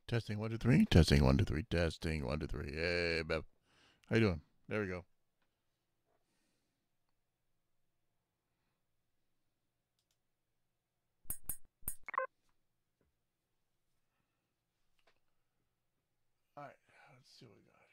Testing 1 2 3. Testing 1 2 3. Testing 1 2 3. Hey, Bev. How you doing? There we go. All right. Let's see what we got here.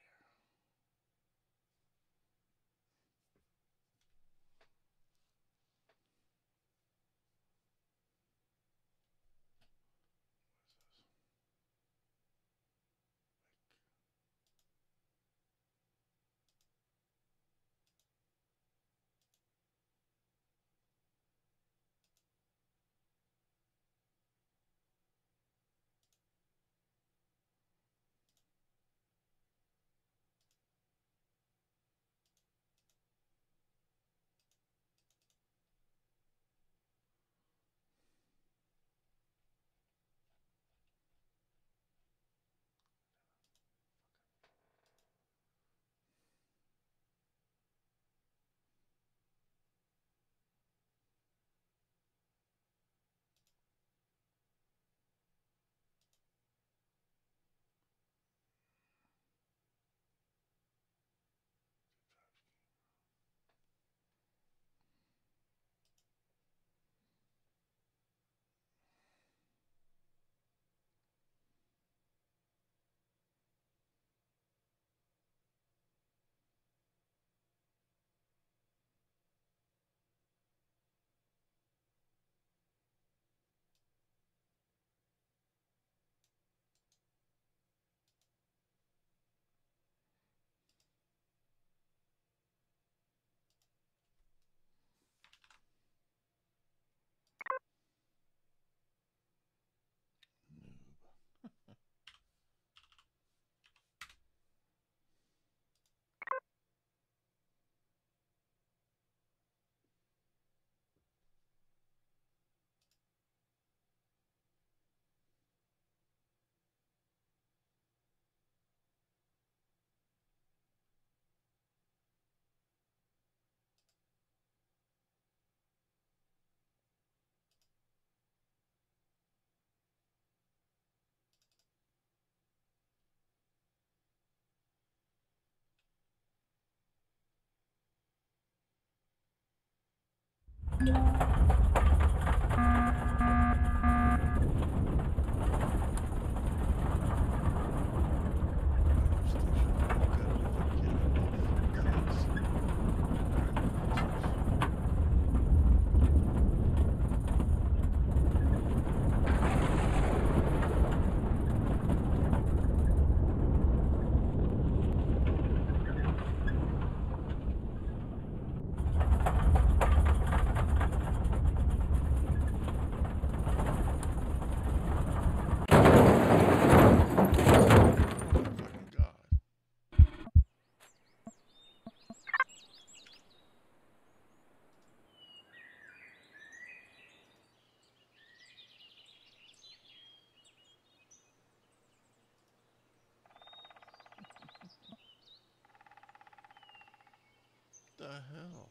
The hell?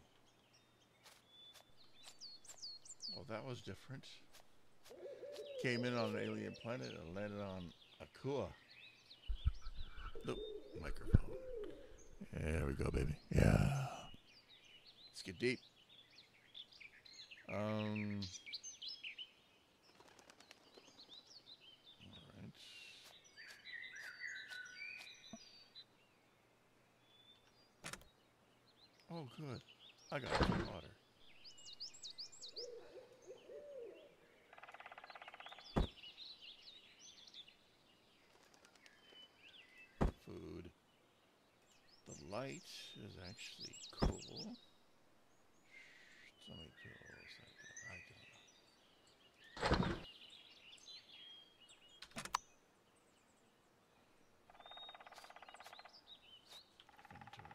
Well, that was different. Came in on an alien planet and landed on Akua. Nope. Microphone. There we go, baby. Yeah. Let's get deep. Alright. Oh, good. I got some water. Food. The light is actually cool. So many pills. I don't know. Inventory.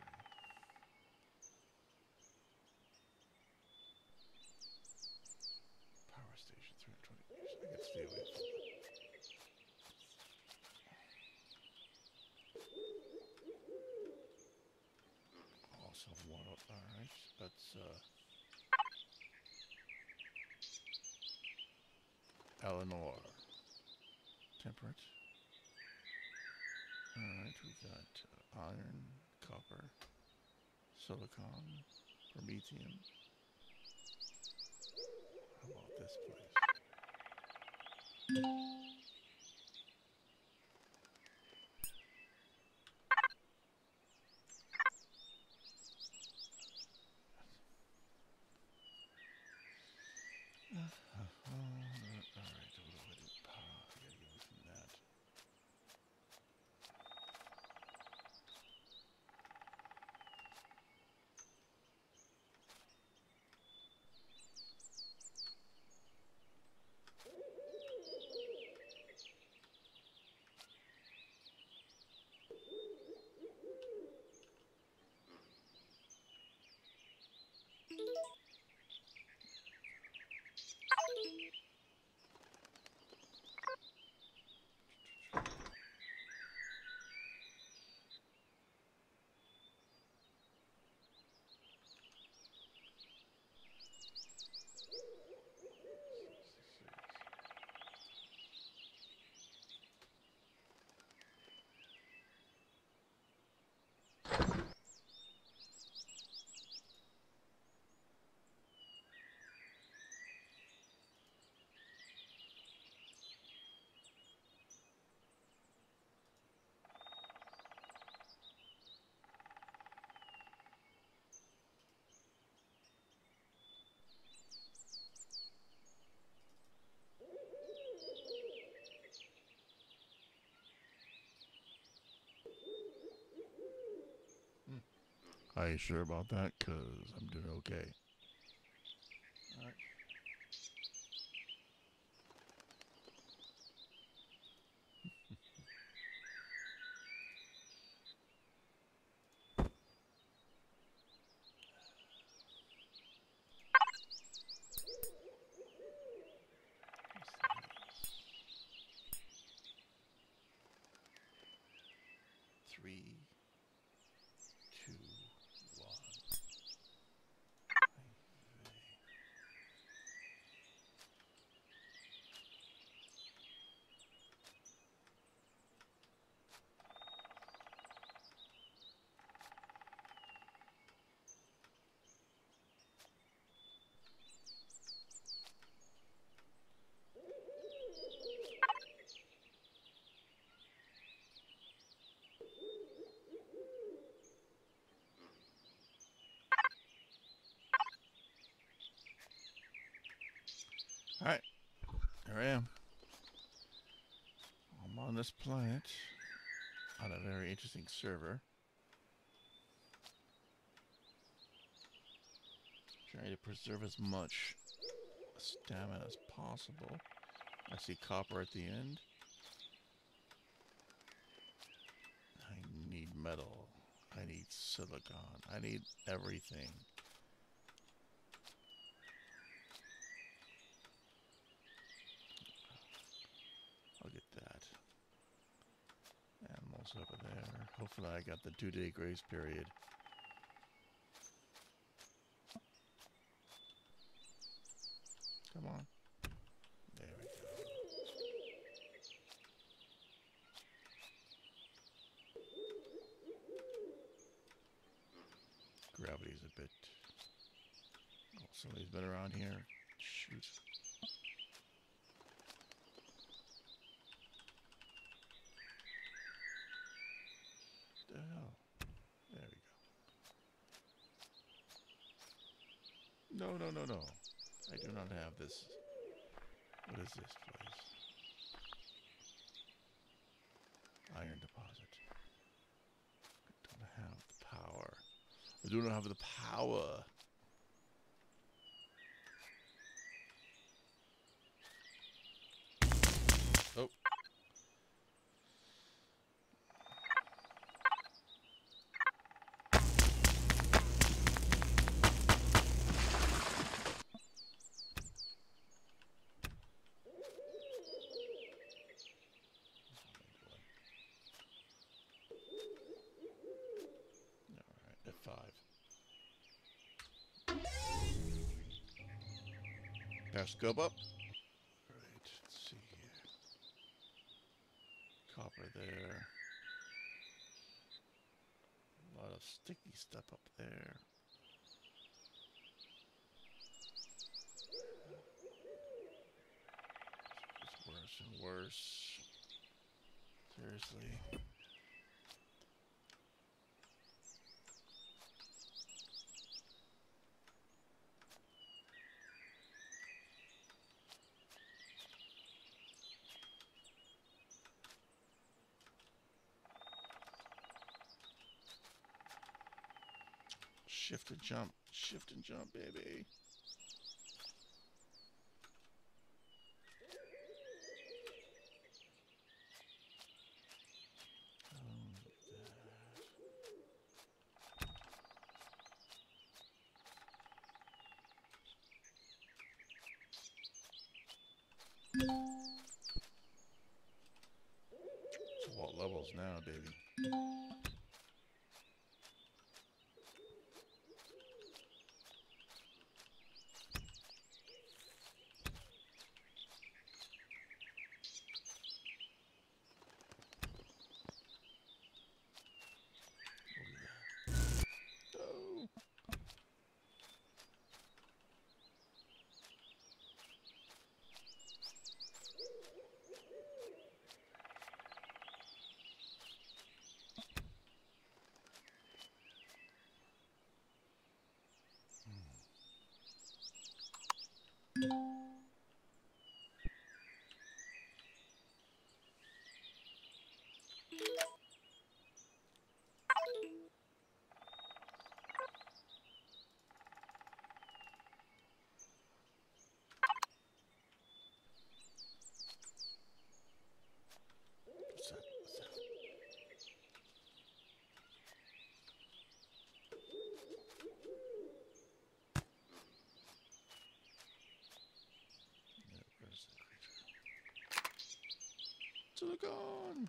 Power station, 320 meters. I could stay away from that. Also, one. Alright. That's, Eleanor. Temperate. Alright, we got iron, copper, silicon, promethium. How about this place? Alright, what do I do? I gotta get away from that. Are you sure about that? Cause I'm doing okay. Alright. Three, two, one. Alright, here I am. I'm on this planet on a very interesting server. Trying to preserve as much stamina as possible. I see copper at the end. I need metal. I need silicon. I need everything. I'll get that. Animals over there. Hopefully I got the 2-day grace period. Come on. There we go. Gravity's a bit... Oh, somebody's been around here. Shoot. What the hell? There we go. No. I do not have this. What is this place? Iron deposit. I don't have the power. I do not have the power. Oh. Scope up. Alright, let's see here. Copper there. lot of sticky stuff up there. It's worse and worse. Seriously. Shift and jump, baby. So what levels now, baby? Oh. What's that? What's that? Yeah, where's that creature? Silicon!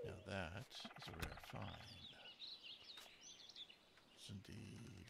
Now that is a rare find. Yes, indeed.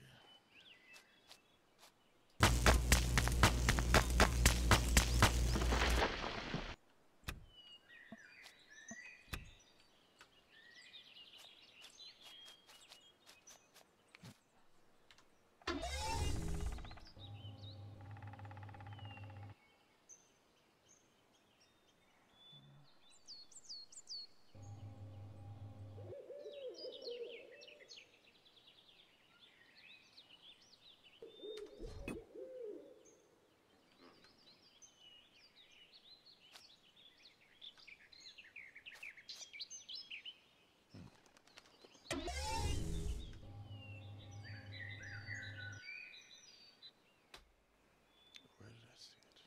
Where did I see it?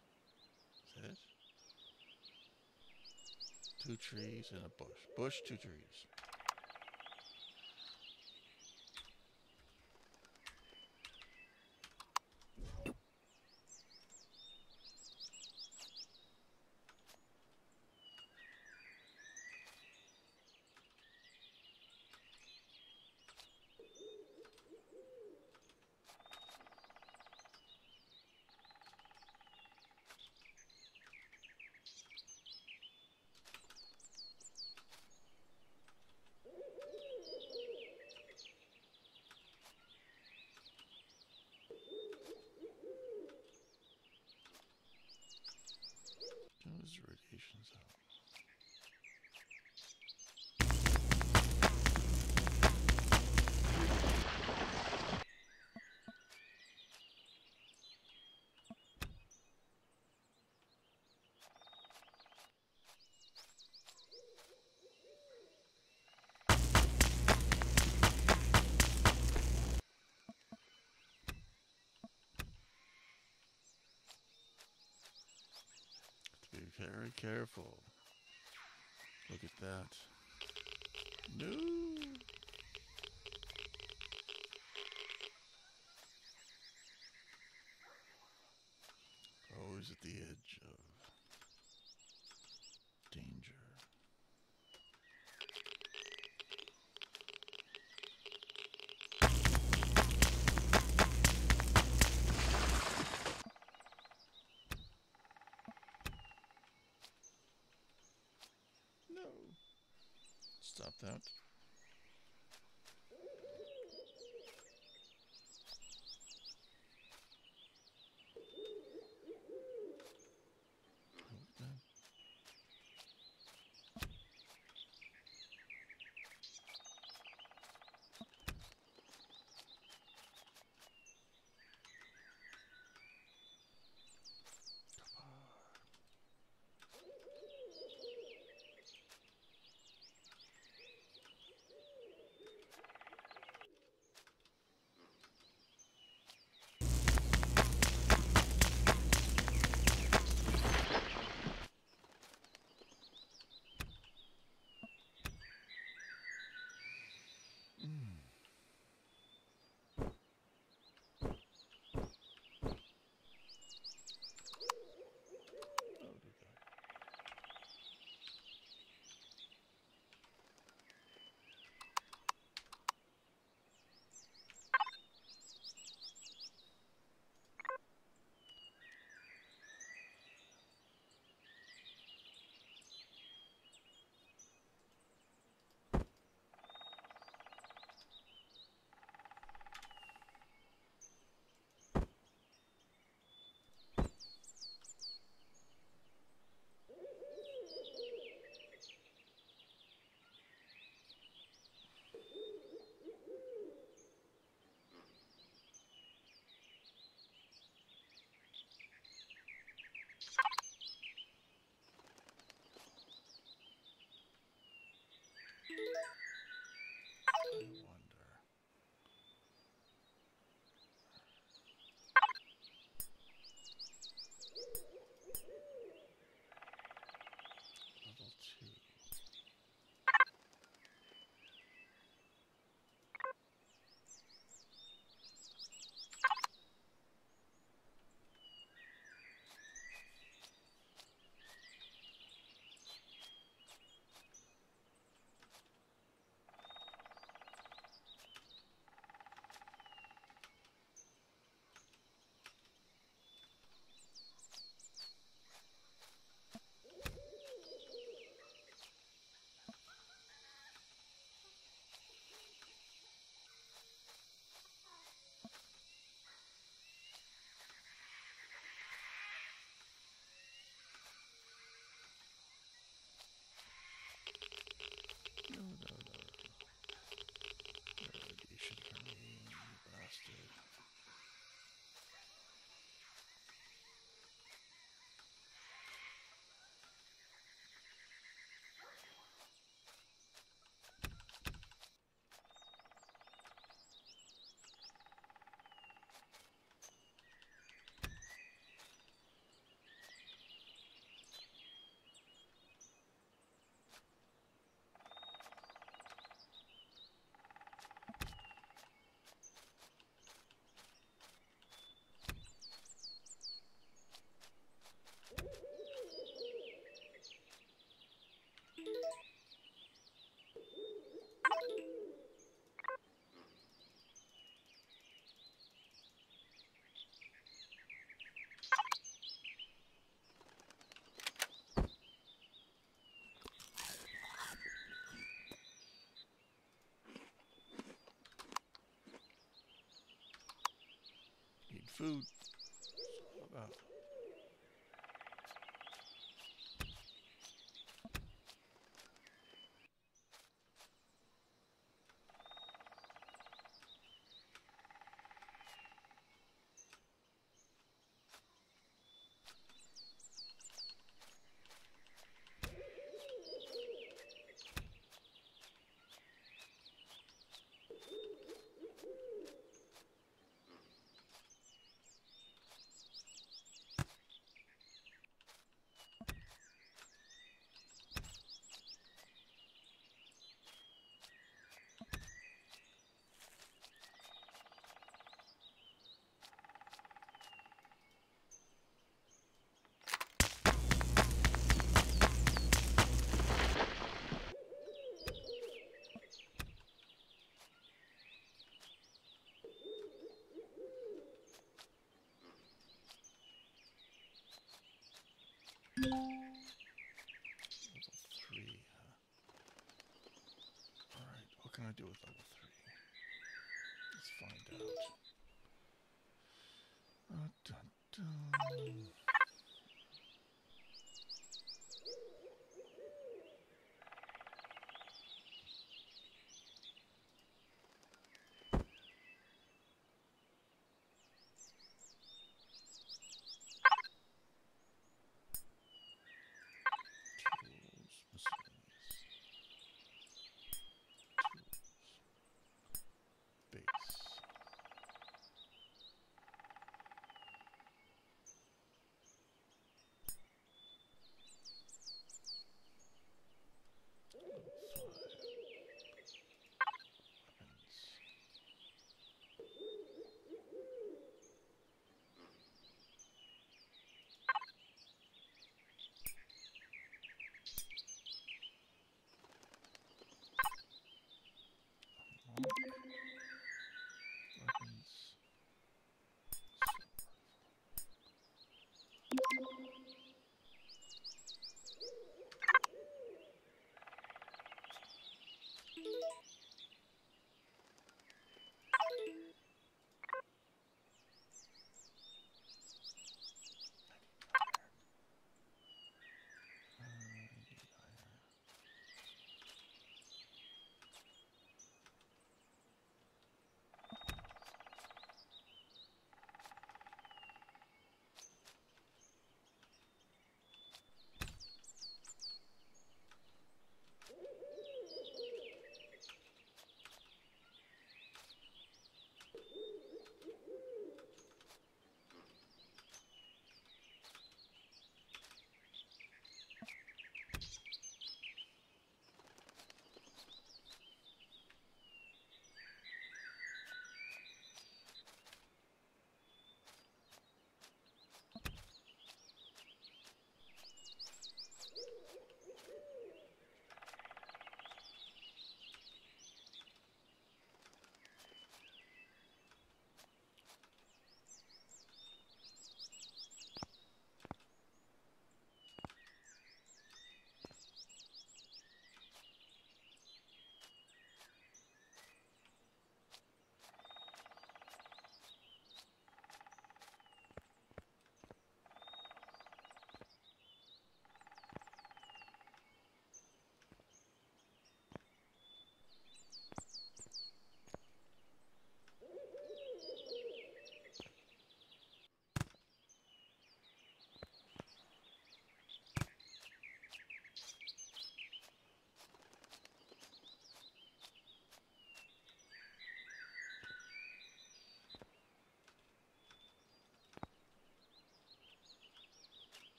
Is that it? 2 trees and a bush. Bush, 2 trees. Those radiations out. Be very careful. Look at that. No. Always at the edge of danger. Stop that. I wonder. Level 2. No, no, no, no. Radiation from me, you bastard. Need food. What's all about? Level 3, huh? can I do with level 3? Let's find out. Dun, dun.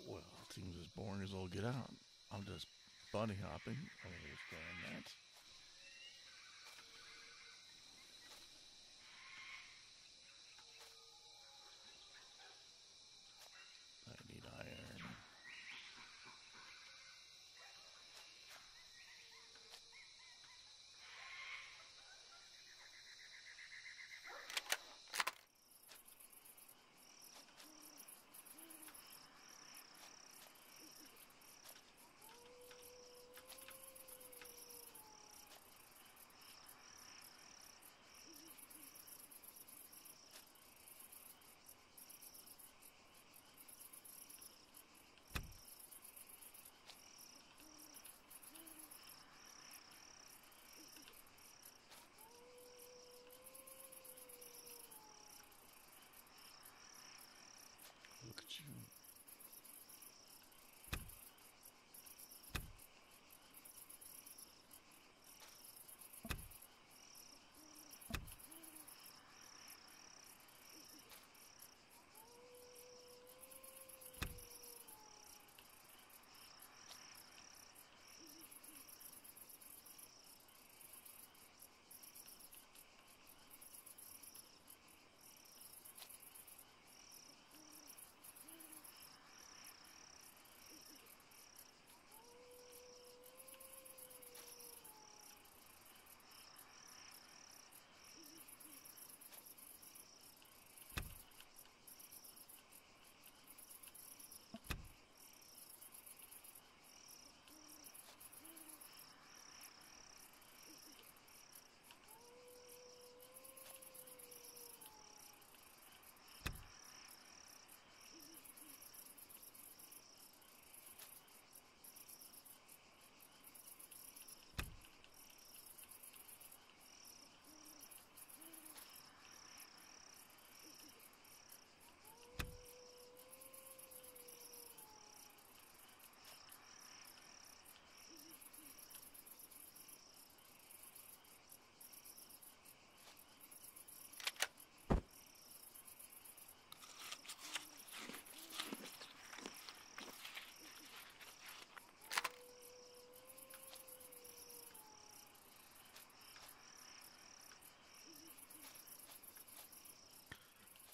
Well, it seems as boring as all get out. I'm just bunny hopping. I understand that. I need iron.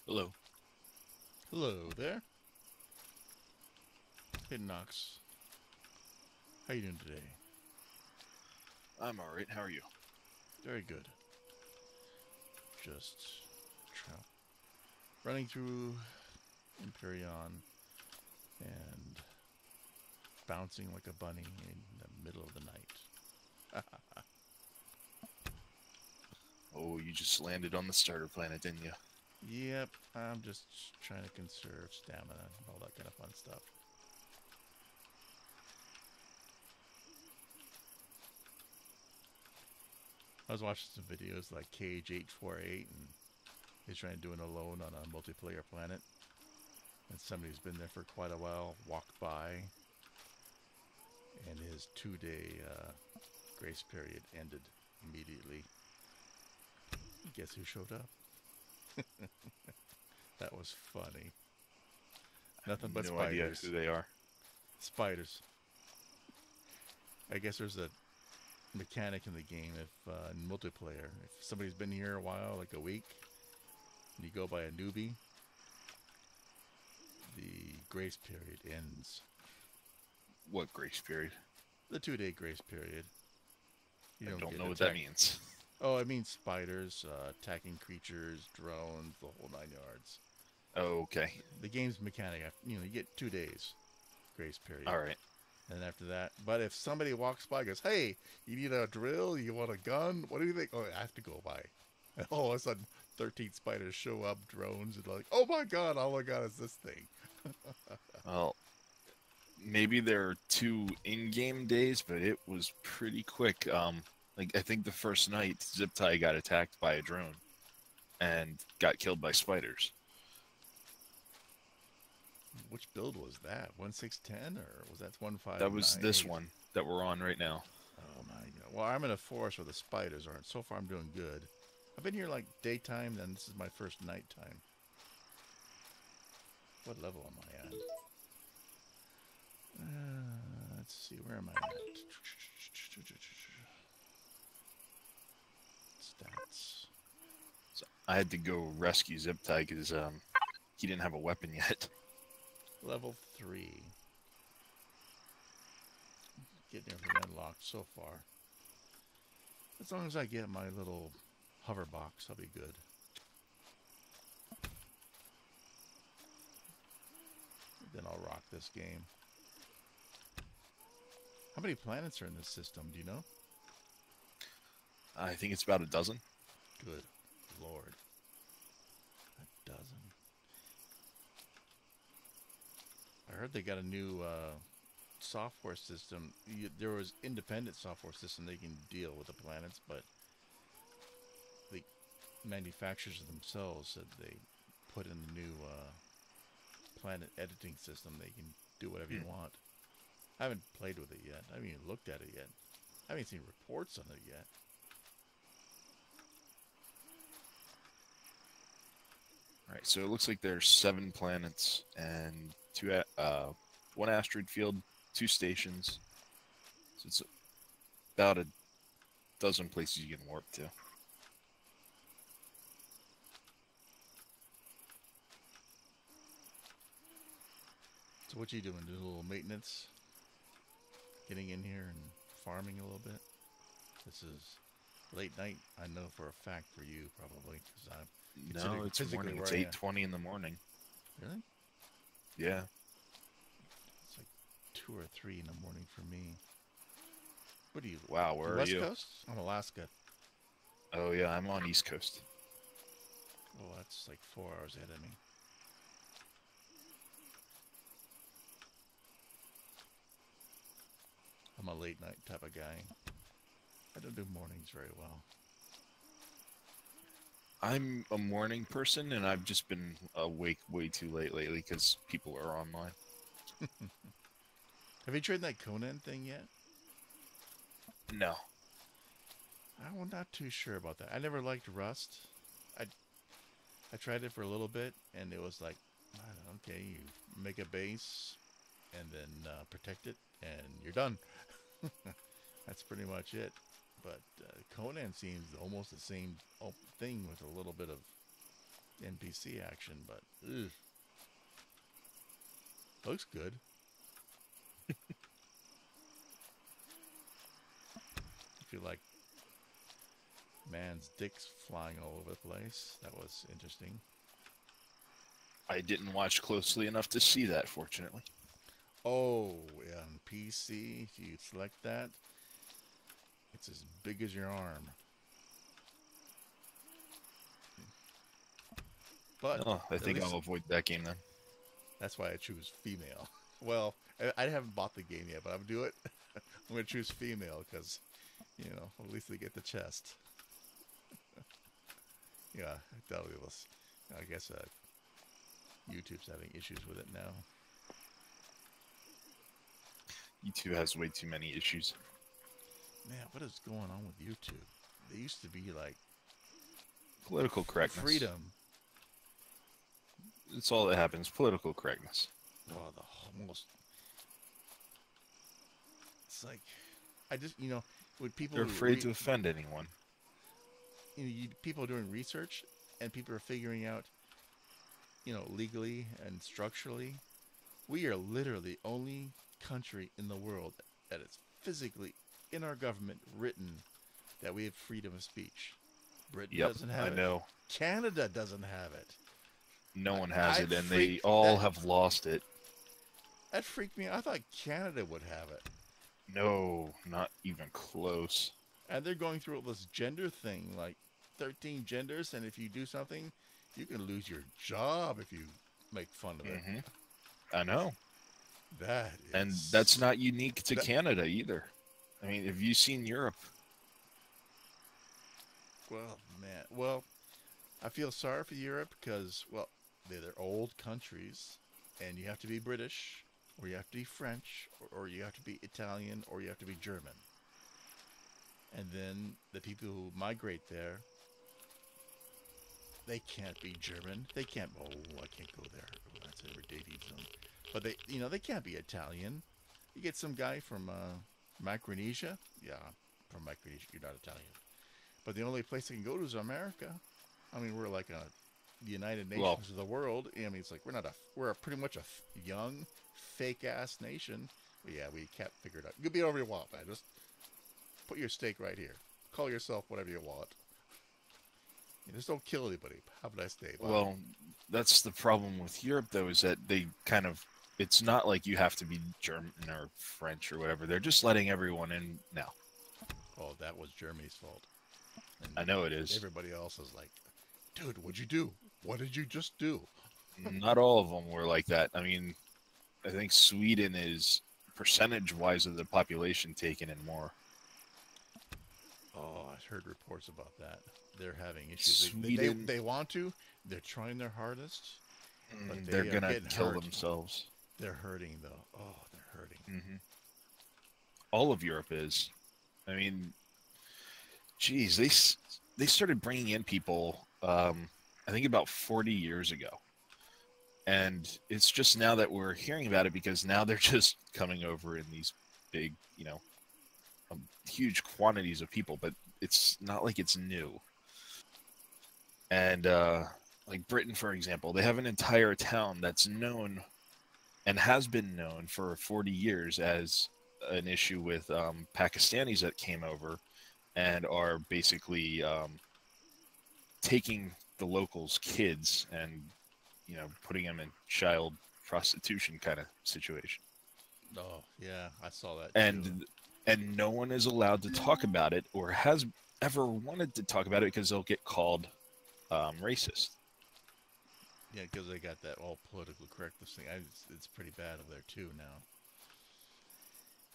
Hello. Hello there. Hey, Knox. How you doing today? I'm alright. How are you? Very good. Just running through Imperion and bouncing like a bunny in the middle of the night. Oh, you just landed on the starter planet, didn't you? Yep, I'm just trying to conserve stamina and all that kind of fun stuff. I was watching some videos like Cage848, and he's trying to do it alone on a multiplayer planet. And somebody who's been there for quite a while walked by, and his 2-day grace period ended immediately. Guess who showed up? That was funny. Nothing but No idea spiders. who they are. Spiders. I guess there's a mechanic in the game if in multiplayer. If somebody's been here a while, like a week, and you go by a newbie, the grace period ends. What grace period? The 2-day grace period. You I don't get know what attacked. that means. Oh, I mean spiders, attacking creatures, drones, the whole 9 yards. Oh, okay. The game's mechanic, you get 2 days grace period. Alright. And after that, but if somebody walks by and goes, hey, you need a drill? You want a gun? What do you think? Oh, I have to go by. And all of a sudden, 13 spiders show up, drones, and like, oh my god, all I got is this thing. Well, maybe there are 2 in-game days, but it was pretty quick. Like I think the first night, Zip-Tie got attacked by a drone and got killed by spiders. Which build was that? 1610 or was that 1598? That was this one that we're on right now. Oh my god. Well, I'm in a forest where the spiders aren't. So far, I'm doing good. I've been here like daytime, then this is my first nighttime. What level am I at? Let's see, where am I at? Stats. So I had to go rescue Zip-Tie because he didn't have a weapon yet. Level 3. Getting everything unlocked so far. As long as I get my little hover box, I'll be good. Then I'll rock this game. How many planets are in this system? Do you know? I think it's about a dozen. Good Lord. A dozen. I heard they got a new software system. There was independent software system they can deal with the planets, but the manufacturers themselves said they put in the new planet editing system. They can do whatever you want. I haven't played with it yet. I haven't even looked at it yet. I haven't seen reports on it yet. All right, so it looks like there's 7 planets and 1 asteroid field, 2 stations. So it's about a dozen places you can warp to. So what you doing? Doing a little maintenance? Getting in here and farming a little bit? This is late night, I know for a fact for you, probably, because I'm No, it's morning. It's 8:20 in the morning. Really? Yeah. It's like 2 or 3 in the morning for me. What are you? Wow, where are West you? Coast? I'm Alaska. Oh yeah, I'm on East Coast. Oh, that's like 4 hours ahead of me. I'm a late night type of guy. I don't do mornings very well. I'm a morning person, and I've just been awake way too late lately because people are online. Have you tried that Conan thing yet? No. I'm not too sure about that. I never liked Rust. I tried it for a little bit, and it was like, okay, you make a base, and then protect it, and you're done. That's pretty much it. But Conan seems almost the same thing with a little bit of NPC action, but ugh. Looks good. If you like man's dicks flying all over the place, that was interesting. I didn't watch closely enough to see that, fortunately. Oh, on PC, if you select that, it's as big as your arm. But oh, I think I'll avoid that game then. That's why I choose female. Well, I haven't bought the game yet, but I'm do it. I'm going to choose female because, you know, at least they get the chest. Yeah, that was. I guess YouTube's having issues with it now. YouTube has way too many issues. Man, what is going on with YouTube? They used to be like political correctness. Freedom. It's all that happens. Political correctness. Well, almost. It's like, I just, you know, with people. They're afraid to offend anyone. You know, people are doing research, and people are figuring out, you know, legally and structurally, we are literally the only country in the world that is physically in our government written that we have freedom of speech. Britain doesn't have it. I know. Canada doesn't have it. No one has it, and they all have lost it. That freaked me out. I thought Canada would have it. No, not even close. And they're going through all this gender thing, like 13 genders, and if you do something, you can lose your job if you make fun of it. I know. That is... And that's not unique to Canada either. I mean, have you seen Europe? Well, man. Well, I feel sorry for Europe because, well, they're old countries, and you have to be British, or you have to be French, or you have to be Italian, or you have to be German. And then the people who migrate there, they can't be German. They can't. Oh, I can't go there. Oh, that's a dating zone. But they, you know, they can't be Italian. You get some guy from Micronesia. Yeah, from Micronesia, you're not Italian. But the only place they can go to is America. I mean, we're like the United Nations of the world. I mean, it's like we're pretty much a young, fake-ass nation. But yeah, we can't figure it out. You can be whatever you want, man. Just put your stake right here. Call yourself whatever you want. Just don't kill anybody. Have a nice day. Bye. Well, that's the problem with Europe, though, is that they kind of... It's not like you have to be German or French or whatever. They're just letting everyone in now. Oh, that was Germany's fault. And I know it is. Everybody else is like, dude, what'd you do? What did you just do? Not all of them were like that. I mean, I think Sweden is, percentage-wise of the population, taken in more. Oh, I heard reports about that. They're having issues. They want to. They're trying their hardest. but They're they are gonna getting kill hurt. themselves. They're hurting though. Oh, they're hurting. All of Europe is. I mean, geez, they started bringing in people. I think about 40 years ago, and it's just now that we're hearing about it because now they're just coming over in these big, huge quantities of people. But it's not like it's new. And like Britain, for example, they have an entire town that's known and has been known for 40 years as an issue with Pakistanis that came over and are basically taking the locals' kids and putting them in child prostitution kind of situation. Oh, yeah, I saw that too. And no one is allowed to talk about it or has ever wanted to talk about it because they'll get called racist. Yeah, because they got that all political correctness thing. It's pretty bad over there too now.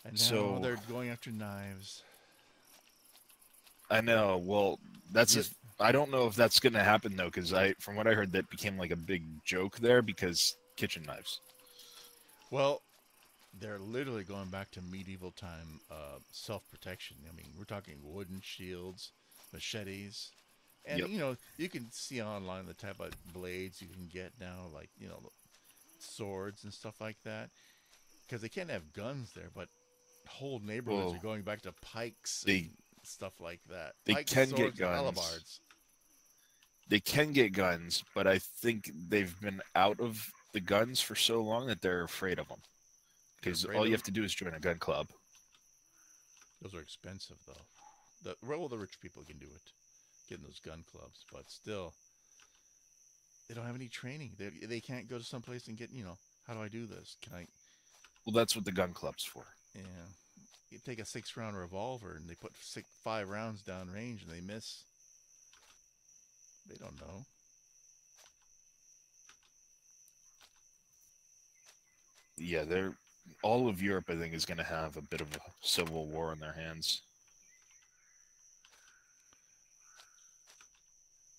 And now So they're going after knives. I know. Well, I don't know if that's going to happen though, because from what I heard, that became like a big joke there because kitchen knives. Well, they're literally going back to medieval time self-protection. I mean, we're talking wooden shields, machetes, and Yep. you can see online the type of blades you can get now, like swords and stuff like that. Because they can't have guns there, but whole neighborhoods Well, are going back to pikes they and stuff like that. they Pikes, can get swords, and guns. alabards. They can get guns, but I think they've been out of the guns for so long that they're afraid of them. Because all you have to do is join a gun club. Those are expensive, though. The rich people can do it, getting those gun clubs, but still, they don't have any training. They can't go to some place and get, how do I do this? Can I? Well, that's what the gun club's for. Yeah, you take a 6-round revolver and they put 5 rounds down range and they miss. They don't know. Yeah, all of Europe, I think, is going to have a bit of a civil war on their hands.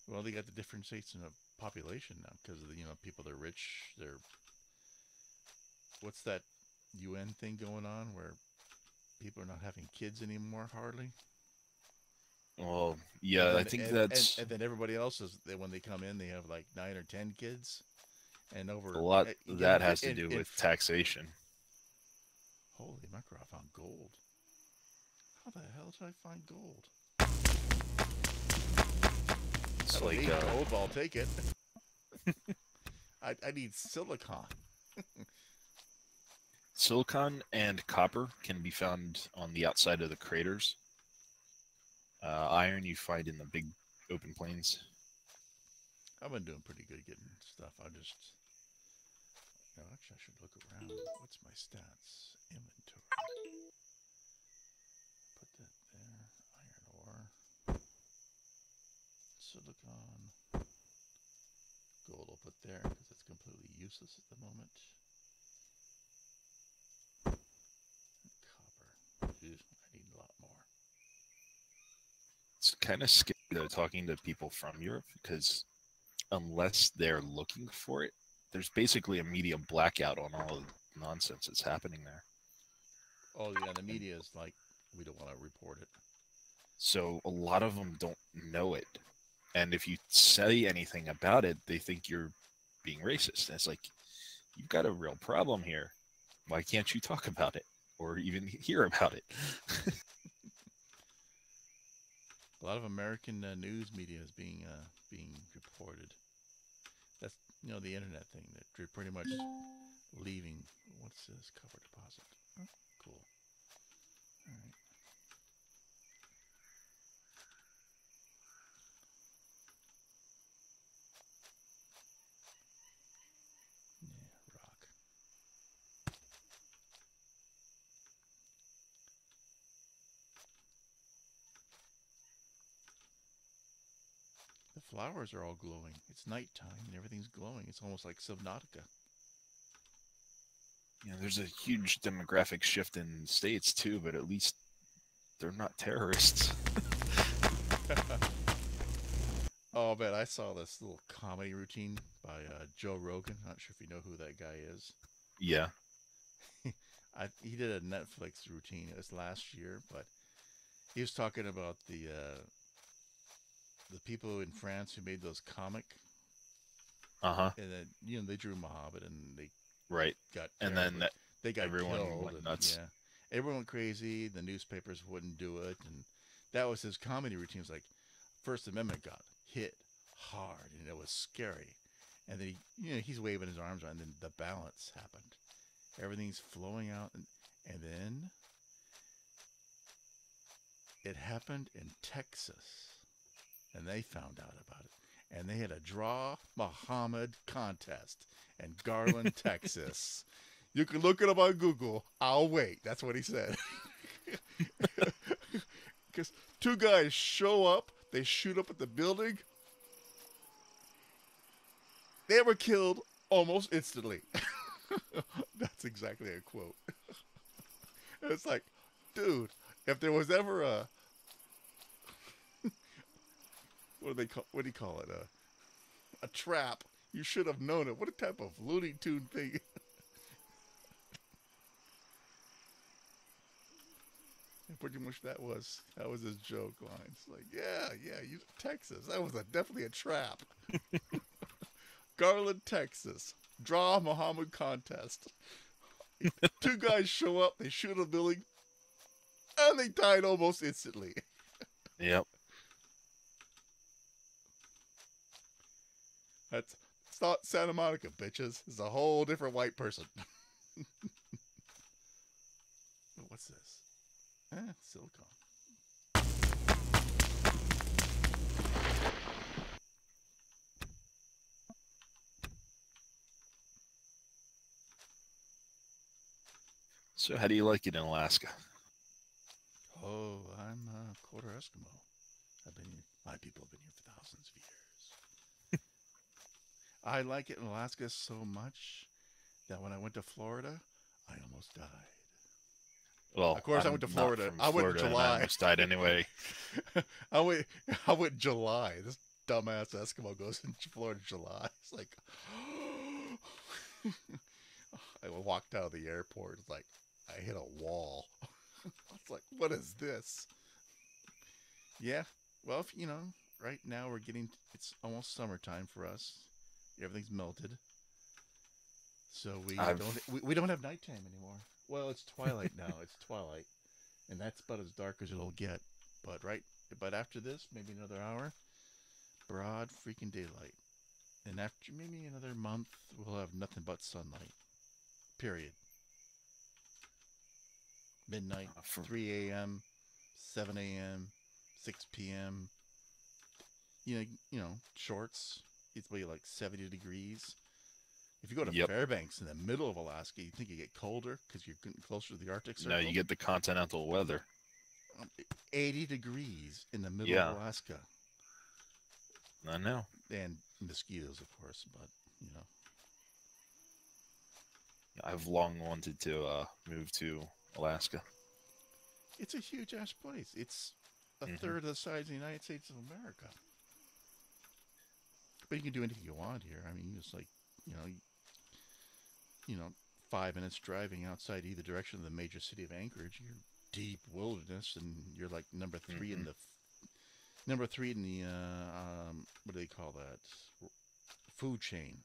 Well, they got the different states in the population now because of the people that are rich. What's that UN thing going on where people are not having kids anymore hardly? Well, yeah, I think that's and then everybody else when they come in, they have like 9 or 10 kids, and over a lot. That has to do with taxation. Holy mackerel! I found gold. How the hell did I find gold? It's I don't like need gold, but I'll take it. I need silicon. Silicon and copper can be found on the outside of the craters. Iron you find in the big open plains. I've been doing pretty good getting stuff. Actually, I should look around. What's my stats? Inventory. Put that there. Iron ore. Silicon. Gold I'll put there because it's completely useless at the moment. Copper. I need a lot more. It's kind of scary though talking to people from Europe because unless they're looking for it, there's basically a media blackout on all the nonsense that's happening there. Oh yeah, the media is like, we don't want to report it. So a lot of them don't know it. And if you say anything about it, they think you're being racist. And it's like, you've got a real problem here. Why can't you talk about it or even hear about it? A lot of American news media is being reported. That's the internet thing that they're pretty much leaving. What's this? Copper deposit. Oh, cool. All right. Yeah, rock. The flowers are all glowing. It's nighttime and everything's glowing. It's almost like Subnautica. There's a huge demographic shift in the States too, but at least they're not terrorists. Oh man, I saw this little comedy routine by Joe Rogan. Not sure if you know who that guy is. Yeah. He did a Netflix routine. It was last year, but he was talking about the people in France who made those comic, Uh huh. and then they drew Muhammad, and they Right. got And then terribly, they got everyone killed, went and nuts. yeah, everyone went crazy. The newspapers wouldn't do it, and that was his comedy routine. It was like First Amendment got hit hard, and it was scary. And then he's waving his arms around, and then the balance happened. Everything's flowing out, and then it happened in Texas, and they found out about it, and they had a draw Muhammad contest in Garland, Texas. You can look it up on Google. I'll wait. That's what he said. Because two guys show up, they shoot up at the building. They were killed almost instantly. That's exactly a quote. It's like, dude, if there was ever what do you call it? A trap. You should have known it. What a type of Looney Tune thing. Pretty much that was his joke line. It's like, yeah, you Texas. That was definitely a trap. Garland, Texas. Draw Muhammad contest. Two guys show up, they shoot a building, and they died almost instantly. Yep. It's not Santa Monica, bitches. It's a whole different white person. What's this? Silicon. So how do you like it in Alaska? Oh, I'm a quarter Eskimo. My people have been here for thousands of years. I like it in Alaska so much that when I went to Florida, I almost died. Well, of course, I went to Florida. I went in July. I almost died anyway. I went in July. This dumbass Eskimo goes in Florida in July. It's like, I walked out of the airport. It's like I hit a wall. It's like, what is this? Yeah. Well, if, right now it's almost summertime for us. Everything's melted. So we don't have nighttime anymore. Well, it's twilight now. It's twilight, and that's about as dark as it'll get. But after this, maybe another hour, broad freaking daylight, and after maybe another month, we'll have nothing but sunlight. Period. Midnight, 3 a.m., 7 a.m., 6 p.m. Shorts. It's maybe like 70 degrees. If you go to Fairbanks in the middle of Alaska, you think you get colder because you're getting closer to the Arctic Circle. No, you get the continental weather. 80 degrees in the middle of Alaska. I know. And mosquitoes, of course, but, I've long wanted to move to Alaska. It's a huge-ass place. It's a third of the size of the United States of America. But you can do anything you want here. I mean, it's like, 5 minutes driving outside either direction of the major city of Anchorage, you're deep wilderness, and you're like number 3 in the what do they call that? Food chain.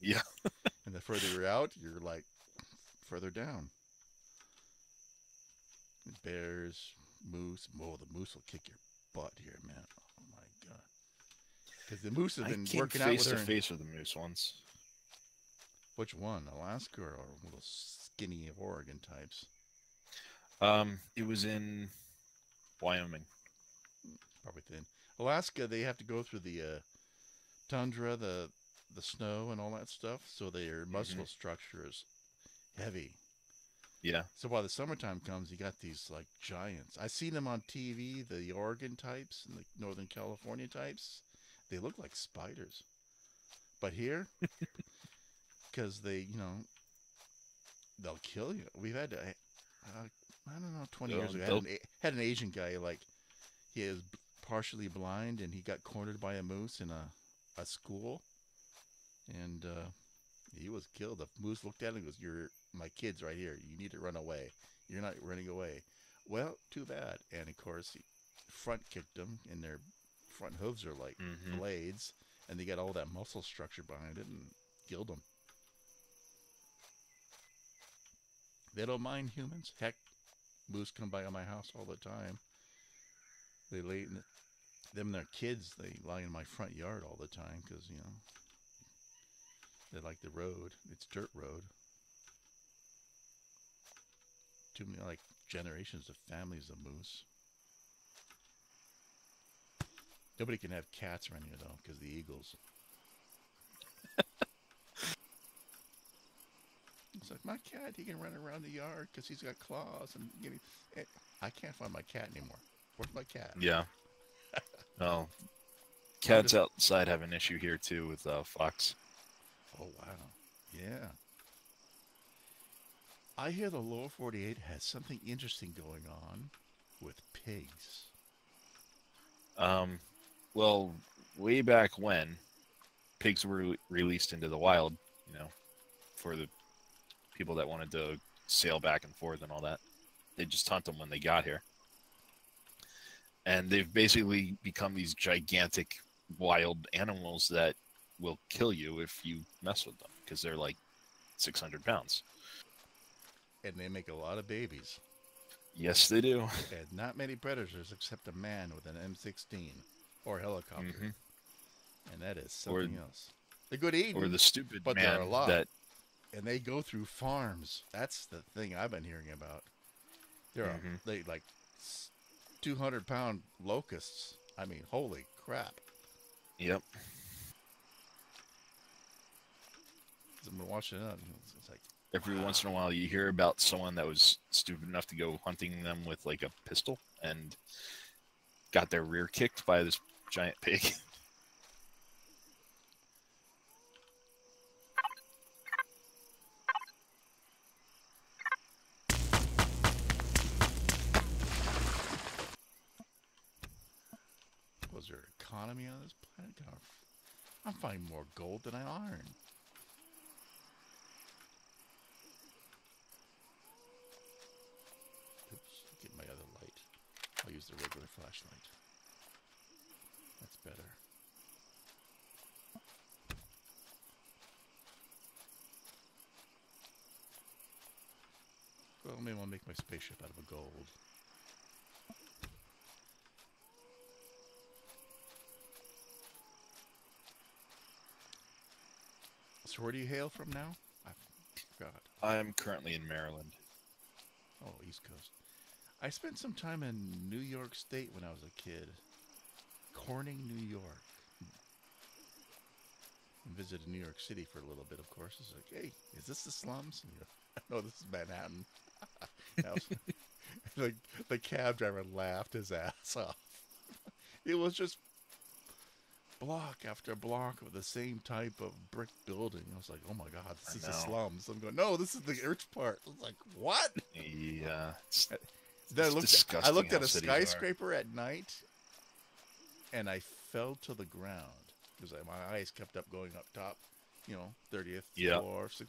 Yeah. And the further you're out, you're like further down. Bears, moose. Oh, the moose will kick your butt here, man. Oh my god. Because the moose have been working out with her. Face to face with the moose once. Which one, Alaska or little skinny Oregon types? It was in Wyoming. Probably thin. Alaska, they have to go through the tundra, the snow, and all that stuff, so their muscle structure is heavy. Yeah. So while the summertime comes, you got these like giants. I've seen them on TV, the Oregon types and the Northern California types. They look like spiders. But here, because they, they'll kill you. We've had to, I don't know, 20 years ago, had an Asian guy, like, his partially blind, and he got cornered by a moose in a school, and he was killed. The moose looked at him and goes, "You're my kid's right here. You need to run away. You're not running away." Well, too bad. And of course, he front kicked them, and their front hooves are like blades, and they got all that muscle structure behind it, and killed them. They don't mind humans. Heck, moose come by on my house all the time. They lay in them and their kids. They lie in my front yard all the time because they like the road. It's dirt road. Too many like generations of families of moose. Nobody can have cats around here though because the eagles. It's like, my cat, he can run around the yard because he's got claws. And I can't find my cat anymore. Where's my cat? Yeah. Oh, cats outside have an issue here too with fox. Oh, wow. Yeah. I hear the lower 48 has something interesting going on with pigs. Well, way back when pigs were released into the wild, for the people that wanted to sail back and forth and all that, they just hunt them when they got here. And they've basically become these gigantic wild animals that will kill you if you mess with them because they're like 600 pounds. And they make a lot of babies. Yes, they do. And not many predators except a man with an M16 or a helicopter. And that is something else. They're good eating. Or the stupid but man they're a lot. that... And they go through farms. That's the thing I've been hearing about. They like 200-pound locusts. I mean, holy crap. Yep. I've been watching it. It's like every once in a while you hear about someone that was stupid enough to go hunting them with like a pistol and got their rear kicked by this giant pig. Was there economy on this planet? I'm finding more gold than iron. Oops, get my other light. I'll use the regular flashlight. That's better. Well, maybe I'll make my spaceship out of a gold. So where do you hail from now? I forgot. I'm currently in Maryland. Oh, East Coast. I spent some time in New York State when I was a kid. Corning, New York. And visited New York City for a little bit, of course. It's like, hey, is this the slums? No, this is Manhattan. The cab driver laughed his ass off. It was just block after block of the same type of brick building. I was like, oh my God, this is the slums. I'm going, no, this is the rich part. I was like, what? Yeah. Then I looked at a skyscraper at night, and I fell to the ground because my eyes kept up going up top, 30th floor. It's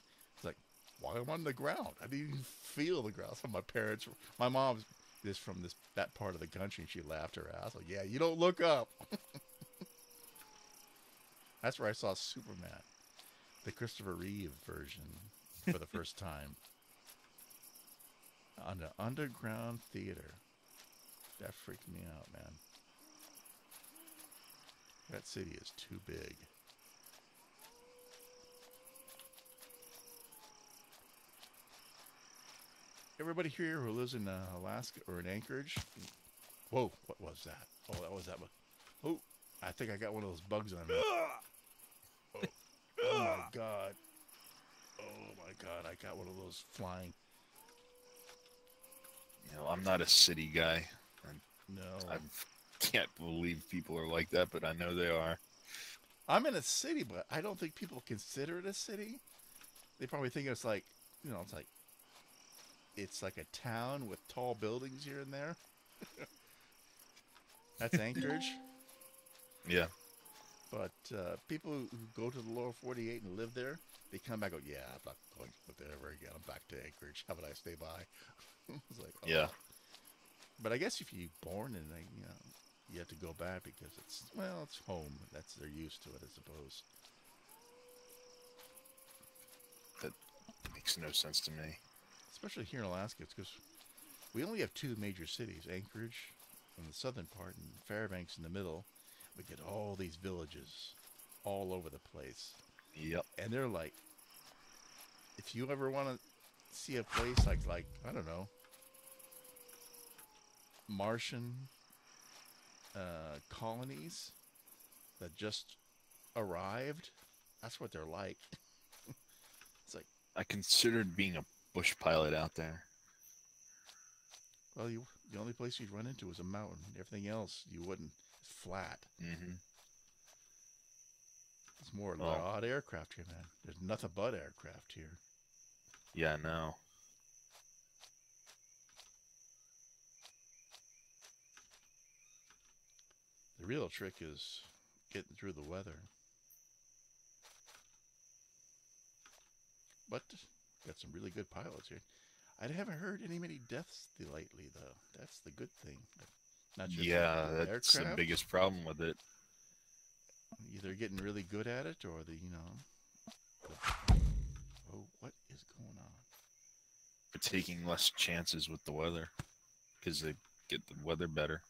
like, why am I on the ground? I didn't even feel the ground. So my mom is from that part of the country, and she laughed her ass. Like, yeah, you don't look up. That's where I saw Superman, the Christopher Reeve version, for the first time. On the underground theater. That freaked me out, man. That city is too big. Everybody here who lives in Alaska or in Anchorage? Whoa, what was that? Oh, that was that one. Oh, I think I got one of those bugs on me. Oh my God. Oh my God, I got one of those flying. I'm not a city guy. No. I can't believe people are like that, but I know they are. I'm in a city, but I don't think people consider it a city. They probably think it's like, it's like a town with tall buildings here and there. That's Anchorage. Yeah. But people who go to the lower 48 and live there, they come back and go, yeah, I'm not going to live there ever again. I'm back to Anchorage. How about I stay by? It's like, Yeah. oh. But I guess if you're born in, you have to go back because it's home. That's they're used to it, I suppose. That makes no sense to me. Especially here in Alaska, it's because we only have two major cities: Anchorage in the southern part and Fairbanks in the middle. We get all these villages all over the place, Yep. and they're like, if you ever want to see a place like I don't know, Martian colonies that just arrived, that's what they're like. It's like, I considered being a bush pilot out there. well, the only place you'd run into was a mountain. Everything else you wouldn't. It's flat. Mm-hmm. It's more a Well, lot of aircraft here, man. There's nothing but aircraft here. yeah, no. The real trick is getting through the weather. But got some really good pilots here. I haven't heard many deaths lately, though. That's the good thing. Not just Yeah, the that's the aircraft. biggest problem with it. Either getting really good at it or oh, what is going on? For taking less chances with the weather because they get the weather better.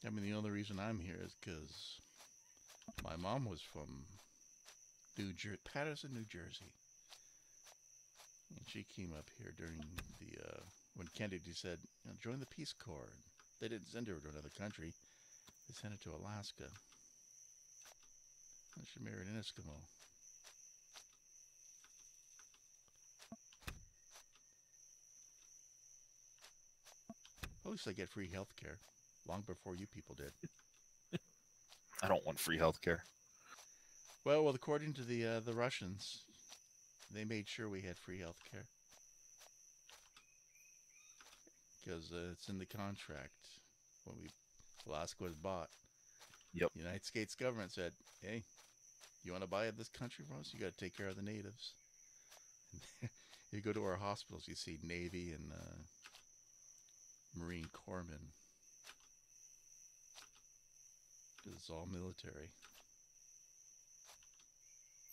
I mean, the only reason I'm here is because my mom was from Patterson, New Jersey. And she came up here during when Kennedy said, join the Peace Corps. And they didn't send her to another country. They sent her to Alaska. And she married an Eskimo. At least I get free health care. Long before you people did. I don't want free healthcare. Well, according to the Russians, they made sure we had free health care. Because it's in the contract when Alaska was bought. Yep. The United States government said, hey, you want to buy this country from us? You got to take care of the natives. You go to our hospitals, you see Navy and Marine Corpsmen. Because it's all military.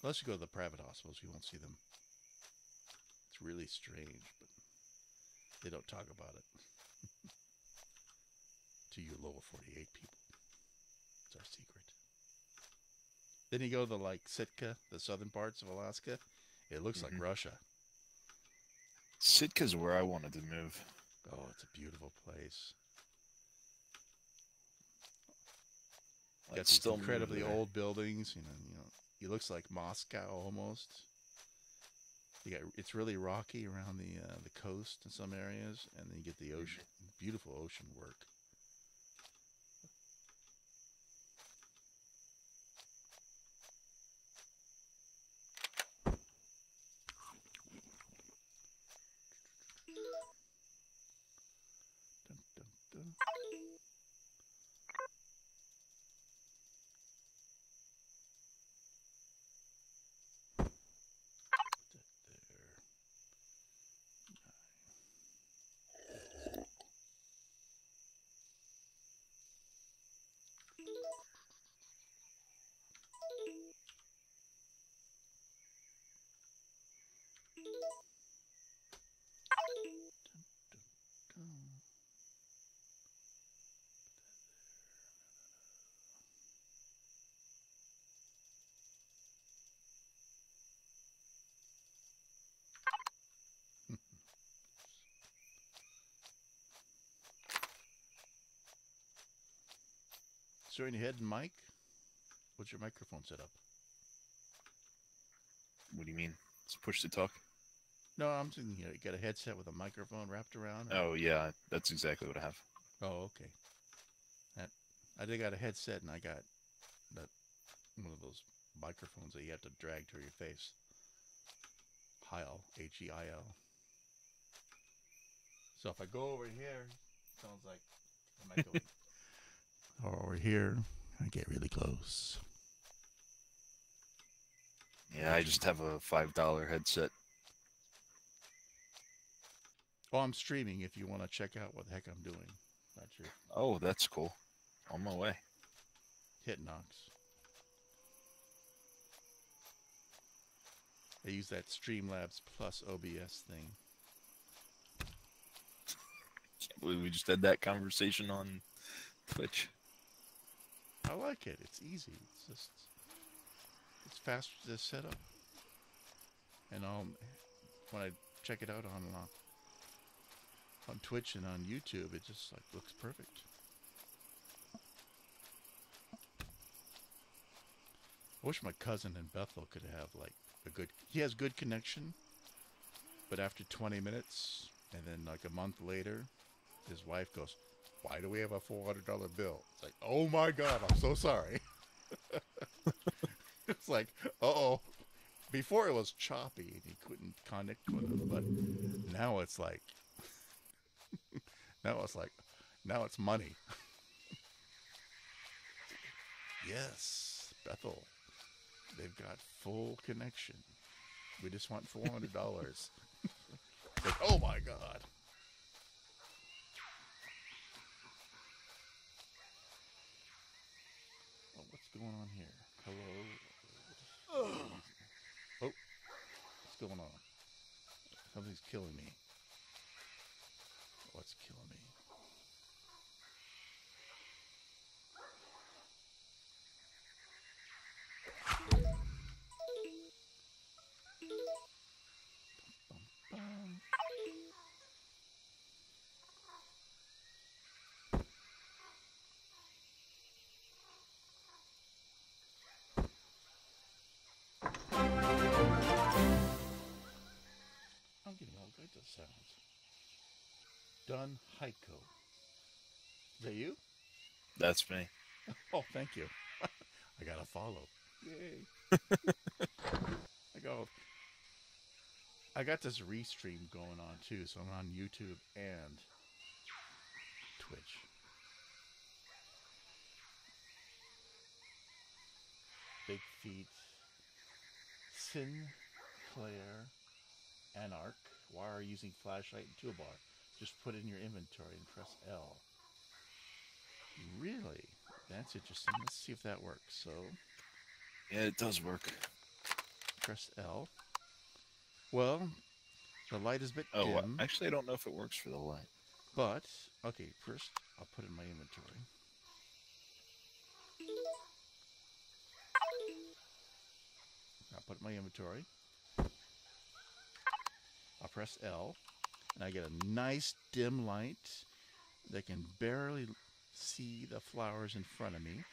Unless you go to the private hospitals, you won't see them. It's really strange, but they don't talk about it. To you lower 48 people. It's our secret. Then you go to Sitka, the southern parts of Alaska. It looks like Russia. Sitka's where I wanted to move. Oh, it's a beautiful place. Got these incredibly old buildings. It looks like Moscow almost. It's really rocky around the coast in some areas, and then you get the ocean, beautiful ocean work. Dun, dun, dun. So in your head, Mike, what's your microphone set up? What do you mean? It's push to talk? No, I'm thinking you got a headset with a microphone wrapped around. Or... Oh yeah, that's exactly what I have. Oh, okay. That I did got a headset and I got that one of those microphones that you have to drag to your face. Heil, Heil. So if I go over here, it sounds like I'm echoing. Or over here, I get really close. Yeah, I just have a $5 headset. Oh, I'm streaming if you want to check out what the heck I'm doing. Not sure. Oh, that's cool. On my way. Hitnox. I use that Streamlabs Plus OBS thing. Can't believe we just had that conversation on Twitch. I like it. It's easy. It's fast to set up. And when I check it out on Twitch and on YouTube, it just like looks perfect. I wish my cousin in Bethel could have like he has good connection, but after 20 minutes and then like a month later, his wife goes, "Why do we have a $400 bill?" It's like, "Oh my God, I'm so sorry." It's like, uh-oh. Before it was choppy and he couldn't connect with it, but now it's like, now it's money. Yes, Bethel. They've got full connection. We just want $400. Like, oh my God. Oh, what's going on here? Hello? Oh, what's going on? Something's killing me. What's killing me? I'm getting all kinds of sounds. Dun Heiko. Is that you? That's me. Oh, thank you. I gotta follow. Yay. I got this restream going on too, so I'm on YouTube and Twitch. Big Feet, Sinclair, Anarch. Why are you using flashlight and toolbar? Just put it in your inventory and press L. Really? That's interesting. Let's see if that works. So, Yeah, it does work. press L. Well, the light is a bit Oh, dim. actually, I don't know if it works for the light. But, okay, first I'll put it in my inventory. I'll put it in my inventory. I'll press L, and I get a nice dim light that can barely see the flowers in front of me.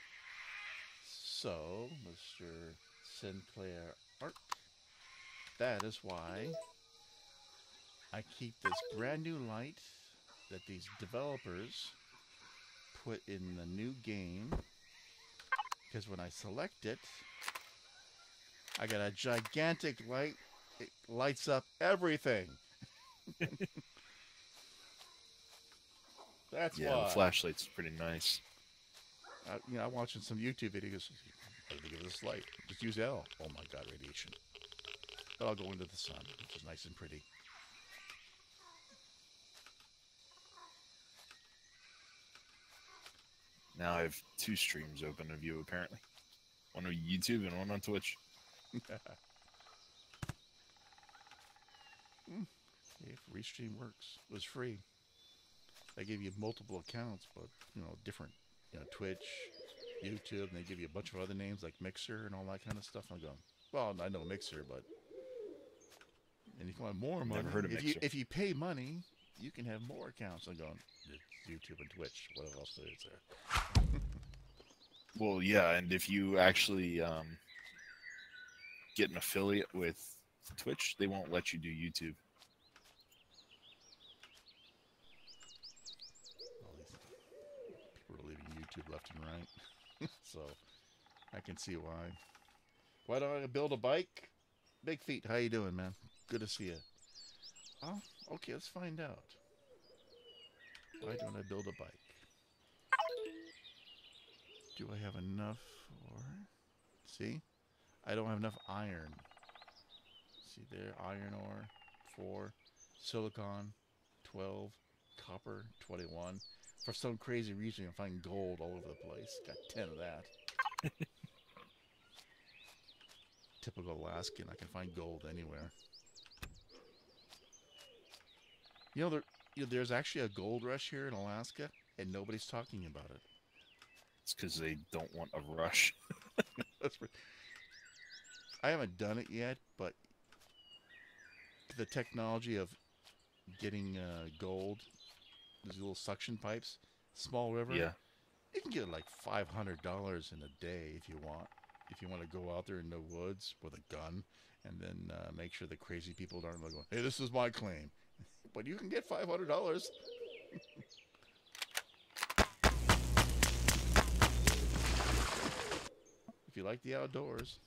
So, Mr. Sinclair Arc, that is why I keep this brand new light that these developers put in the new game, because when I select it, I got a gigantic light. It lights up everything. That's Yeah, why. the flashlight's pretty nice. I'm watching some YouTube videos. How to give this light? Just use L. Oh my God, radiation. But I'll go into the sun, which is nice and pretty. Now I have 2 streams open of you, apparently. One on YouTube and one on Twitch. If Restream works, it was free. They give you multiple accounts, but different, Twitch, YouTube, and they give you a bunch of other names like Mixer and all that kind of stuff. I'm going, well, I know Mixer, but and if you want more money, Never heard of Mixer. if you pay money, you can have more accounts. I'm going, it's YouTube and Twitch. What else is there? Well, yeah, and if you actually get an affiliate with Twitch, they won't let you do YouTube. YouTube left and right. So I can see why. Why don't I build a bike? Big Feet, how you doing, man? Good to see you. Oh, okay, let's find out. Why don't I build a bike? Do I have enough for... See? I don't have enough iron. See there, iron ore, 4, silicon, 12, copper, 21. For some crazy reason, I find gold all over the place. Got 10 of that. Typical Alaskan, I can find gold anywhere. You know, there's actually a gold rush here in Alaska, and nobody's talking about it. It's because they don't want a rush. I haven't done it yet, but the technology of getting gold, these little suction pipes, small river, Yeah. you can get like $500 in a day if you want. If you want to go out there in the woods with a gun and then make sure the crazy people aren't going, hey, this is my claim. But you can get $500. If you like the outdoors.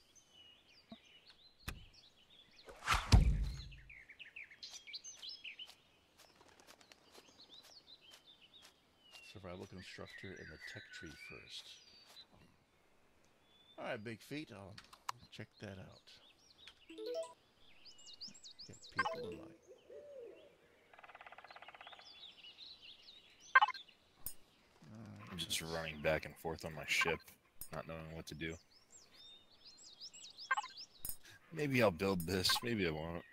Survival constructor and the tech tree first. Alright, Big Feet, I'll check that out. Get people in light. I'm just running back and forth on my ship, not knowing what to do. Maybe I'll build this, maybe I won't.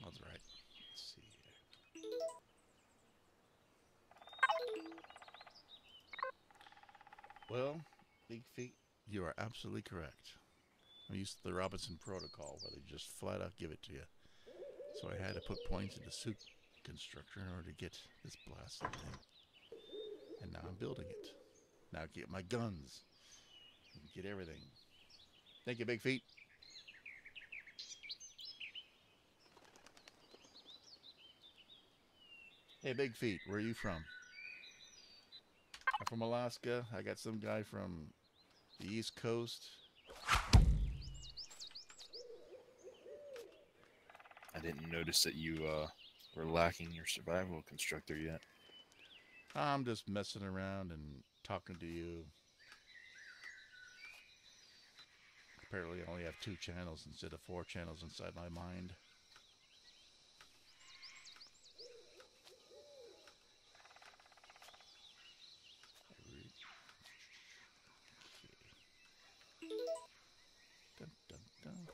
That's right. Let's see here. Well, Big Feet, you are absolutely correct. I used the Robinson Protocol, where they just flat out give it to you. So I had to put points into Suit Constructor in order to get this blasted thing. And now I'm building it. Now I get my guns. Get everything. Thank you, Big Feet. Hey, Big Feet, where are you from? I'm from Alaska. I got some guy from the East Coast. I didn't notice that you were lacking your survival constructor yet. I'm just messing around and talking to you. Apparently I only have 2 channels instead of 4 channels inside my mind. Dun, dun, dun.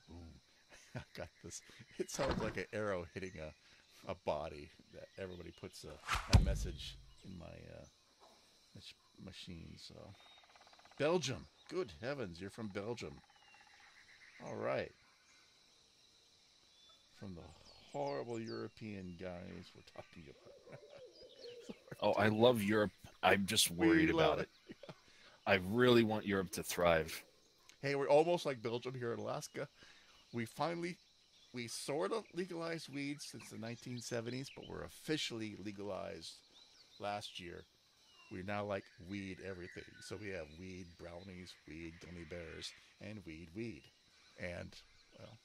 Boom. I got this. It sounds like an arrow hitting a body. That everybody puts a message in my machine. So Belgium. Good heavens, you're from Belgium. All right. From the horrible European guys we're talking about. Oh, I love Europe. I'm just worried about it. Yeah. I really want Europe to thrive. Hey, we're almost like Belgium here in Alaska. We sort of legalized weed since the 1970s, but we're officially legalized last year. We're now like weed everything. So we have weed brownies, weed gummy bears, and weed. And, well,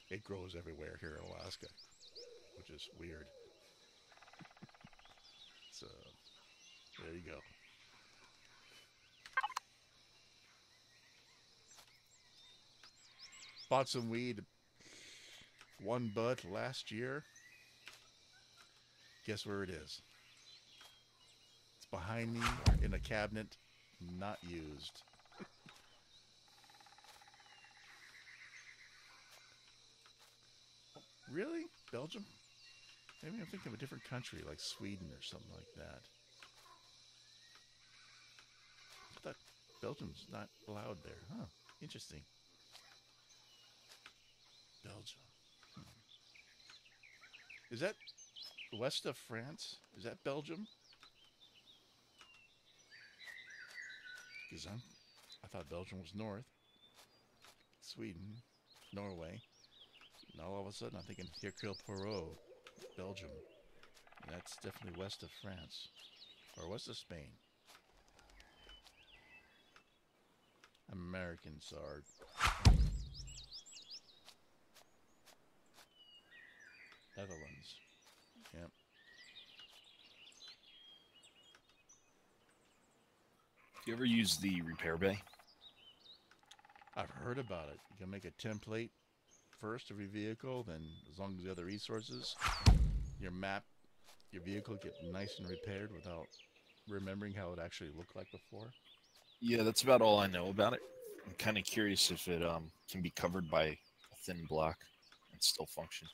it grows everywhere here in Alaska, which is weird. So, there you go. Bought some weed, 1 bud last year. Guess where it is? It's behind me in a cabinet, not used. Really? Belgium? Maybe I'm thinking of a different country, like Sweden or something like that. I thought Belgium's not allowed there. Huh. Interesting. Belgium. Is that west of France? Is that Belgium? Because I thought Belgium was north. Sweden, Norway. Now all of a sudden I'm thinking Hercule Poirot, Belgium. That's definitely west of France. Or west of Spain. American Sarg. Netherlands. Yep. Do you ever use the repair bay? I've heard about it. You can make a template first of your vehicle, then as long as the other resources, your map, your vehicle get nice and repaired without remembering how it actually looked like before. Yeah, that's about all I know about it. I'm kind of curious if it can be covered by a thin block and still function.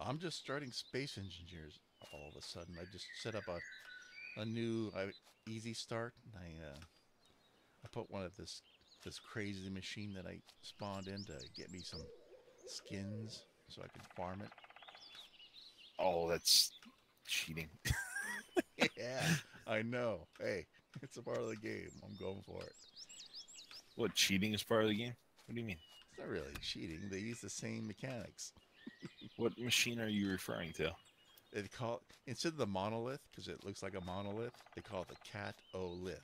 I'm just starting Space Engineers all of a sudden. I just set up a new easy start. And I put one of this crazy machine that I spawned in to get me some skins so I can farm it. Oh, that's cheating. Yeah, I know. Hey, it's a part of the game. I'm going for it. What, cheating is part of the game? What do you mean? It's not really cheating. They use the same mechanics. What machine are you referring to? They call it, instead of the monolith, because it looks like a monolith, they call it the cat-o-lith.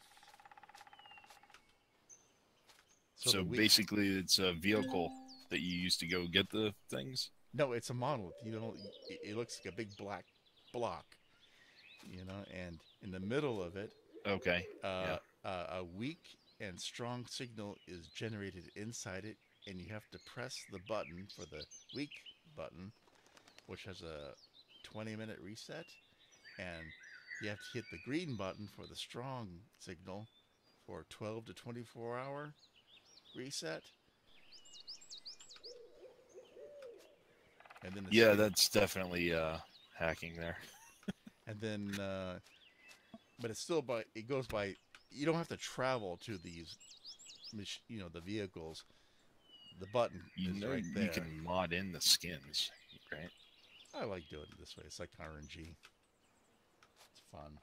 So basically, it's a vehicle that you use to go get the things? No, it's a monolith. You don't. It looks like a big black block, you know, and in the middle of it, Okay. Yeah. a weak and strong signal is generated inside it, and you have to press the button for the weak button, which has a 20-minute reset, and you have to hit the green button for the strong signal for 12 to 24-hour reset. And then yeah, that's definitely hacking there. And then, but it's still it goes by. You don't have to travel to these, the vehicles. The button is right there. You can mod in the skins, right? I like doing it this way. It's like RNG. It's fun.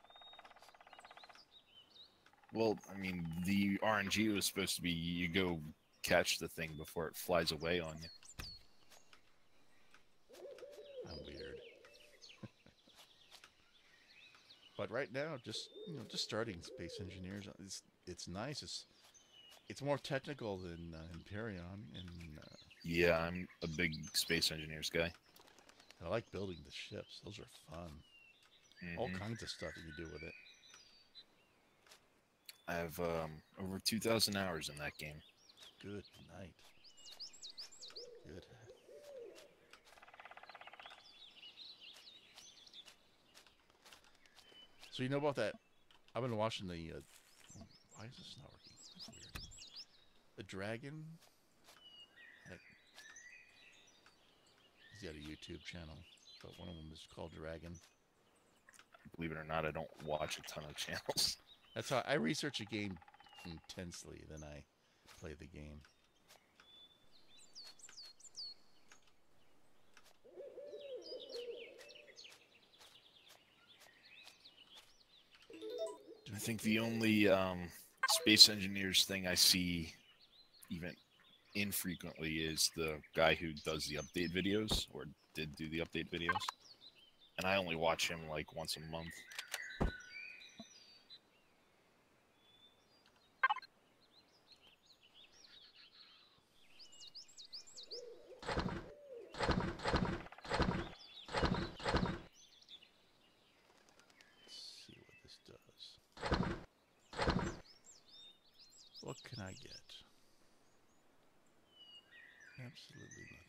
Well, I mean, the RNG was supposed to be you go catch the thing before it flies away on you. I'm weird. But right now, just starting Space Engineers. It's nice. It's more technical than Empyrean, and yeah, I'm a big Space Engineers guy. I like building the ships. Those are fun. All kinds of stuff you can do with it. I have over 2,000 hours in that game. Good night. Good. So you know about that? I've been watching the. Why is this not working? That's weird. The dragon. He's got a YouTube channel, but one of them is called Dragon. Believe it or not, I don't watch a ton of channels. That's how I research a game intensely, then I play the game. I think the only Space Engineers thing I see even infrequently is the guy who does the update videos, or did do the update videos. And I only watch him like once a month. Let's see what this does. What can I get? Absolutely nothing.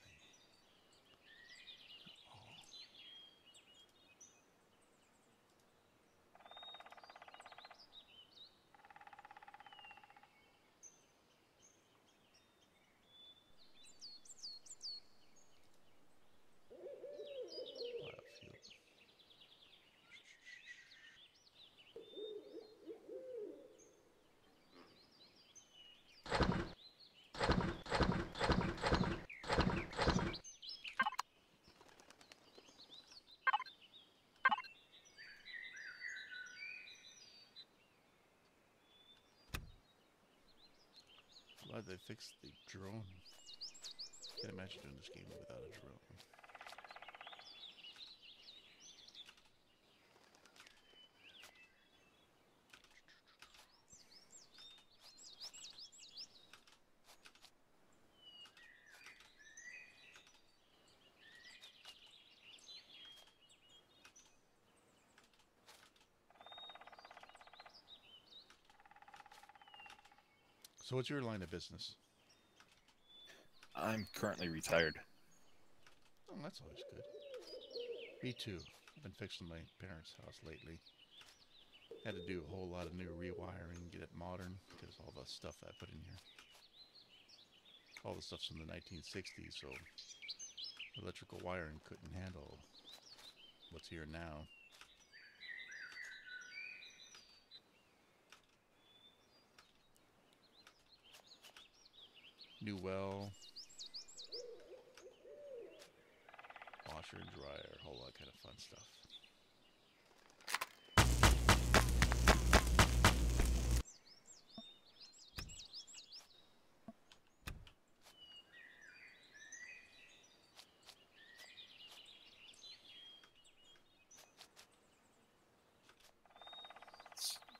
Glad they fixed the drone. Can't imagine doing this game without a drone. So what's your line of business? I'm currently retired. Oh, that's always good. Me too. I've been fixing my parents' house lately. Had to do a whole lot of new rewiring, get it modern, because all the stuff I put in here. All the stuff's from the 1960s, so electrical wiring couldn't handle what's here now. New well, washer and dryer, a whole lot kind of fun stuff.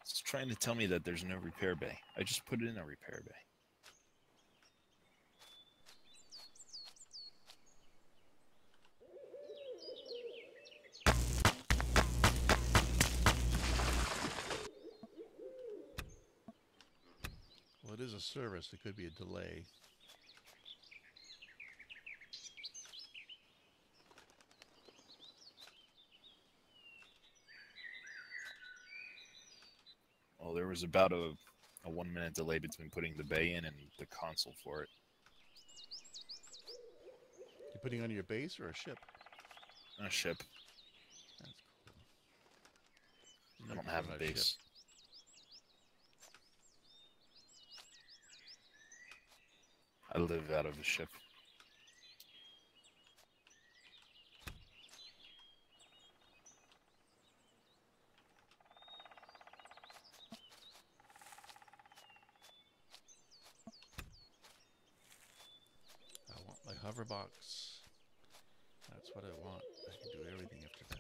It's trying to tell me that there's no repair bay. I just put in a repair bay. Well, it is a service. There could be a delay. Well, there was about a 1 minute delay between putting the bay in and the console for it. You putting on your base or a ship? A ship. That's cool. I don't have a base. I live out of a ship. I want my hover box. That's what I want. I can do everything after that.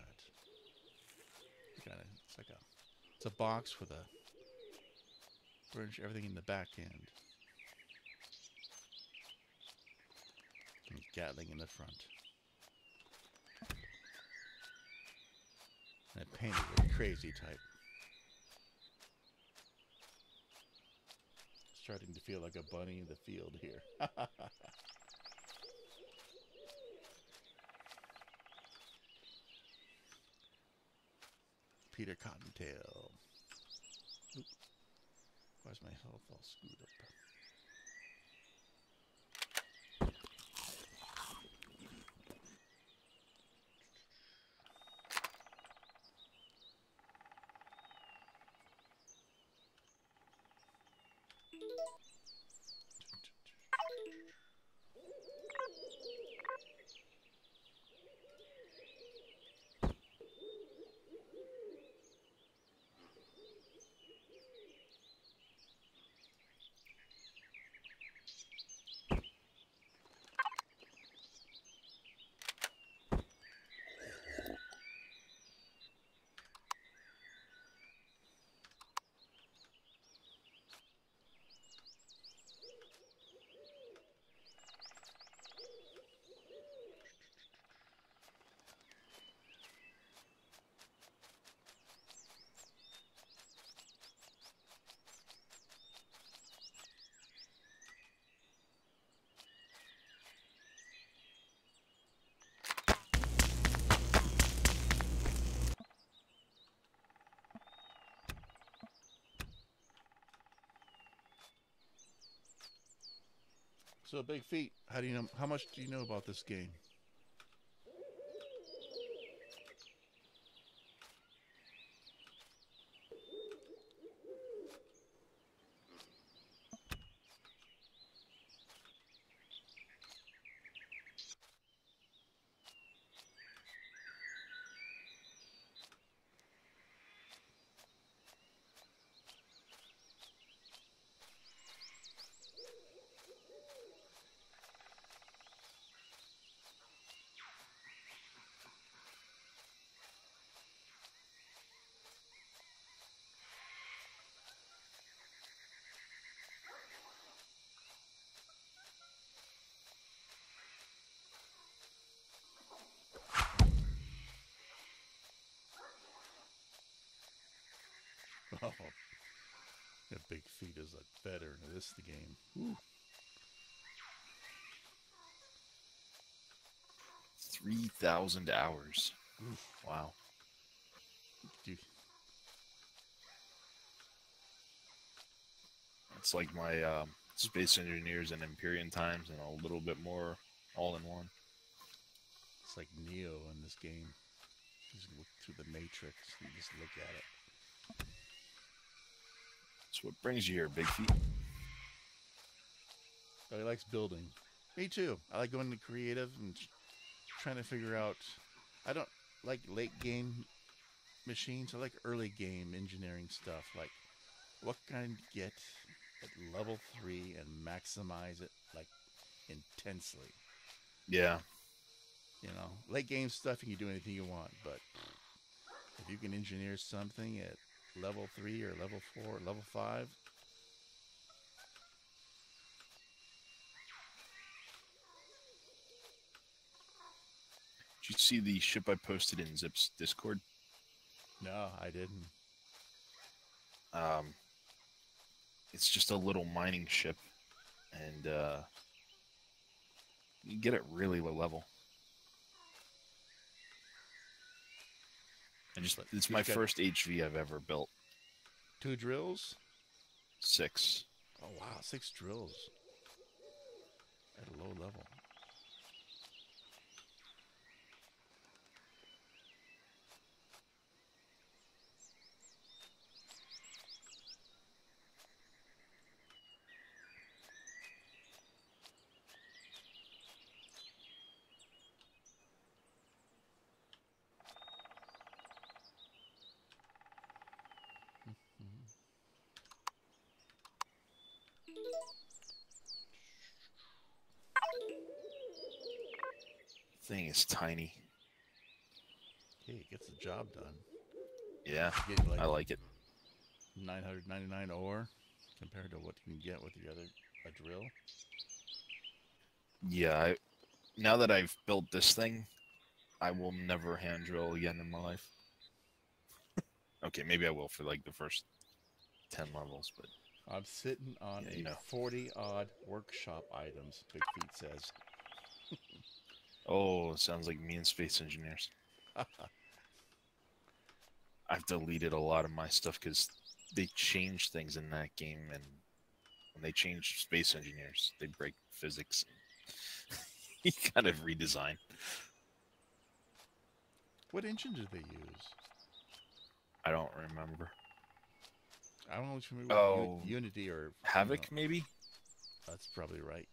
It's a box with a furnish everything in the back end. And Gatling in the front. And I painted with crazy type. Starting to feel like a bunny in the field here. Peter Cottontail. Oop. Why's my health all screwed up? So Big Feet, how do you know? How much do you know about this game? Oh, Yeah, Big Feet is a veteran of this the game. Ooh. 3,000 hours. Oof. Wow. You, It's like my Space Engineers and Empyrean Times and a little bit more all in one. it's like Neo in this game. Just look through the Matrix. You just look at it. So what brings you here, Big Feet? Oh, he likes building. Me too. I like going to creative and trying to figure out. I don't like late game machines. I like early game engineering stuff. Like, what can I get at level 3 and maximize it like intensely? Yeah. You know, late game stuff you can do anything you want, but if you can engineer something at level 3 or level 4, or level 5. Did you see the ship I posted in Zip's Discord? No, I didn't. It's just a little mining ship, and you get it really low level. And just it's my first HV I've ever built. 2 drills? 6. Oh wow, 6 drills at a low level. Thing is tiny. Hey, it gets the job done. Yeah, Like I like it. 999 ore compared to what you can get with the other drill. Yeah, now that I've built this thing, I will never hand drill again in my life. Okay, maybe I will for like the first 10 levels, but I'm sitting on yeah, 40-odd workshop items, Big Feet says. Oh, it sounds like me and Space Engineers. I've deleted a lot of my stuff because they changed things in that game, and when they changed Space Engineers, they break physics. He kind of redesigned. What engine do they use? I don't remember. I don't know which one. Unity or Havoc, maybe? That's probably right.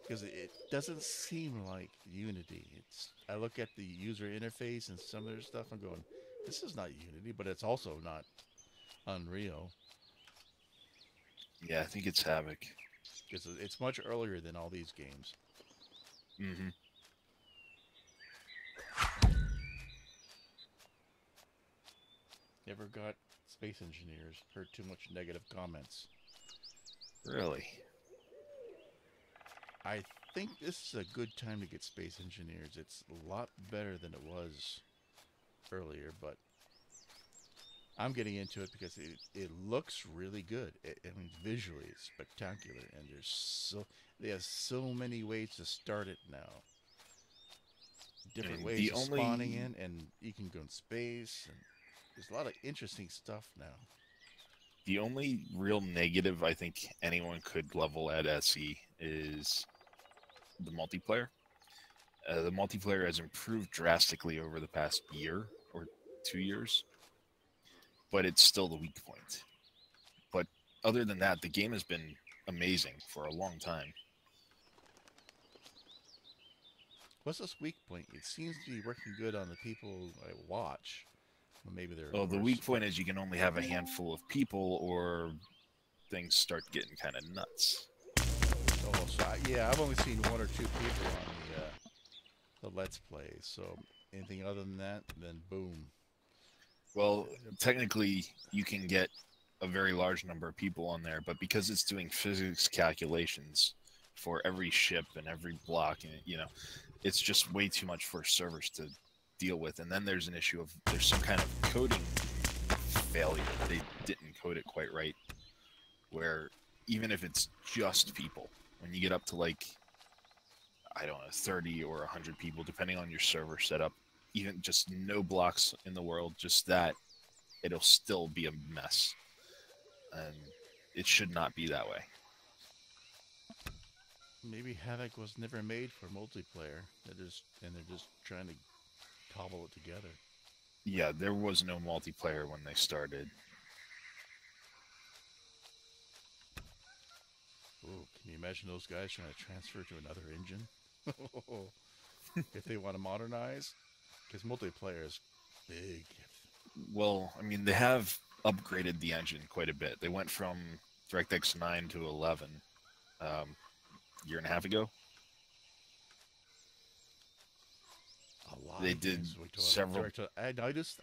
Because it doesn't seem like Unity. I look at the user interface and some of their stuff, I'm going, this is not Unity, but it's also not Unreal. Yeah, I think it's Havoc. Because it's much earlier than all these games. Mm-hmm. Never got Space Engineers. Heard too much negative comments. Really? I think this is a good time to get Space Engineers. It's a lot better than it was earlier, but I'm getting into it because it looks really good. I mean, visually it's spectacular, and they have so many ways to start it now. Different ways of spawning in, and you can go in space, and there's a lot of interesting stuff now. The only real negative I think anyone could level at SE is the multiplayer. The multiplayer has improved drastically over the past year or 2 years, but it's still the weak point. But other than that, the game has been amazing for a long time. What's this weak point? It seems to be working good on the people I watch. Well, maybe they're. Well, the weak point is you can only have a handful of people, or things start getting kind of nuts. Oh, so I've only seen 1 or 2 people on the Let's Play. So anything other than that, then boom. Well, technically, you can get a very large number of people on there, but because it's doing physics calculations for every ship and every block, and it's just way too much for servers to deal with. And then there's an issue of there's some kind of coding failure. They didn't code it quite right. Where even if it's just people, when you get up to like, I don't know, 30 or 100 people, depending on your server setup, even just no blocks in the world, just that, it'll still be a mess. And it should not be that way. Maybe Havoc was never made for multiplayer. They're just trying to cobble it together. Yeah, there was no multiplayer when they started. Ooh, can you imagine those guys trying to transfer to another engine? If they want to modernize? Because multiplayer is big. Well, I mean, they have upgraded the engine quite a bit. They went from DirectX 9 to 11 a year and a half ago. A lot. They of did games went to several. I noticed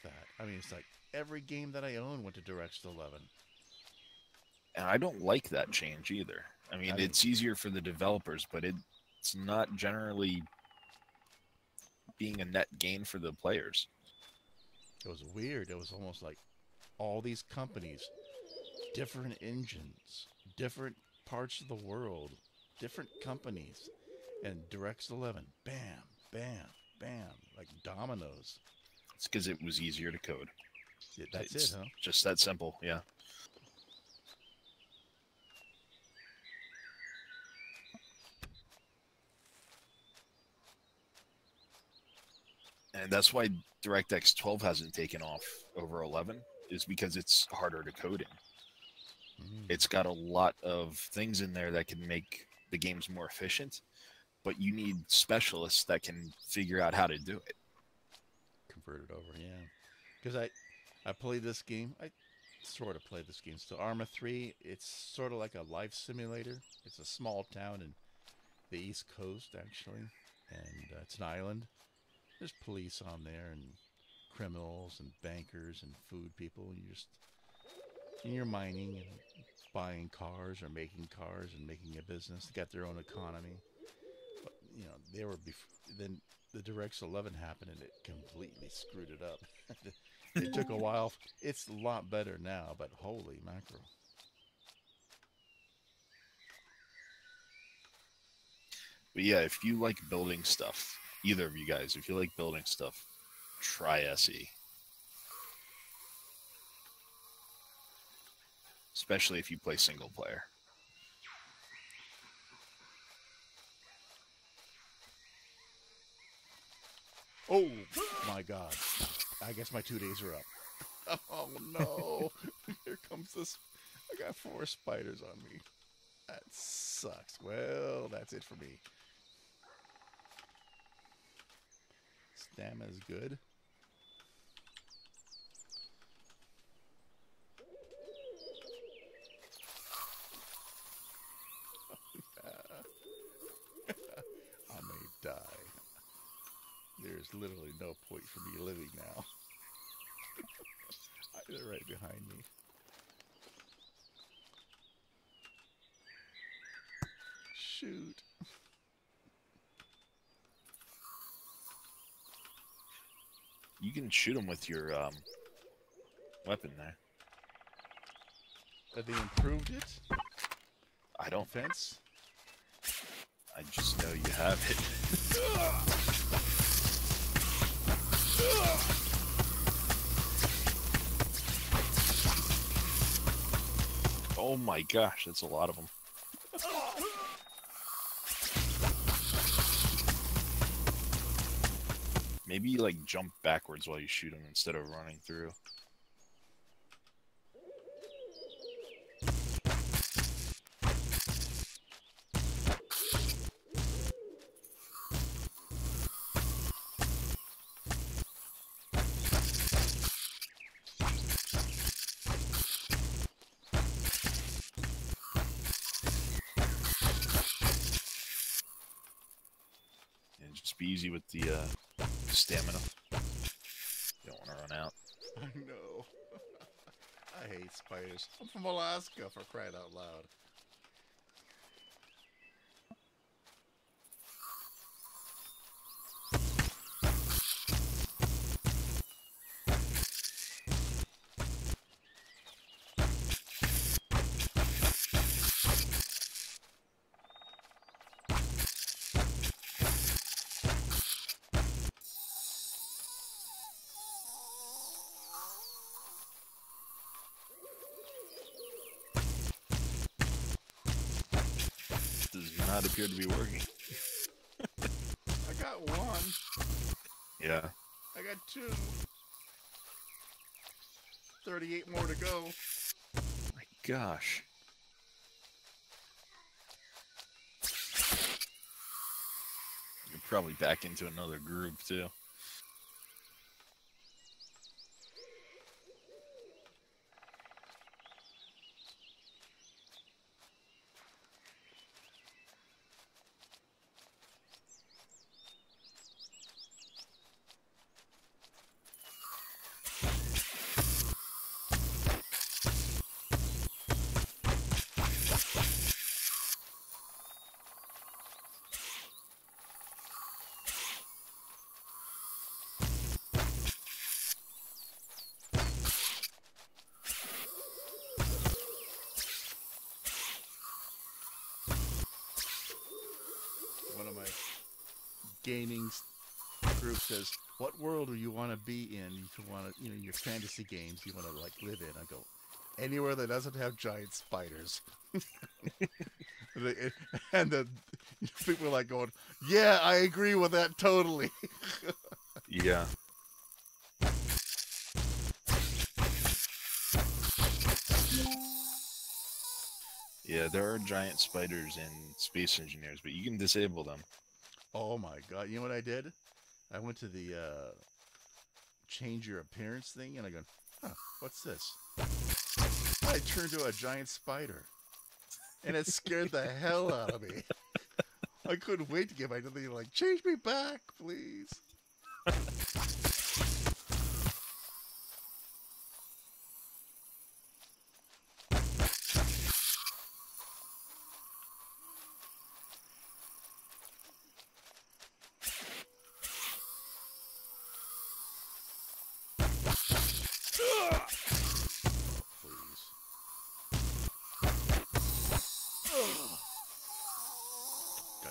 that. I mean, it's like every game that I own went to DirectX 11. And I don't like that change either. I mean, it's easier for the developers, but it's not generally being a net gain for the players. It was weird. It was almost like all these companies, different engines, different parts of the world, different companies, and DirectX 11, bam, bam, bam, like dominoes. It's because it was easier to code. Yeah, that's It's it, huh? just that simple, yeah. And that's why DirectX 12 hasn't taken off over 11, is because it's harder to code in. It's got a lot of things in there that can make the games more efficient, but you need specialists that can figure out how to do it. Convert it over, yeah. Because I played this game. I sort of played this game still. Arma 3, it's sort of like a life simulator. It's a small town in the East Coast, actually, and it's an island. There's police on there and criminals and bankers and food people. And you're mining and buying cars or making cars and making a business. They got their own economy. But, you know, they were then the DirectX 11 happened and it completely screwed it up. It took a while. It's a lot better now, but holy mackerel. But yeah, if you like building stuff, either of you guys, if you like building stuff, try SE. Especially if you play single player. Oh my God. I guess my 2 days are up. Oh no. Here comes this. I got 4 spiders on me. That sucks. Well, that's it for me. Stamina is good. I may die. There's literally no point for me living now. They're right behind me. Shoot. You can shoot them with your weapon there. Have they improved it? I don't. Defense? I just know you have it. Oh my gosh, that's a lot of them. Maybe like jump backwards while you shoot them instead of running through. And just be easy with the stamina. You don't want to run out. I know. I hate spiders. I'm from Alaska, for crying out loud. not appear to be working. I got one. Yeah. I got two. 38 more to go. My gosh. You're probably back into another group too. One of my gaming group says, "What world do you want to be in? You want to, your fantasy games you want to like live in?" I go, "Anywhere that doesn't have giant spiders." And the people are like going, "Yeah, I agree with that totally." Yeah. Yeah, there are giant spiders in Space Engineers, but you can disable them. Oh my god! You know what I did? I went to the change your appearance thing, and I go, "Huh, what's this?" I turned to a giant spider, and it scared the hell out of me. I couldn't wait to get my thing like, "Change me back, please."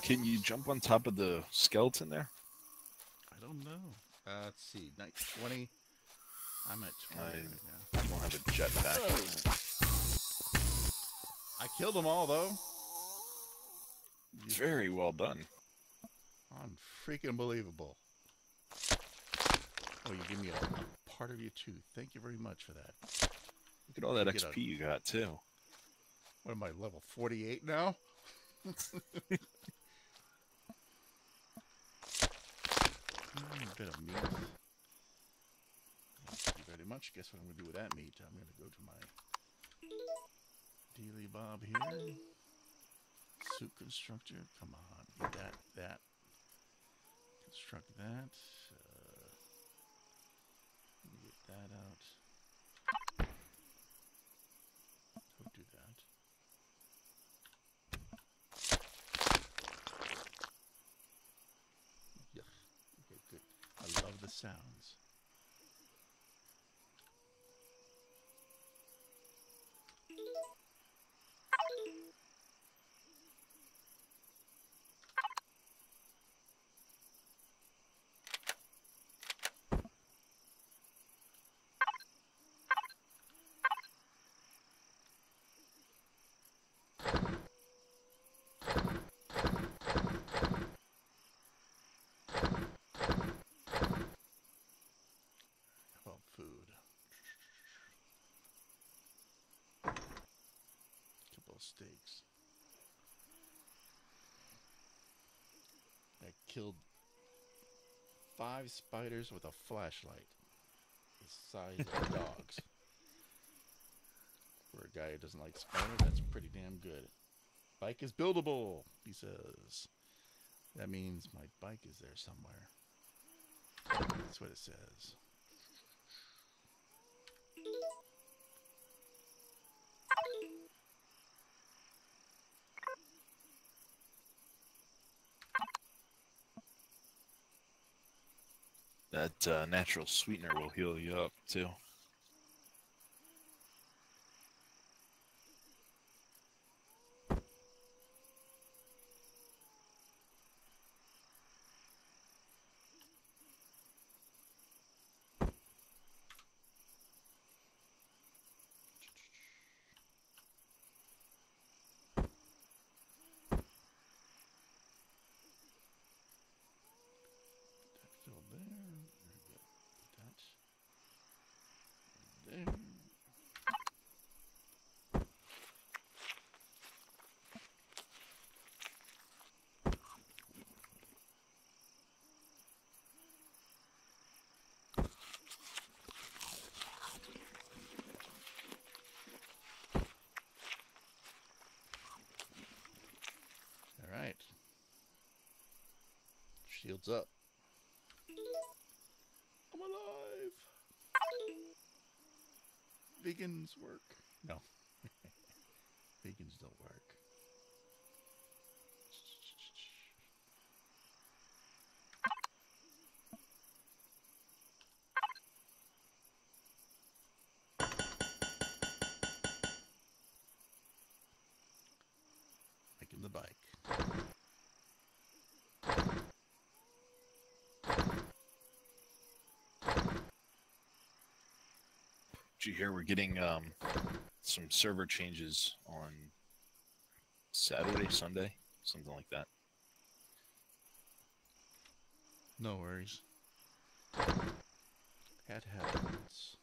Can you jump on top of the skeleton there? I don't know. Let's see. 20. I'm at 20 right now. You don't have a jetpack. I killed them all, though. Very well done. Unfreaking believable. Oh, you give me a part of you, too. Thank you very much for that. Look at all that XP you got, too. What am I, level 48 now? A bit of meat. Thank you very much. Guess what I'm going to do with that meat? I'm going to go to my Dealy Bob here. Suit constructor. Come on. That. Construct that. Get that out. Don't do that. Yeah. Okay, good. I love the sounds. Steaks. I killed 5 spiders with a flashlight, the size of dogs. For a guy who doesn't like spiders, that's pretty damn good. Bike is buildable, he says. That means my bike is there somewhere. That's what it says. That natural sweetener will heal you up, too. All right. Shields up. I'm alive. Vegans work. No. Vegans don't work. Making the bike. Did you hear we're getting some server changes on Saturday, Sunday, something like that? No worries. That happens.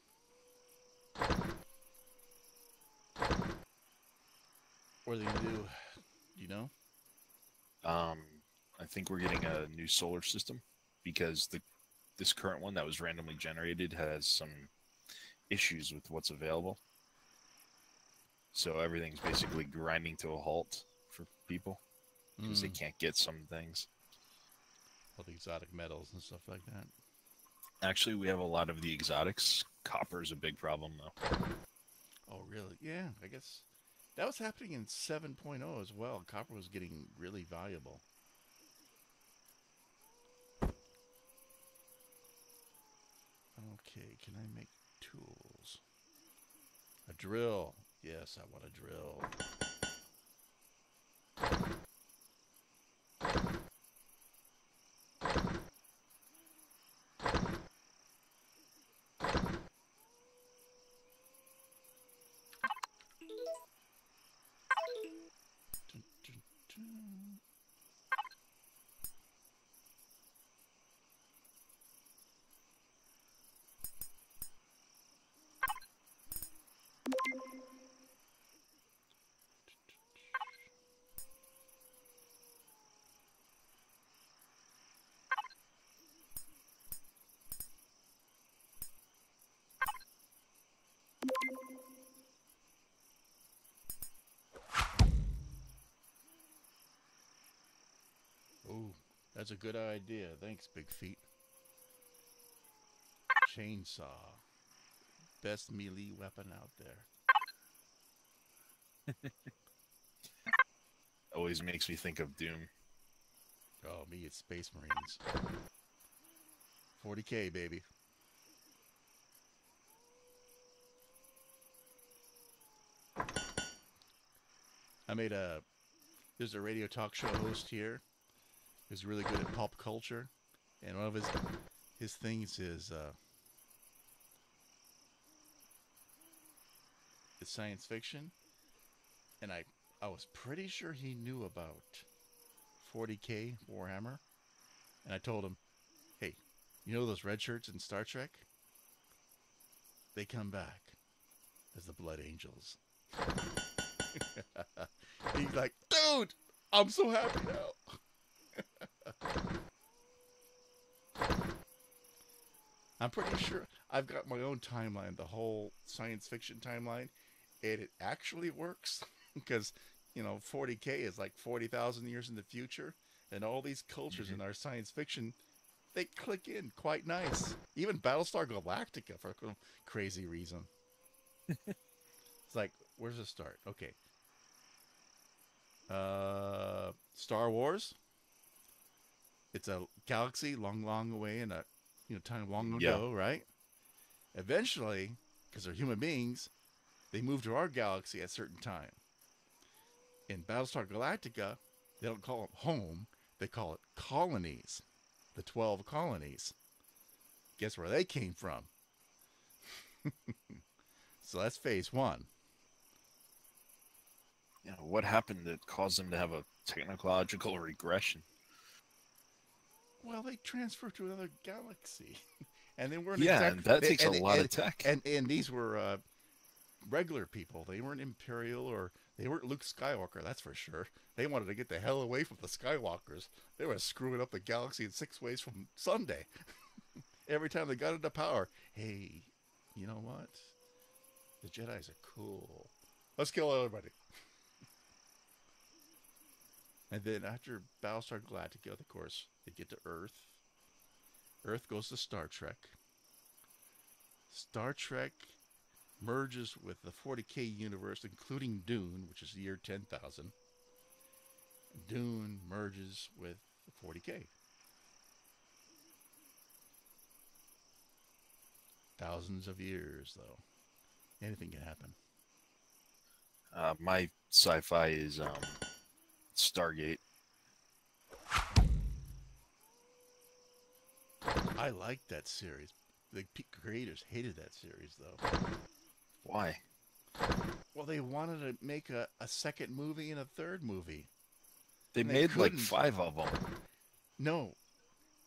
What are they gonna do? You know? I think we're getting a new solar system because this current one that was randomly generated has some issues with what's available. So everything's basically grinding to a halt for people because they can't get some things. All the exotic metals and stuff like that. Actually, we have a lot of the exotics. Copper is a big problem, though. Oh, really? Yeah, I guess that was happening in 7.0 as well. Copper was getting really valuable. Okay, can I make tools? A drill. Yes, I want a drill. Dun, dun, dun. Ooh, that's a good idea. Thanks, Big Feet. Chainsaw. Best melee weapon out there. Always makes me think of Doom. Oh, me, it's Space Marines. 40K, baby. There's a radio talk show host here who's really good at pop culture. And one of his things is it's science fiction. And I was pretty sure he knew about 40K Warhammer. And I told him, hey, you know those red shirts in Star Trek? They come back as the Blood Angels. He's like, dude, I'm so happy now. I'm pretty sure I've got my own timeline, the whole science fiction timeline, and it actually works because, 40K is like 40,000 years in the future, and all these cultures in our science fiction, they click in quite nice. Even Battlestar Galactica for some crazy reason. It's like, where's it start? Okay. Star Wars. It's a galaxy long, long away in a time long ago, right? Eventually, because they're human beings, they move to our galaxy at a certain time. In Battlestar Galactica, they don't call it home; they call it colonies. The 12 colonies. Guess where they came from? So that's phase one. Yeah, what happened that caused them to have a technological regression? Well, they transfer to another galaxy. And they weren't Yeah, and that takes a lot of and, tech. and these were regular people. They weren't Imperial or they weren't Luke Skywalker, that's for sure. They wanted to get the hell away from the Skywalkers. They were screwing up the galaxy in 6 ways from Sunday. Every time they got into power, hey, you know what? The Jedi's are cool. Let's kill everybody. And then after Battlestar Galactica, of course, they get to Earth. Earth goes to Star Trek. Star Trek merges with the 40K universe, including Dune, which is the year 10,000. Dune merges with the 40K. Thousands of years, though. Anything can happen. My sci-fi is Stargate. I liked that series. The creators hated that series, though. Why? Well, they wanted to make a second movie and a third movie. They And made like couldn't. 5 of them. No.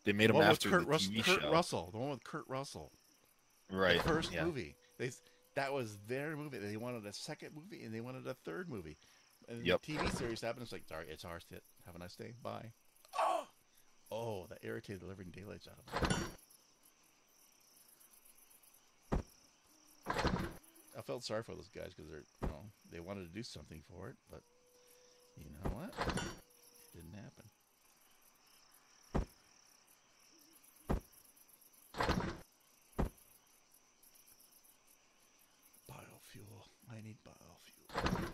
They made The them one with after the TV Kurt show. Russell. The one with Kurt Russell. Right. The first yeah. movie. That was their movie. They wanted a second movie and they wanted a third movie. And Yep. the TV series happened. It's like, sorry, it's ours. Have a nice day. Bye. Oh, that irritated the living daylights out of me. I felt sorry for those guys because they wanted to do something for it, but you know what? It didn't happen. Biofuel. I need biofuel.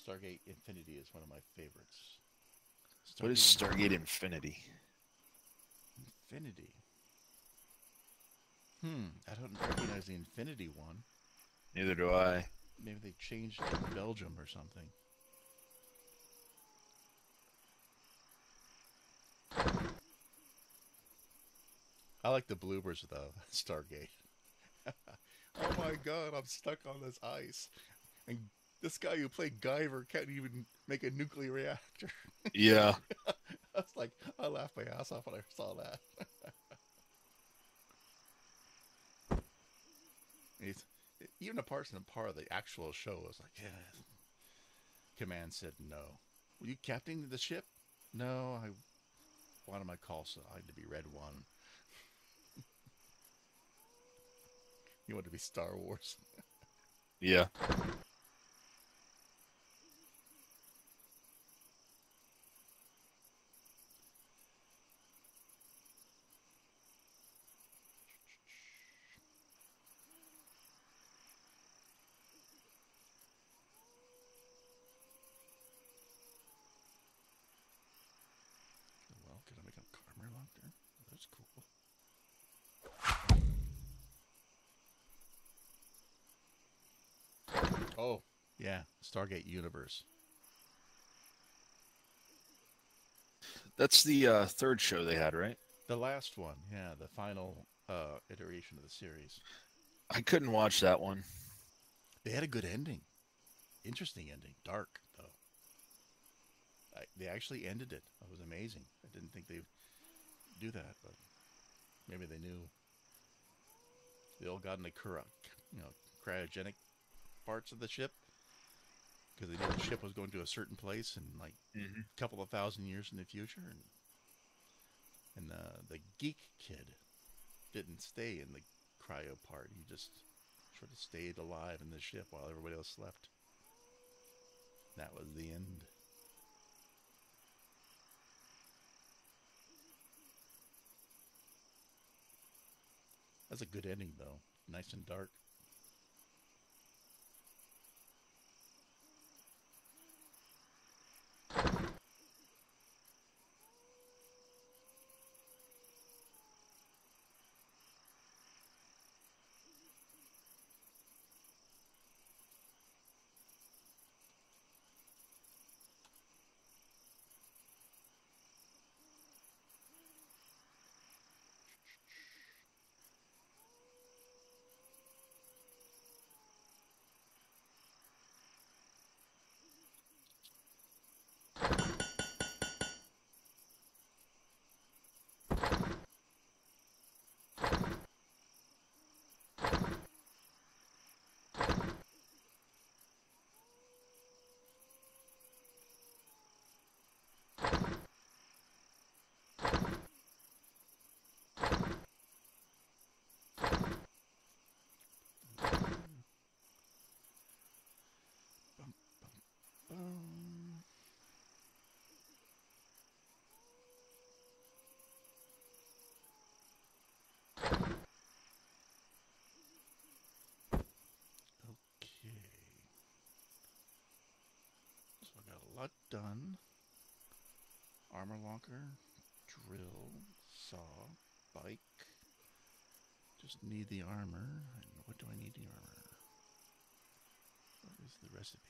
Stargate Infinity is one of my favorites. What is Stargate Infinity? Infinity? I don't recognize the Infinity one. Neither do I. Maybe they changed it in Belgium or something. I like the bloopers though. Stargate. Oh my god, I'm stuck on this ice. And this guy who played Guyver can't even make a nuclear reactor. Yeah. I was like, I laughed my ass off when I saw that. Even apart from the part of the actual show, was like, yeah. Command said no. Were you captaining the ship? No, I wanted my call sign to be Red One. You want to be Star Wars? Yeah. Well, can I make a armor lock there? That's cool. Oh, yeah. Stargate Universe. That's the third show they had, right? The last one. Yeah, the final iteration of the series. I couldn't watch that one. They had a good ending. Interesting ending. Dark, though. They actually ended it. It was amazing. I didn't think they'd do that, but maybe they knew. They all got in the cryogenic parts of the ship because they knew the ship was going to a certain place in like a couple of thousand years in the future, and the geek kid didn't stay in the cryo part. He just sort of stayed alive in the ship while everybody else slept. That was the end. That's a good ending, though. Nice and dark. lot done. Armor locker, drill, saw, bike. Just need the armor. And what do I need the armor? What is the recipe?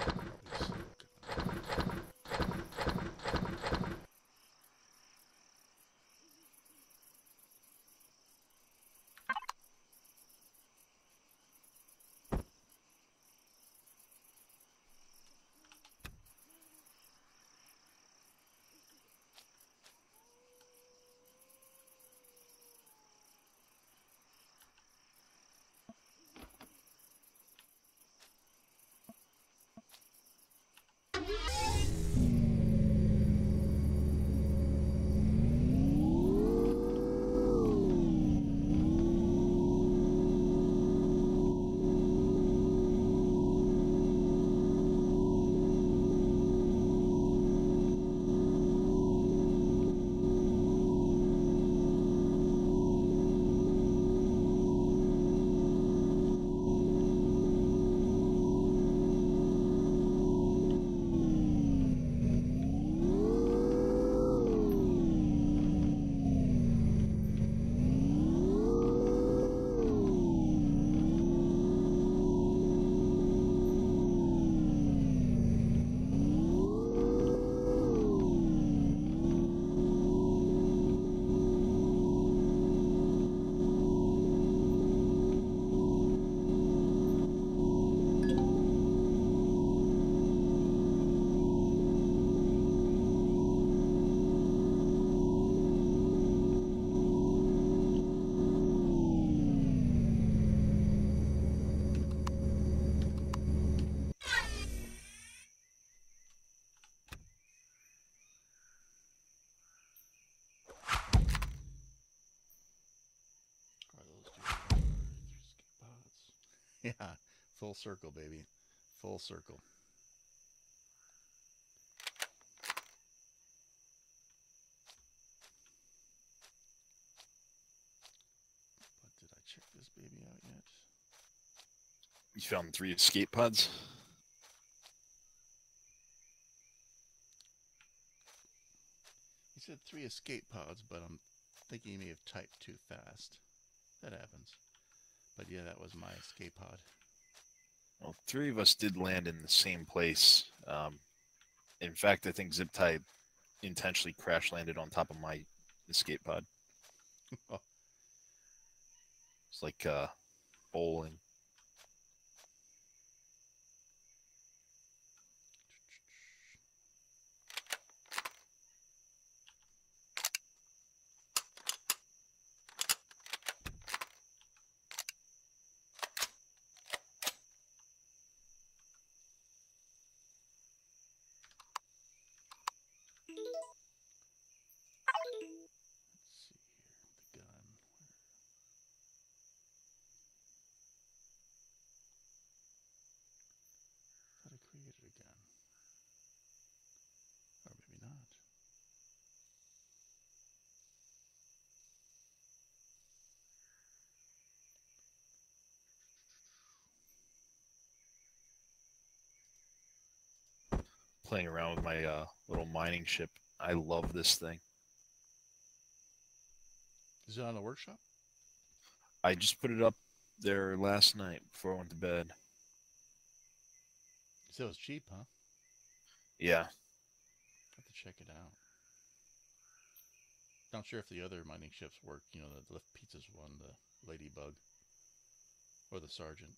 Probably silicon. Are those two escape pods? Yeah, full circle, baby. Full circle. But did I check this baby out yet? You found 3 escape pods? He said 3 escape pods, but I'm thinking he may have typed too fast. That happens. But yeah, that was my escape pod. Well, 3 of us did land in the same place. In fact, I think Zip-Tie intentionally crash landed on top of my escape pod. Oh. It's like bowling. Let's see here. The gun. Thought I created a gun. Or maybe not. Playing around with my little mining ship. I love this thing. Is it on the workshop? I just put it up there last night before I went to bed. So it was cheap, huh? Yeah. Have to check it out. Not sure if the other mining ships work. You know, the Lift Pizzas one, the Ladybug, or the Sergeant.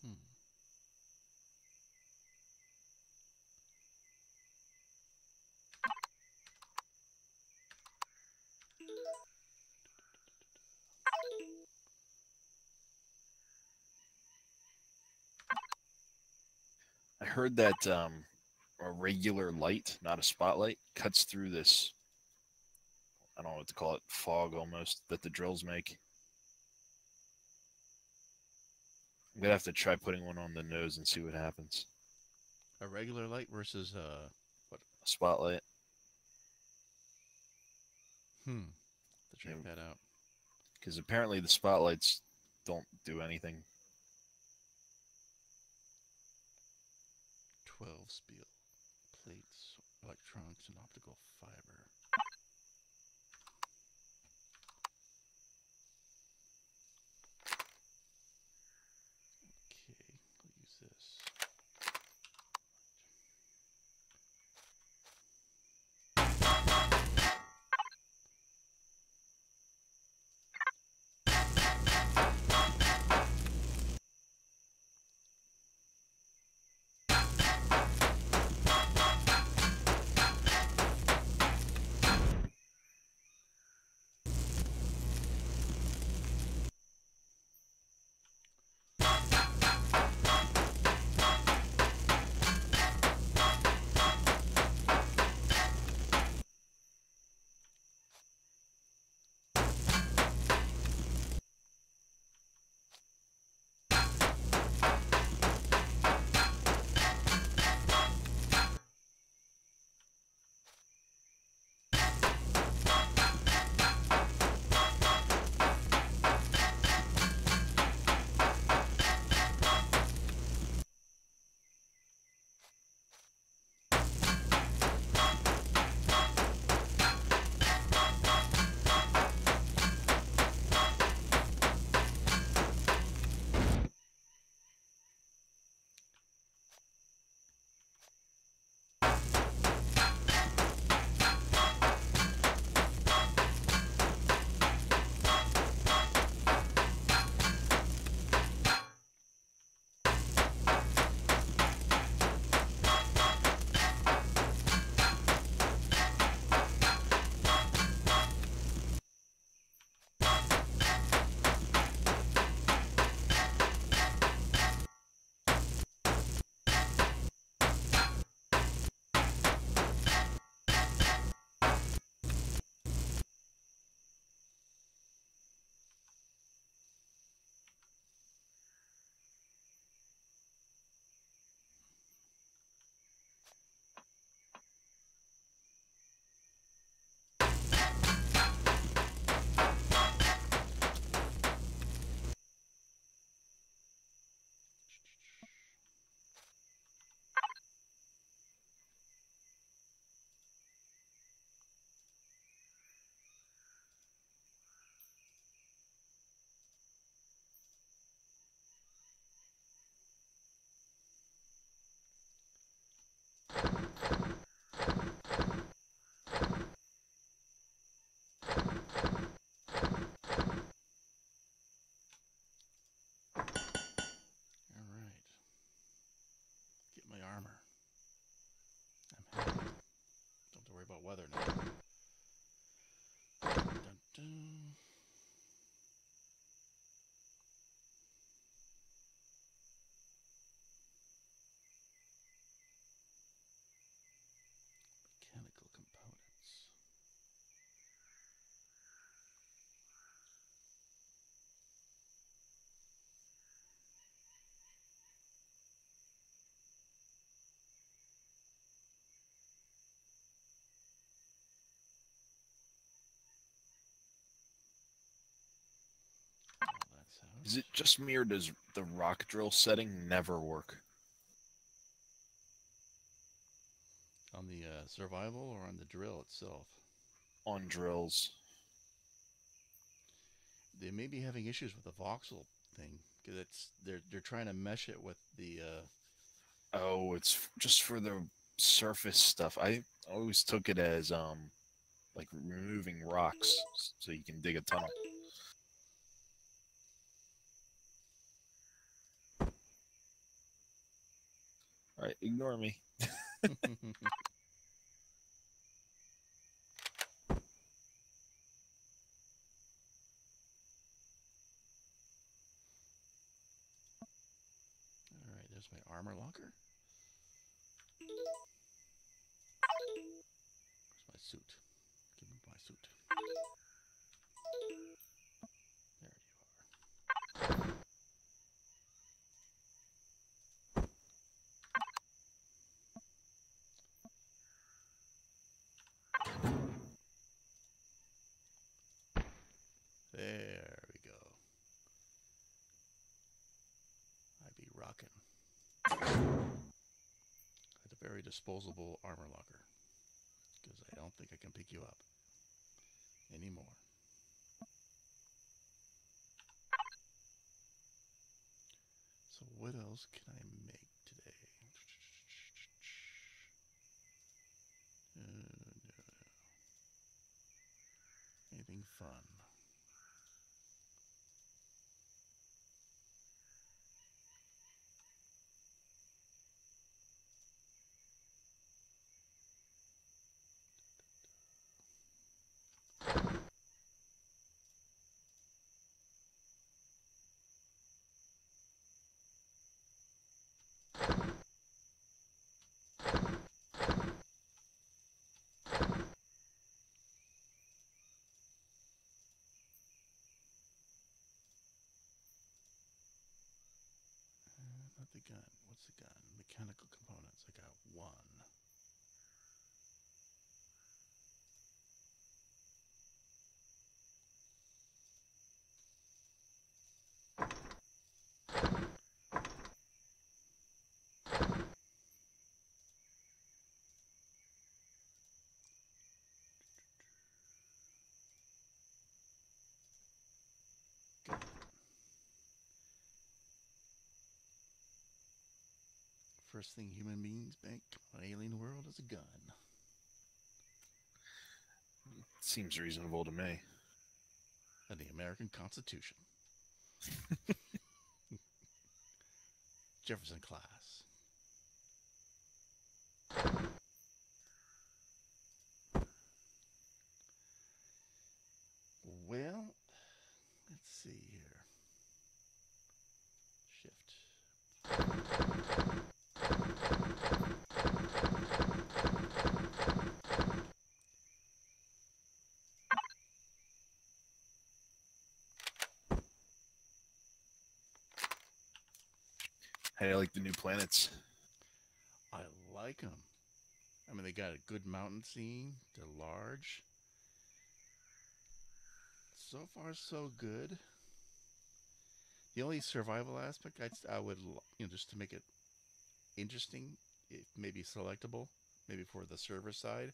Hmm. heard that a regular light, not a spotlight, cuts through this. I don't know what to call it, fog almost that the drills make. I'm gonna have to try putting one on the nose and see what happens. A regular light versus what? A spotlight. To check that out. Because apparently the spotlights don't do anything. 12 spiel plates, electronics, and optical fiber. Okay, we'll use this. Weather now. Dun, dun. Mechanical components. Is it just me or does the rock drill setting never work? On the survival or on the drill itself? On drills. They may be having issues with the voxel thing because they're trying to mesh it with the. Oh, it's just for the surface stuff. I always took it as like removing rocks so you can dig a tunnel. All right, ignore me. All right, there's my armor locker. suit. Give me my suit. There you are. There we go. I'd be rocking. It's a very disposable armor locker. Because I don't think I can pick you up anymore. So what else can I make today? Anything fun? Not the gun. What's the gun? Mechanical components. I got one. Gun. First thing human beings make on an alien world is a gun. Seems reasonable to me. And the American Constitution. Jefferson class. Well, let's see here. Shift. How do you like the new planets? I like them. I mean, they got a good mountain scene. They're large. So far, so good. The only survival aspect I would, just to make it interesting, if maybe selectable, maybe for the server side.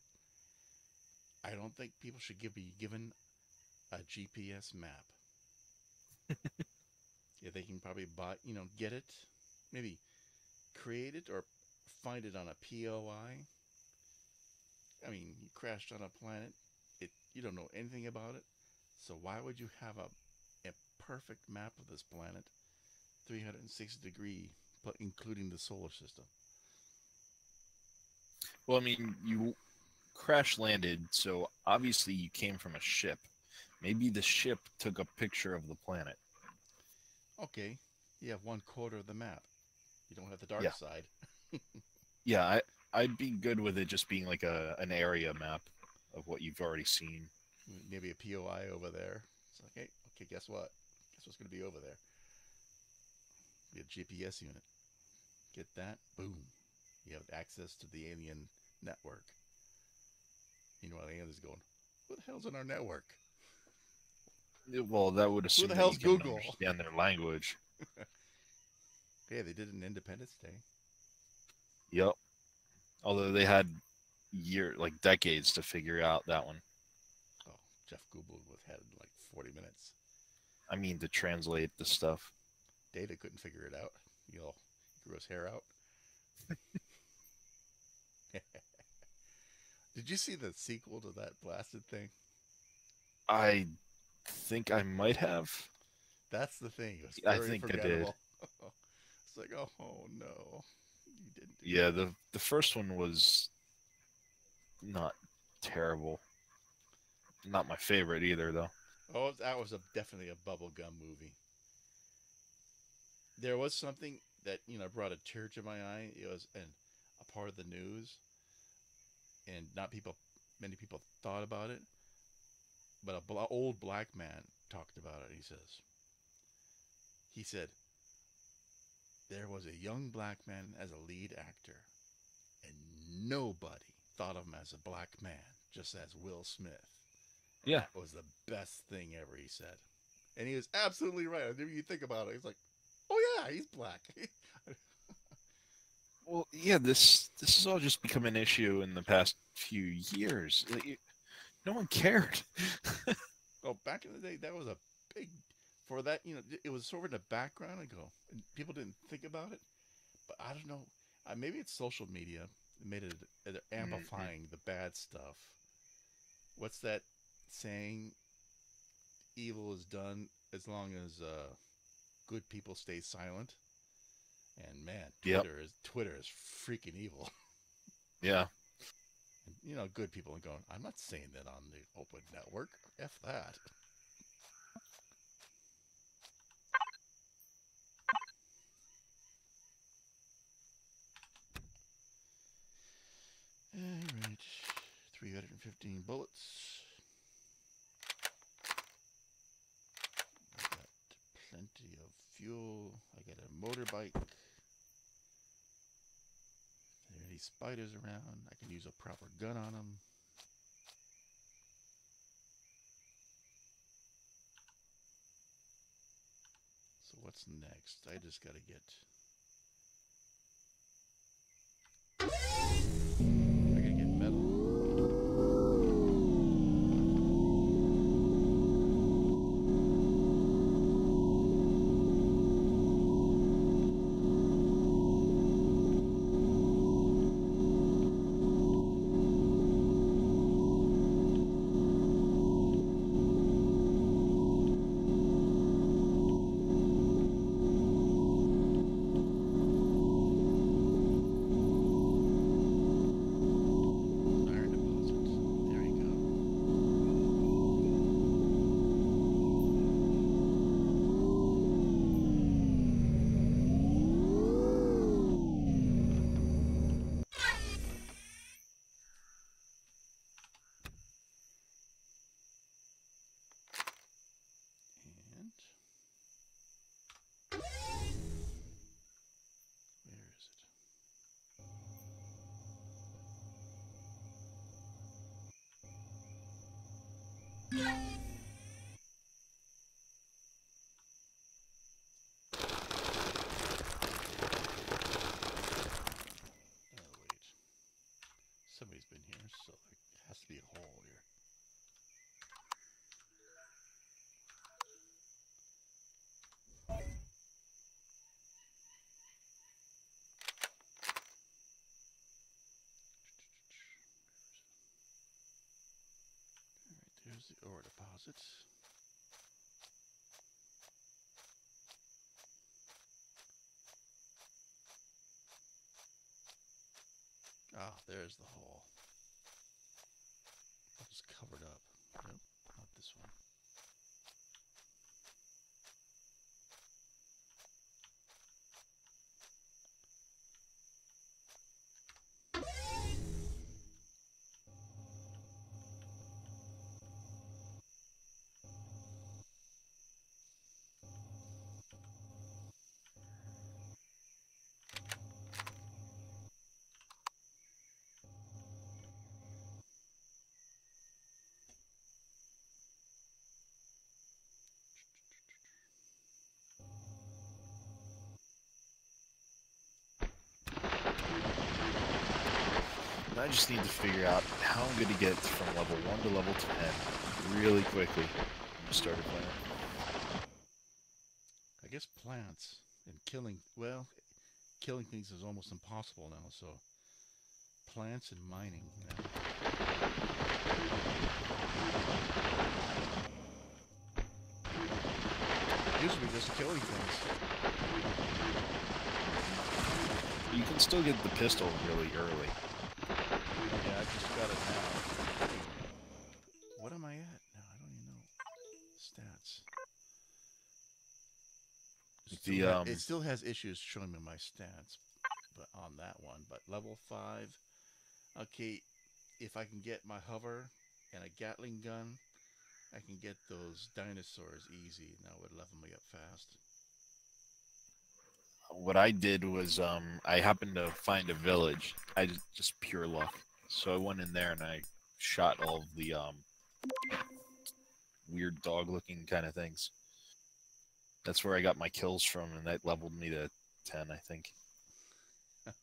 I don't think people should be given a GPS map. Yeah, they can probably buy, get it, maybe create it or find it on a POI. I mean, you crashed on a planet, you don't know anything about it, so why would you have a perfect map of this planet, 360 degree, but including the solar system? Well, I mean, you crash landed, so obviously you came from a ship. Maybe the ship took a picture of the planet. Okay, you have 1/4 of the map. You don't have the dark Yeah. side. Yeah, I'd be good with it just being like an area map of what you've already seen. Maybe a POI over there. It's like, hey, okay, guess what? Guess what's going to be over there? Be a GPS unit. Get that? Boom. You have access to the alien network. Meanwhile, the alien's going, who the hell's on our network? Well, that would assume the that hell's you can Google? understand their language. Yeah, they did an Independence Day. Yep. Although they had decades to figure out that one. Oh, Jeff Goldblum had like 40 minutes. I mean, to translate the stuff. Data couldn't figure it out. He grew his hair out. Did you see the sequel to that blasted thing? I think I might have. That's the thing. It was I very think forgettable. I did. It's like, oh no, you didn't. Yeah, the first one was not terrible. Not my favorite either, though. Oh, that was definitely a bubblegum movie. There was something that brought a tear to my eye. It was a part of the news, and not people many people thought about it, but old black man talked about it. He said there was a young black man as a lead actor, and nobody thought of him as a black man, just as Will Smith. And Yeah. that was the best thing ever, he said. And he was absolutely right. If you think about it, he's like, oh yeah, he's black. Well, yeah, this has all just become an issue in the past few years. No one cared. Well, back in the day, that was a big, for that, it was sort of in the background ago. And people didn't think about it. But I don't know. Maybe it's social media. It made it Mhm. amplifying the bad stuff. What's that saying? Evil is done as long as good people stay silent. And man, Yep. Twitter is freaking evil. Yeah. And, good people are going, I'm not saying that on the open network. F that. Alright. 315 bullets. I got plenty of fuel. I got a motorbike. If there are any spiders around, I can use a proper gun on them. So what's next? I just gotta get... I gotta get metal. Iron deposits. There you go. And where is it? Oh wait. Somebody's been here, so there has to be a hole here. Alright, there's the ore deposits. Ah, there's the hole. It's covered up. Nope, not this one. I just need to figure out how I'm going to get from level 1 to level 10 really quickly. I started playing. I guess plants and killing, well, killing things is almost impossible now, so plants and mining. Usually just killing things. You can still get the pistol really early. Yeah, I just got it now. What am I at now? I don't even know. Stats. It still has issues showing me my stats, but on that one. But level 5, okay. if I can get my hover and a Gatling gun, I can get those dinosaurs easy, and that would level me up fast. What I did was I happened to find a village. I just pure luck. So I went in there and I shot all of the weird dog-looking kind of things. That's where I got my kills from, and that leveled me to 10, I think. Got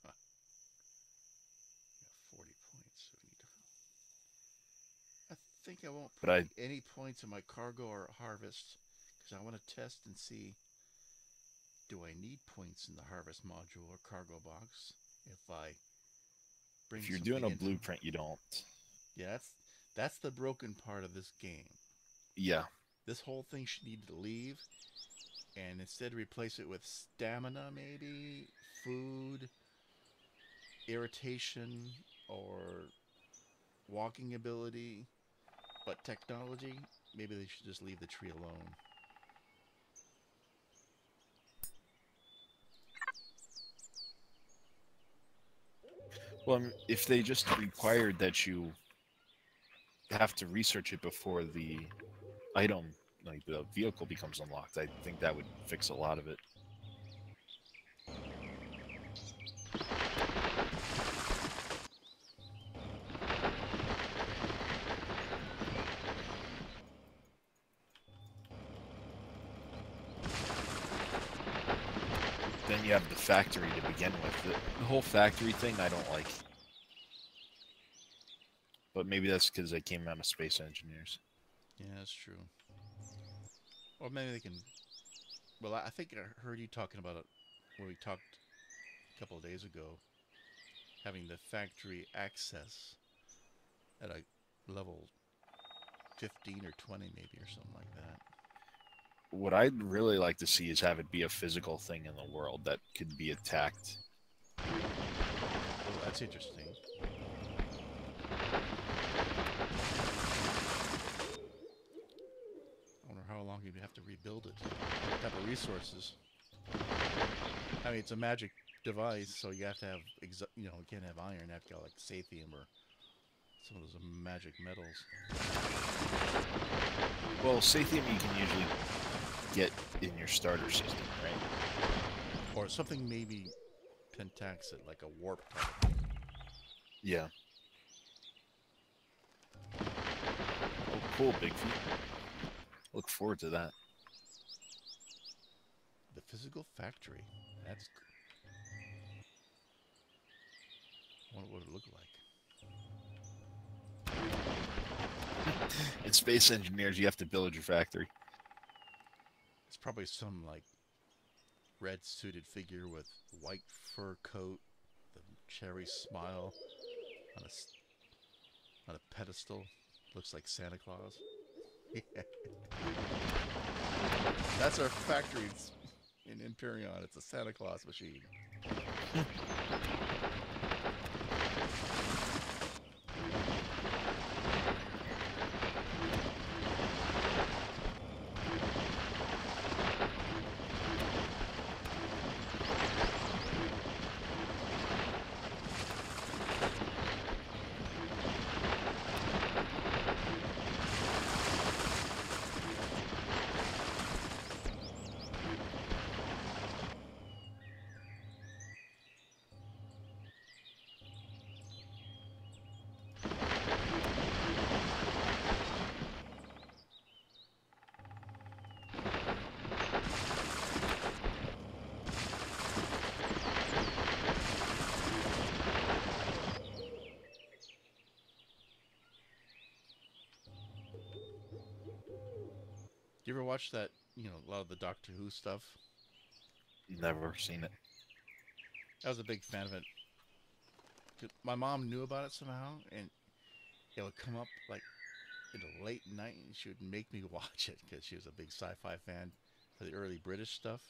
40 points. So I think I won't But put I any points in my cargo or harvest because I want to test and see, do I need points in the harvest module or cargo box if I bring if you're something doing a into. blueprint, you don't. Yeah, that's the broken part of this game. Yeah. This whole thing should need to leave and instead replace it with stamina, maybe food, irritation, or walking ability. But technology, maybe they should just leave the tree alone. Well, if they just required that you have to research it before the item, like the vehicle, becomes unlocked, I think that would fix a lot of it. Then you have the factory to begin with. The whole factory thing I don't like. But maybe that's because I came out of Space Engineers. Yeah, that's true. Or maybe they can. Well, I think I heard you talking about it when we talked a couple of days ago, having the factory access at a level 15 or 20, maybe, or something like that. What I'd really like to see is have it be a physical thing in the world that could be attacked. Oh, that's interesting. I wonder how long you'd have to rebuild it. What type of resources? I mean, it's a magic device, so you have to have, you can't have iron. You have to have like sathium or some of those magic metals. Well, Sathium you can usually get in your starter system, right? Or something maybe pentaxid, like a warp type. Yeah. Oh, cool, Bigfoot. Look forward to that. The physical factory. That's. I wonder what it look like. In Space Engineers, you have to build your factory. It's probably some like red suited figure with white fur coat, the cherry smile on a pedestal. Looks like Santa Claus. That's our factory in Imperion. It's a Santa Claus machine. Do you ever watch that? A lot of the Doctor Who stuff. Never seen it. I was a big fan of it. My mom knew about it somehow, and it would come up like in the late night, and she would make me watch it because she was a big sci-fi fan for the early British stuff.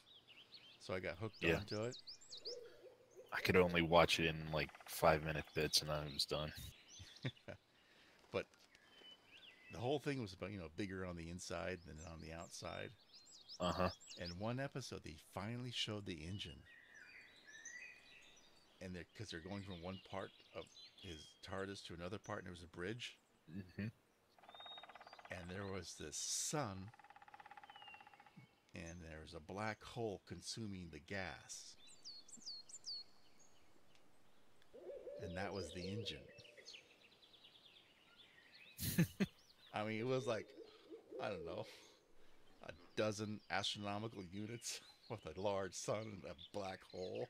So I got hooked Yeah. onto it. I could only watch it in like 5-minute bits and I was done. But the whole thing was about bigger on the inside than on the outside. Uh-huh. And one episode, they finally showed the engine, and because they're going from one part of his TARDIS to another part, and there was a bridge, Hmm. and there was this sun, and there was a black hole consuming the gas, and that was the engine. I mean, it was like, I don't know, a dozen astronomical units with a large sun and a black hole.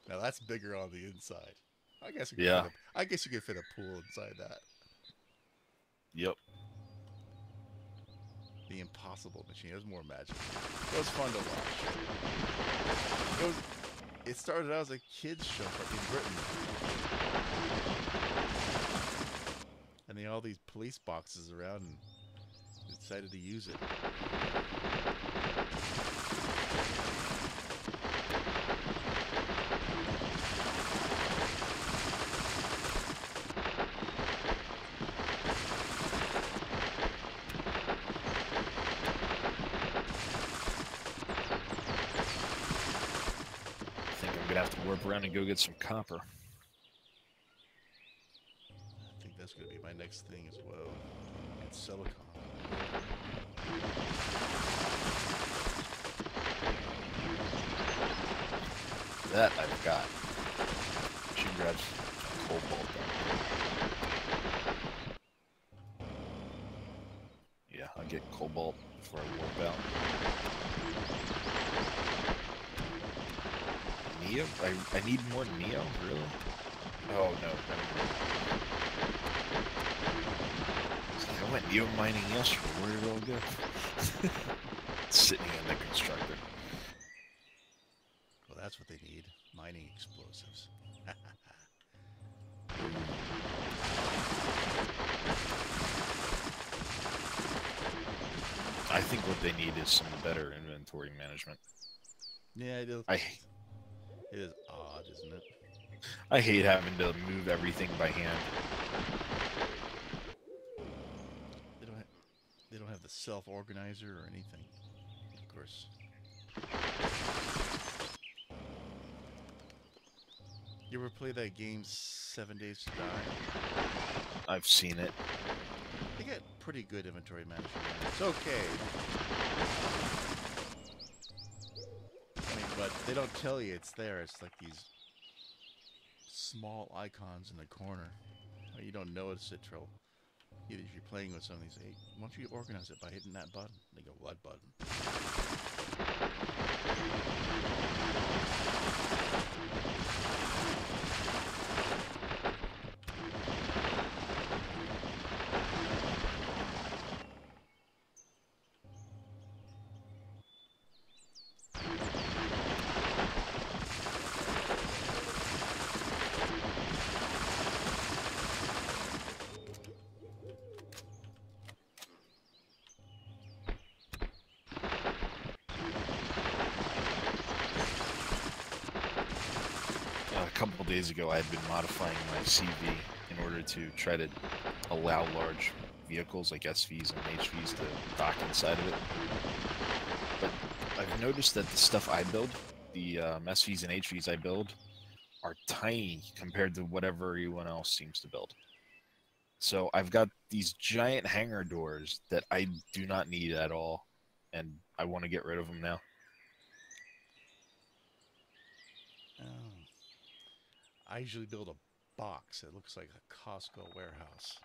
Now that's bigger on the inside. I guess you could Yeah. fit a, I guess you could fit a pool inside that. Yep. The Impossible Machine. It was more magical. It was fun to watch. It started out as a kids show in Britain, and they had all these police boxes around, and decided to use it. I think I'm gonna have to warp around and go get some copper. I think that's going to be my next thing as well. It's silicon. That I've got. Should grab some cobalt. Yeah, I'll get cobalt before I warp out. Neo? I need more Neo? Really? Oh, no. I went Neo mining yesterday. Where did it all go? Sitting in the constructor. Well, that's what they need. Mining explosives. I think what they need is some better inventory management. Yeah, it is. I It is odd, isn't it? I hate having to move everything by hand. They don't have the self-organizer or anything. Of course. You ever play that game 7 Days to Die? I've seen it. They get pretty good inventory management. It's okay. I mean, but they don't tell you it's there. It's like these small icons in the corner. You don't notice it till either if you're playing with something, say, why don't you organize it by hitting that button? They go, what button? A couple days ago, I had been modifying my CV in order to try to allow large vehicles like SVs and HVs to dock inside of it. But I've noticed that the stuff I build, the SVs and HVs I build, are tiny compared to whatever everyone else seems to build. So I've got these giant hangar doors that I do not need at all, and I want to get rid of them now. Oh. I usually build a box that looks like a Costco warehouse.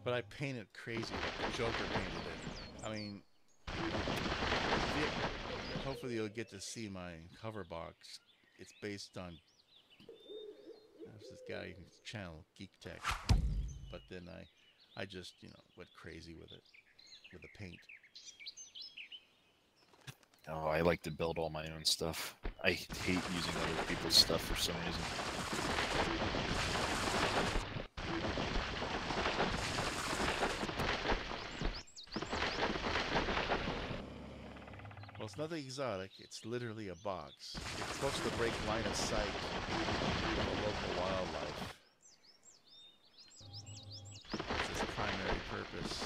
But I paint it crazy like the Joker painted it. I mean, hopefully you'll get to see my cover box. It's based on there's this guy whose channel, Geek Tech. But then I just, went crazy with it, with the paint. Oh, I like to build all my own stuff. I hate using other people's stuff for some reason. Well, it's nothing exotic. It's literally a box. It's supposed to break line of sight of the local wildlife. It's its primary purpose.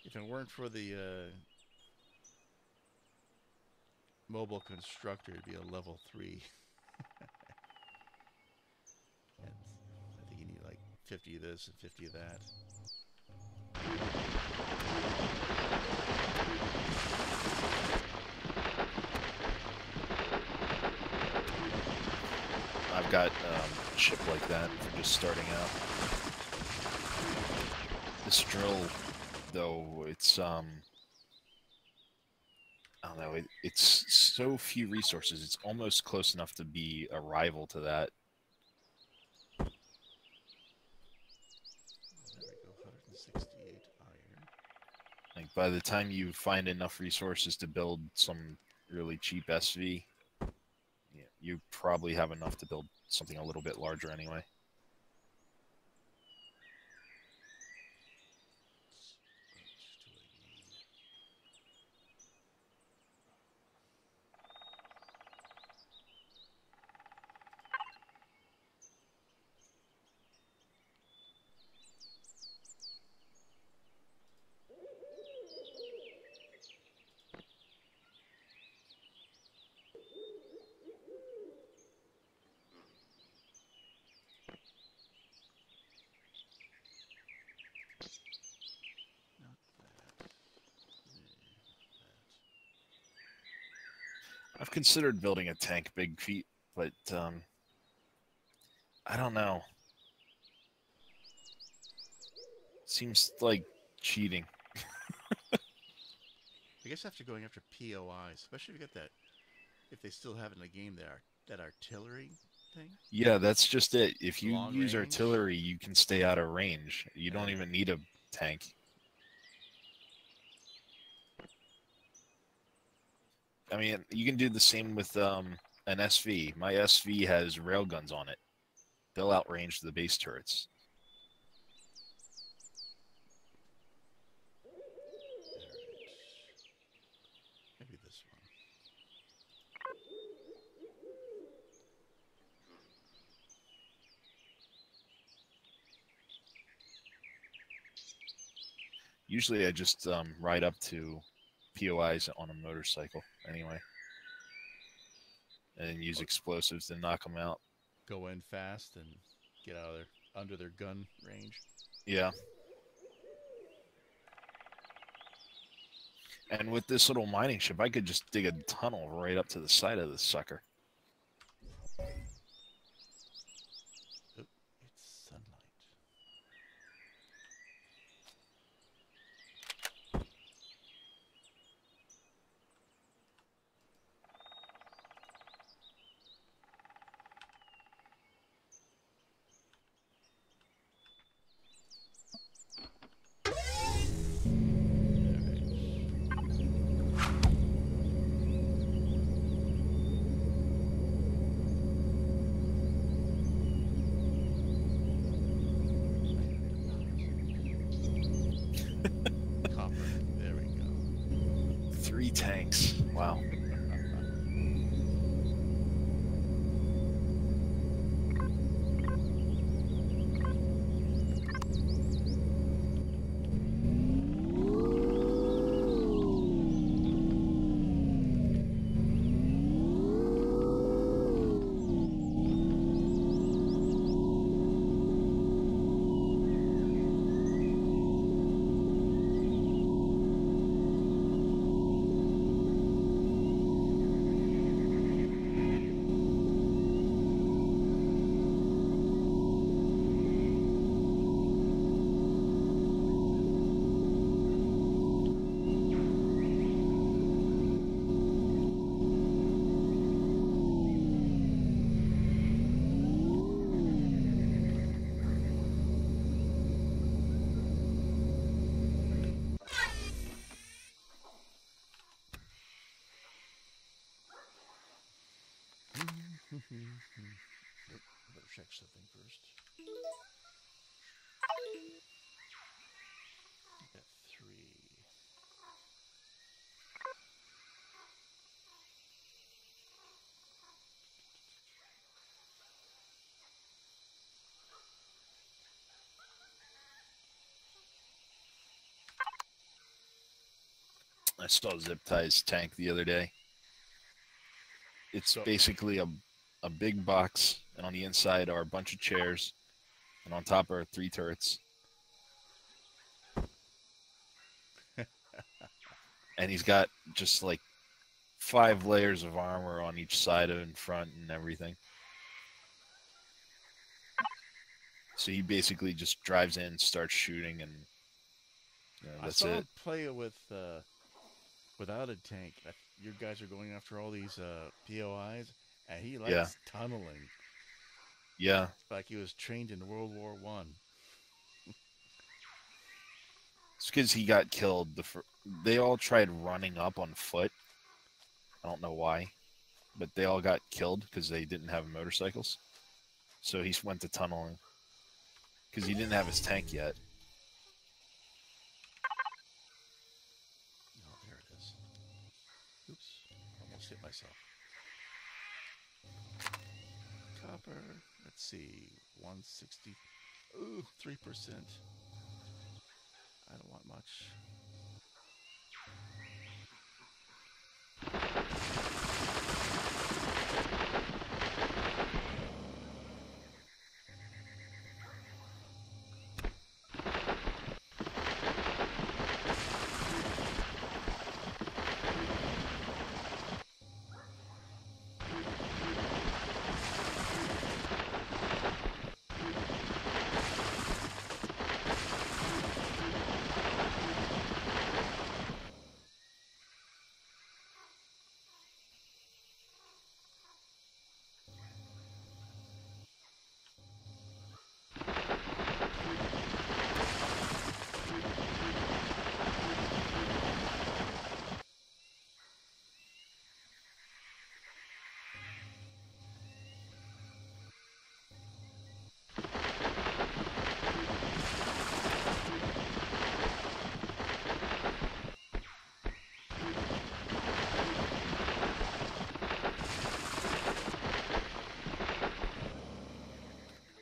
If it weren't for the mobile constructor, it'd be a level 3. And I think you need like 50 of this and 50 of that. I've got a ship like that for just starting out. This drill, though, it's I don't know. It's so few resources. It's almost close enough to be a rival to that. There we go, 168 iron. Like by the time you find enough resources to build some really cheap SV, yeah, you probably have enough to build something a little bit larger anyway. I've considered building a tank Big Feet, but I don't know. Seems like cheating. I guess after going after POI, especially if you got that, if they still have in the game that artillery thing. Yeah, that's just it. If you Long use range. artillery, you can stay out of range. You don't even need a tank. I mean, you can do the same with an SV. My SV has railguns on it. They'll outrange the base turrets. Maybe this one. Usually I just ride up to POIs on a motorcycle anyway. And use explosives to knock them out. Go in fast and get out of there, under their gun range. Yeah. And with this little mining ship, I could just dig a tunnel right up to the side of this sucker. Oh, it's sunlight. There we go. 3 tanks. Wow. Nope, better check something first. Got 3. saw Zip Tie's tank the other day. It's So- basically a big box, and on the inside are a bunch of chairs, and on top are 3 turrets. And he's got just like 5 layers of armor on each side and front and everything. So he basically just drives in, starts shooting, and that's I saw it. him play it with without a tank. You guys are going after all these POIs, and he likes Yeah. tunneling. Yeah, It's like he was trained in World War One. it's because he got killed. They all tried running up on foot. I don't know why, but they all got killed because they didn't have motorcycles. So he went to tunneling because he didn't have his tank yet. Oh, there it is. Oops, almost hit myself. Copper. Let's see, 160. Ooh, 3%. I don't want much.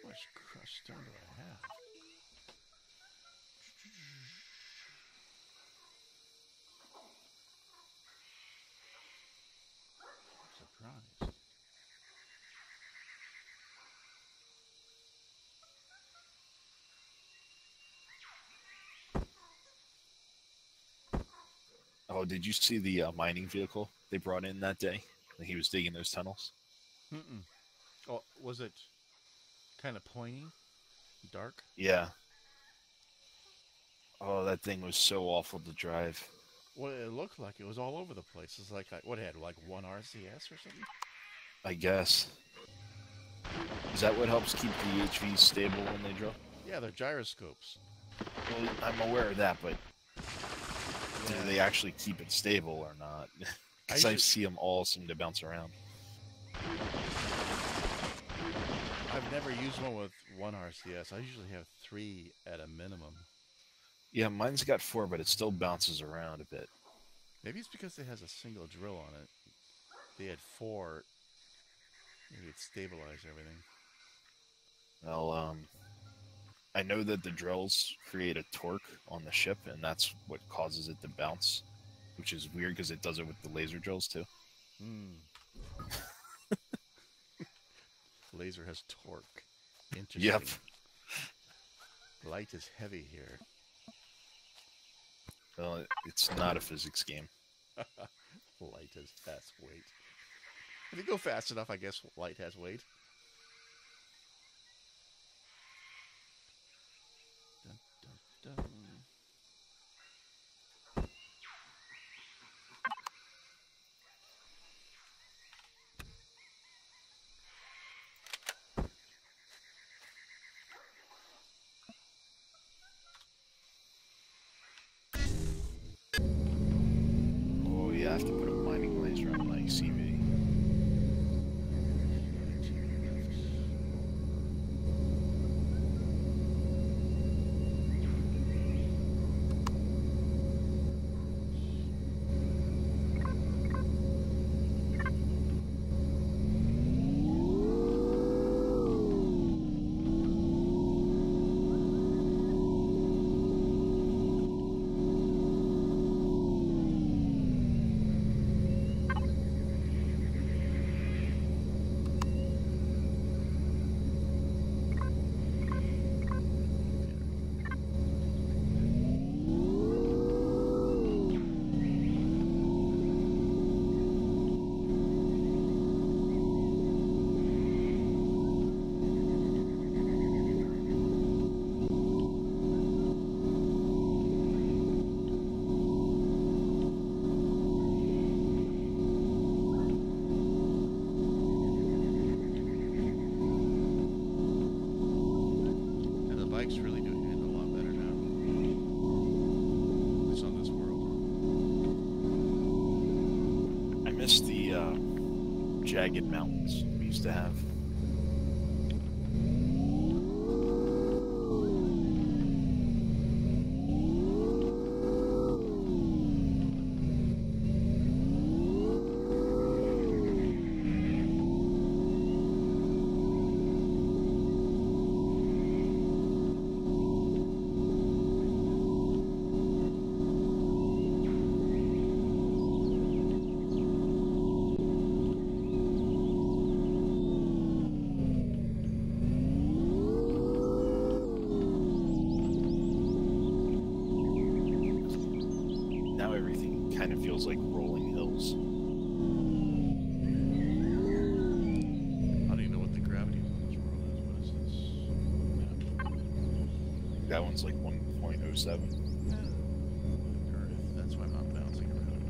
How much crushed stone do I have? I'm surprised. Oh, did you see the mining vehicle they brought in that day when he was digging those tunnels? Mm-mm. Oh, was it kind of pointy? Dark? Yeah. Oh, that thing was so awful to drive. Well, it looked like it was all over the place. It's like, what, it had like 1 RCS or something? I guess. Is that what helps keep the HVs stable when they drill? Yeah, they're gyroscopes. Well, I'm aware of that, but do they actually keep it stable or not? Because I see them all seem to bounce around. I've never used one with 1 RCS. I usually have 3 at a minimum. Yeah, mine's got 4, but it still bounces around a bit. Maybe it's because it has a single drill on it. They had 4. Maybe it stabilized everything. Well, I know that the drills create a torque on the ship, and that's what causes it to bounce, which is weird because it does it with the laser drills too. Laser has torque. Interesting. Yep. Light is heavy here. Well, it's not a physics game. Light has weight. If you go fast enough, I guess light has weight. Dun, dun, dun. Oh, yeah, I have to put a mining laser on my CV. jagged mountains we used to have. Now everything kind of feels like rolling hills. I don't even know what the gravity of this world is. What is this? That one's like 1.07. Earth. That's why I'm not bouncing around.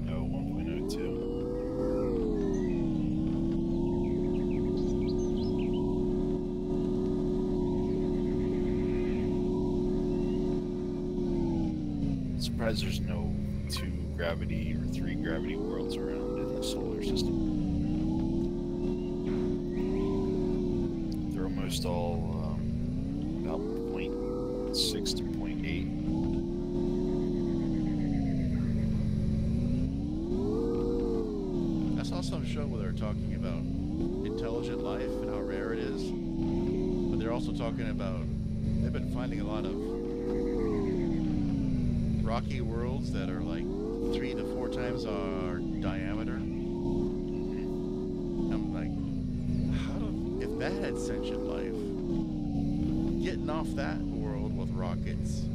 No, 1.02. Surprised there's no 2 gravity or 3 gravity worlds around in the solar system. They're almost all about 0.6 to 0.8. I saw some show where they're talking about intelligent life and how rare it is, but they're also talking about they've been finding a lot of rocky worlds that are like 3 to 4 times our diameter. I'm like, how do if that had sentient life, getting off that world with rockets,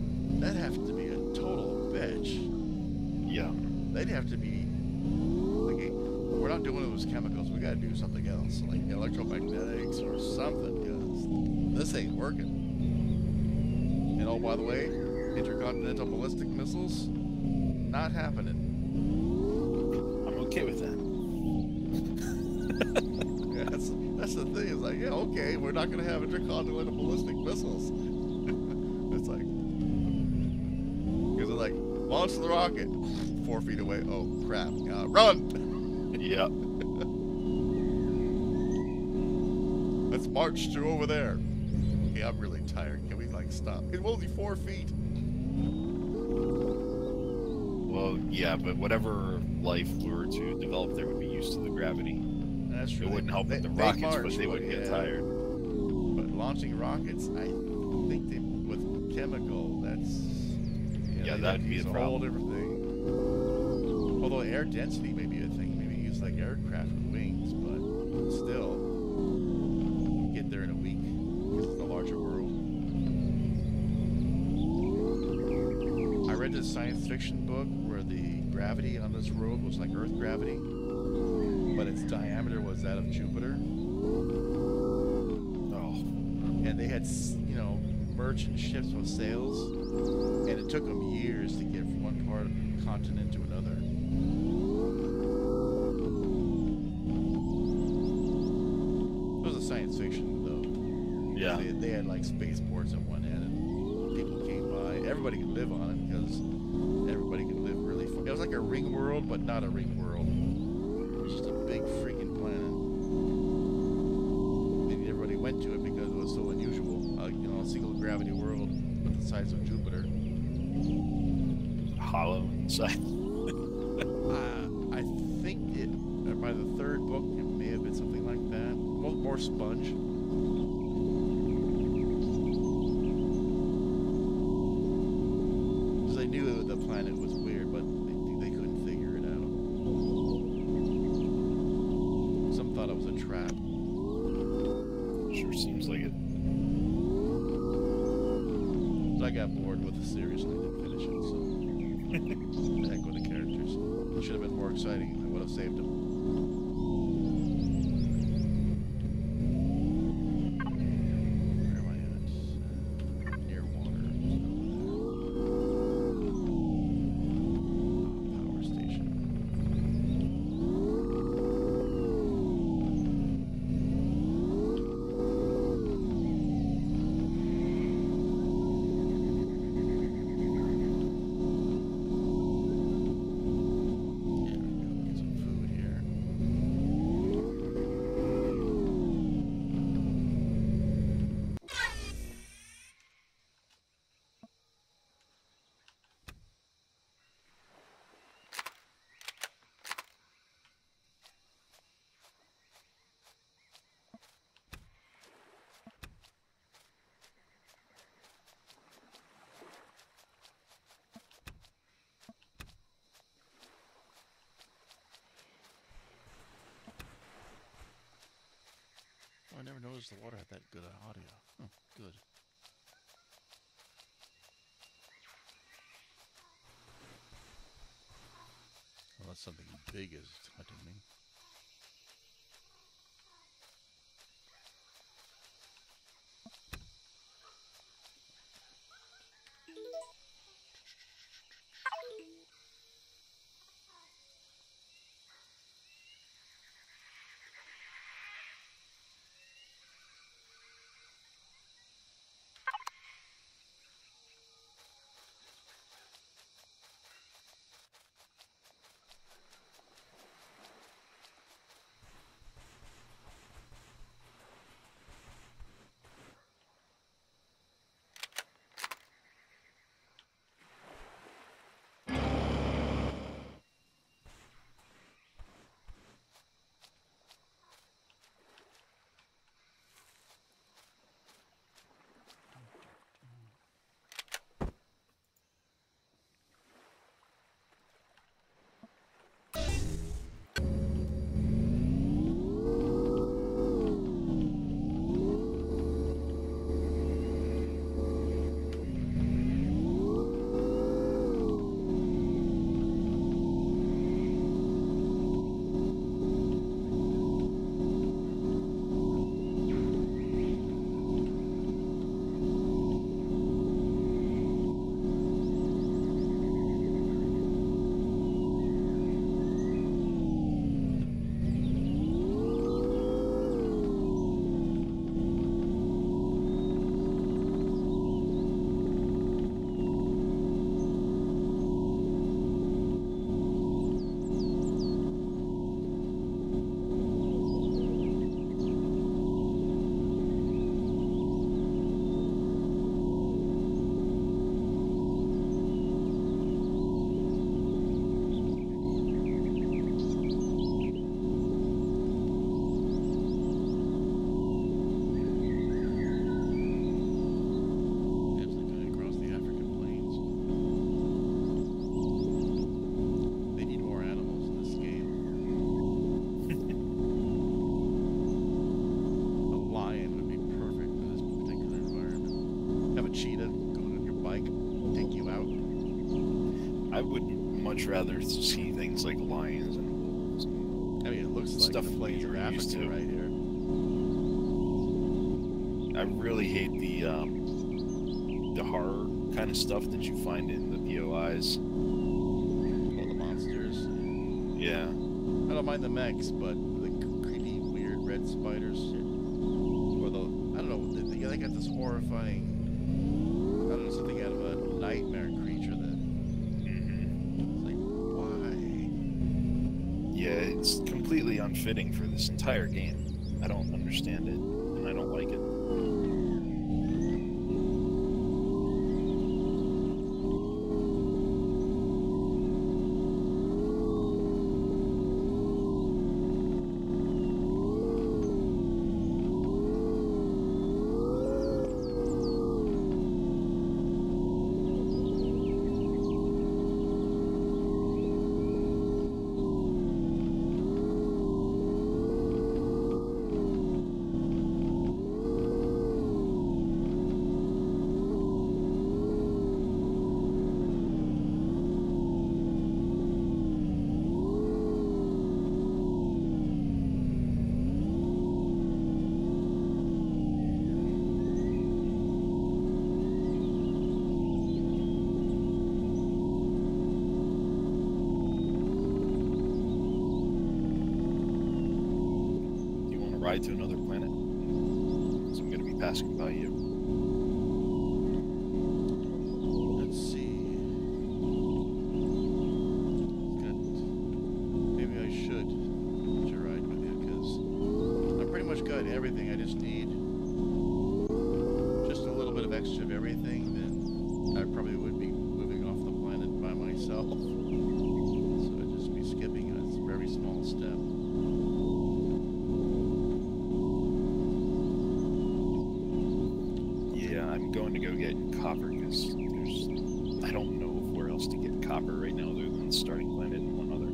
that'd have to be a total bitch. Yeah. They'd have to be like, hey, we're not doing those chemicals. We got to do something else, like electromagnetics or something, because this ain't working. And oh, by the way, intercontinental ballistic missiles, not happening. I'm okay with that. Yeah, that's the thing. It's like, yeah, okay, we're not going to have intercontinental ballistic missiles. It's like, because it's like, launch the rocket, 4 feet away. Oh crap! Run! Yeah. Let's march to over there. Okay, I'm really tired. Can we like stop? It's only 4 feet. Well, yeah, but whatever life we were to develop there would be used to the gravity. That's true. It wouldn't help with the They rockets, march, but they would get yeah. tired. But launching rockets, I think they with chemical, that's Yeah, they'd that'd have to be use a a whole problem. different thing. Although air density may be a thing, maybe use like aircraft with wings, but still, get there in a week because it's a larger world. I read this science fiction book where the gravity on this world was like Earth gravity, but its diameter was that of Jupiter. Oh, And they had, merchant ships with sails, and it took them years to get from one part of the continent to another. It was a science fiction, though. yeah. They had like spaceports at one end, and people came by. Everybody could live on it because everybody could live really far. It was like a ring world, but not a ring world. It was just a big freaking planet. And everybody went to it because it was so unusual. A single gravity world with the size of Jupiter. Hollow inside. I think by the 3rd book, it may have been something like that. More sponge. Because they knew the planet was weird, but they couldn't figure it out. Some thought it was a trap. Sure seems like it. So I got bored with the series and I didn't finish it, so heck with the characters. It should have been more exciting. I would have saved them. Where am I at? Near water. Power station. noticed the water had that good audio. Huh, good. Unless something big is hunting me. I would much rather see things like lions and wolves. I mean, it looks like Stuff the plains of you're used Africa to. right here. I really hate the horror kind of stuff that you find in the POIs. All the monsters. Yeah. I don't mind the mechs, but the creepy, weird red spiders. Or the, I don't know, they got this horrifying, I don't know, something out of a nightmare creature that, it's like, why? Yeah, it's completely unfitting for this entire game. I don't understand it, and I don't like it. Ride to another planet. So I'm going to be passing by you. Let's see. Maybe I should ride with you, because I pretty much got everything. I just need just a little bit of extra of everything, then I probably would be moving off the planet by myself. So I'd just be skipping a very small step. I'm going to go get copper because I don't know of where else to get copper right now other than Starting Planet and one other.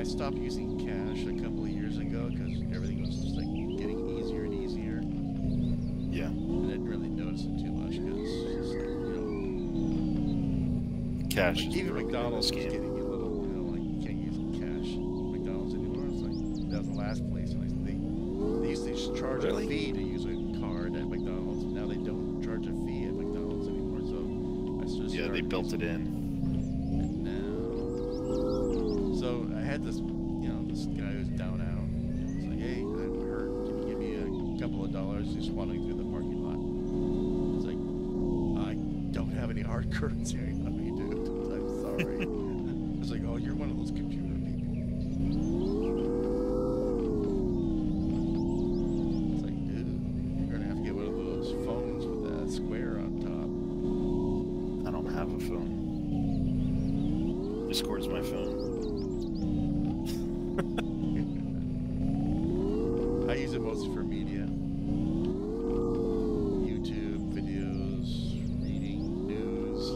stopped using cash a couple of years ago because everything was just like getting easier and easier. Yeah. And I didn't really notice it too much because it's like, Cash like is even broken in McDonald's this was game. getting a little, like you can't use cash at McDonald's anymore. It's like that was the last place, and they used to just charge a Really? fee to use a card at McDonald's. And now they don't charge a fee at McDonald's anymore. So I just Yeah, they started built it using in. And now, so I had this, this guy who's down out. He's like, hey, I'm hurt. Can you give me a couple of dollars? Just wandering through the parking lot. It's like, I don't have any hard currency on me, dude. I'm sorry. It's like, oh, you're one of those computer people. It's like, dude, you're gonna have to get one of those phones with that square on top. I don't have a phone. Discord's my phone. I use it mostly for media. YouTube, videos, reading, news.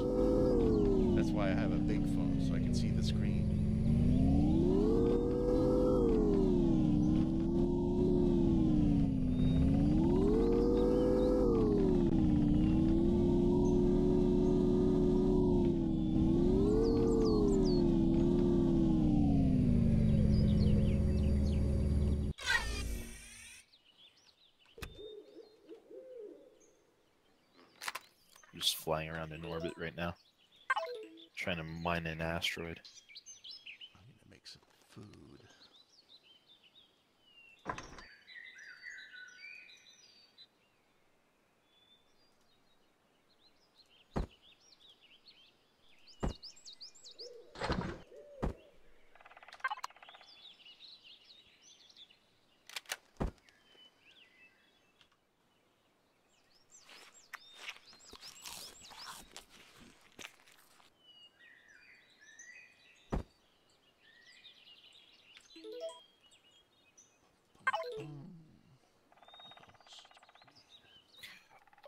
That's why I have a big phone, so I can see the screen. Just flying around in orbit right now. Trying to mine an asteroid. I'm gonna make some food.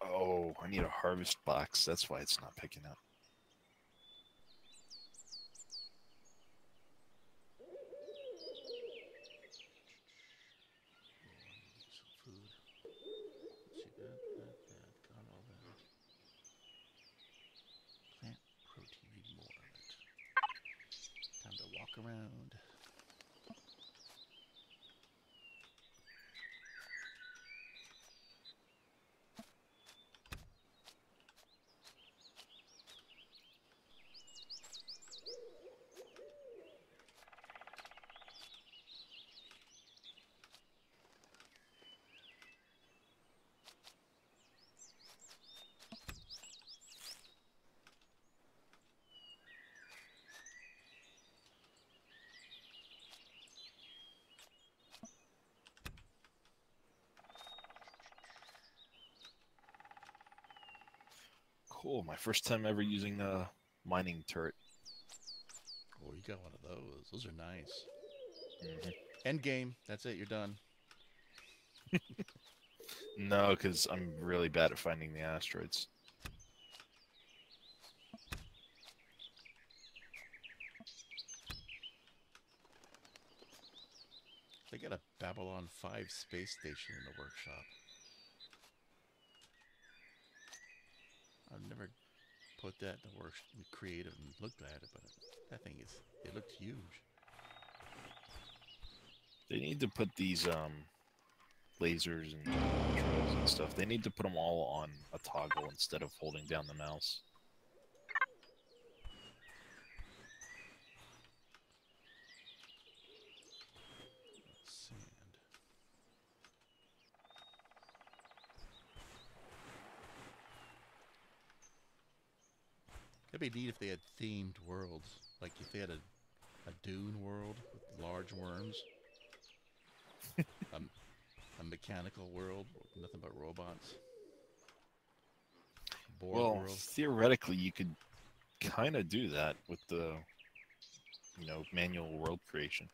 Oh, I need a harvest box. That's why it's not picking up. Some food. Let's see that. Got all that. Plant protein, need more of it. Time to walk around. Cool, my first time ever using a mining turret. Oh, you got one of those. Those are nice. Mhm. End game. That's it. You're done. No, because I'm really bad at finding the asteroids. They got a Babylon 5 space station in the workshop. I've never put that in the work creative and looked at it, but that thing is, it looked huge. They need to put these lasers and controls and stuff. They need to put them all on a toggle instead of holding down the mouse. Sand. It'd be neat if they had themed worlds. Like if they had a dune world with large worms. A mechanical world with nothing but robots. Borg Well, world. theoretically, you could kind of do that with the, manual world creation.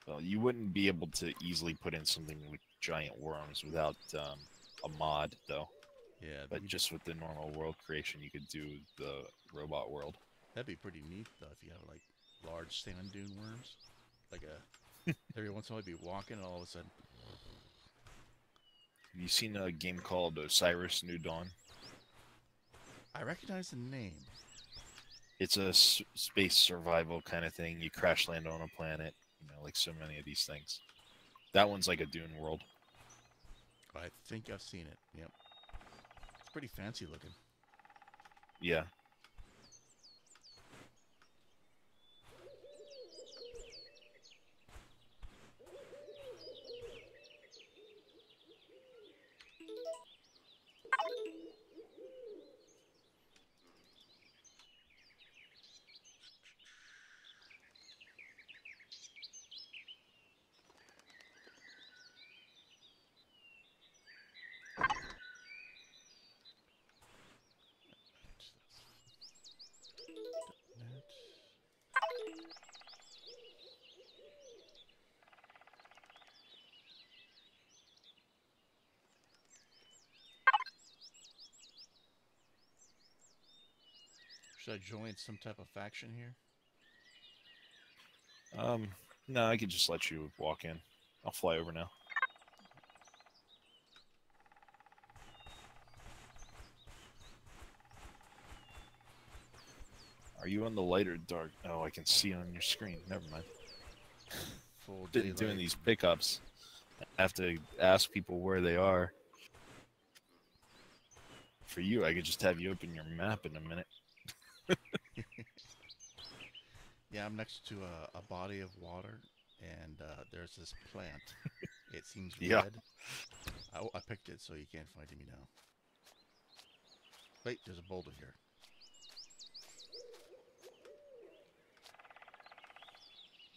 Well, you wouldn't be able to easily put in something with giant worms without a mod, though. Yeah, But just with the normal world creation, you could do the robot world. that'd be pretty neat though if you have like large sand dune worms. Like every once in a while you'd be walking and all of a sudden. Have you seen a game called Osiris New Dawn? I recognize the name. It's a space survival kind of thing. You crash land on a planet, you know, like so many of these things. That one's like a Dune world. I think I've seen it. Yep. It's pretty fancy looking. Yeah. Should I join some type of faction here? No, I could just let you walk in. I'll fly over now. Are you on the light or dark? Oh, I can see on your screen. Never mind. Full Doing daylight. these pickups, I have to ask people where they are. For you, I could just have you open your map in a minute. Yeah, I'm next to a body of water, and there's this plant. It seems red. Yeah. I picked it, so you can't find me now. Wait, there's a boulder here.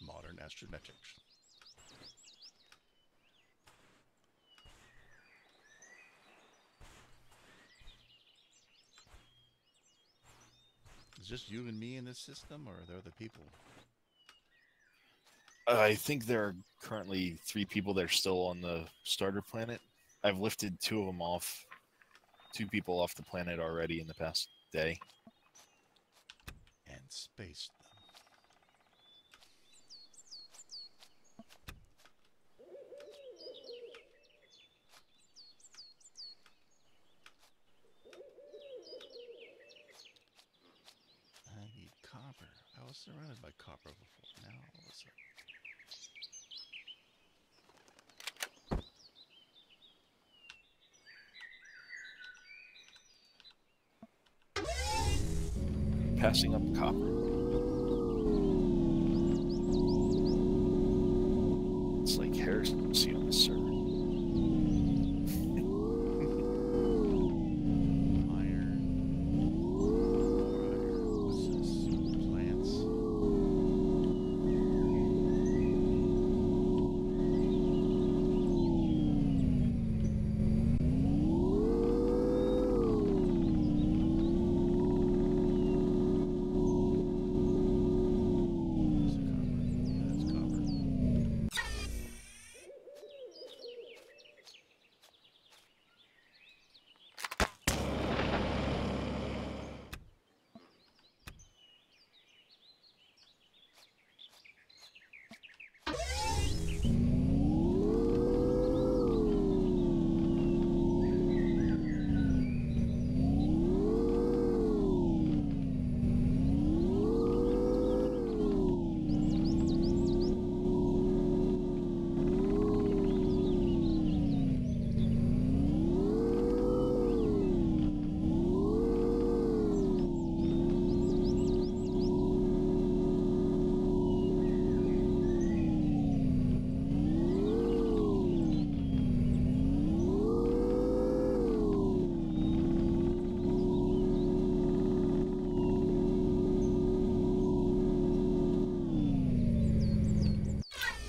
Modern astrometrics. Is just you and me in this system, or are there other people? I think there are currently 3 people that are still on the starter planet. I've lifted 2 of them off. 2 people off the planet already in the past day. And spaced them. I need copper. I was surrounded by copper before. Now all of a sudden. Passing up copper. It's like heresy on the server. Iron. More iron. What's this? Plants. Is it copper? Yeah, it's copper.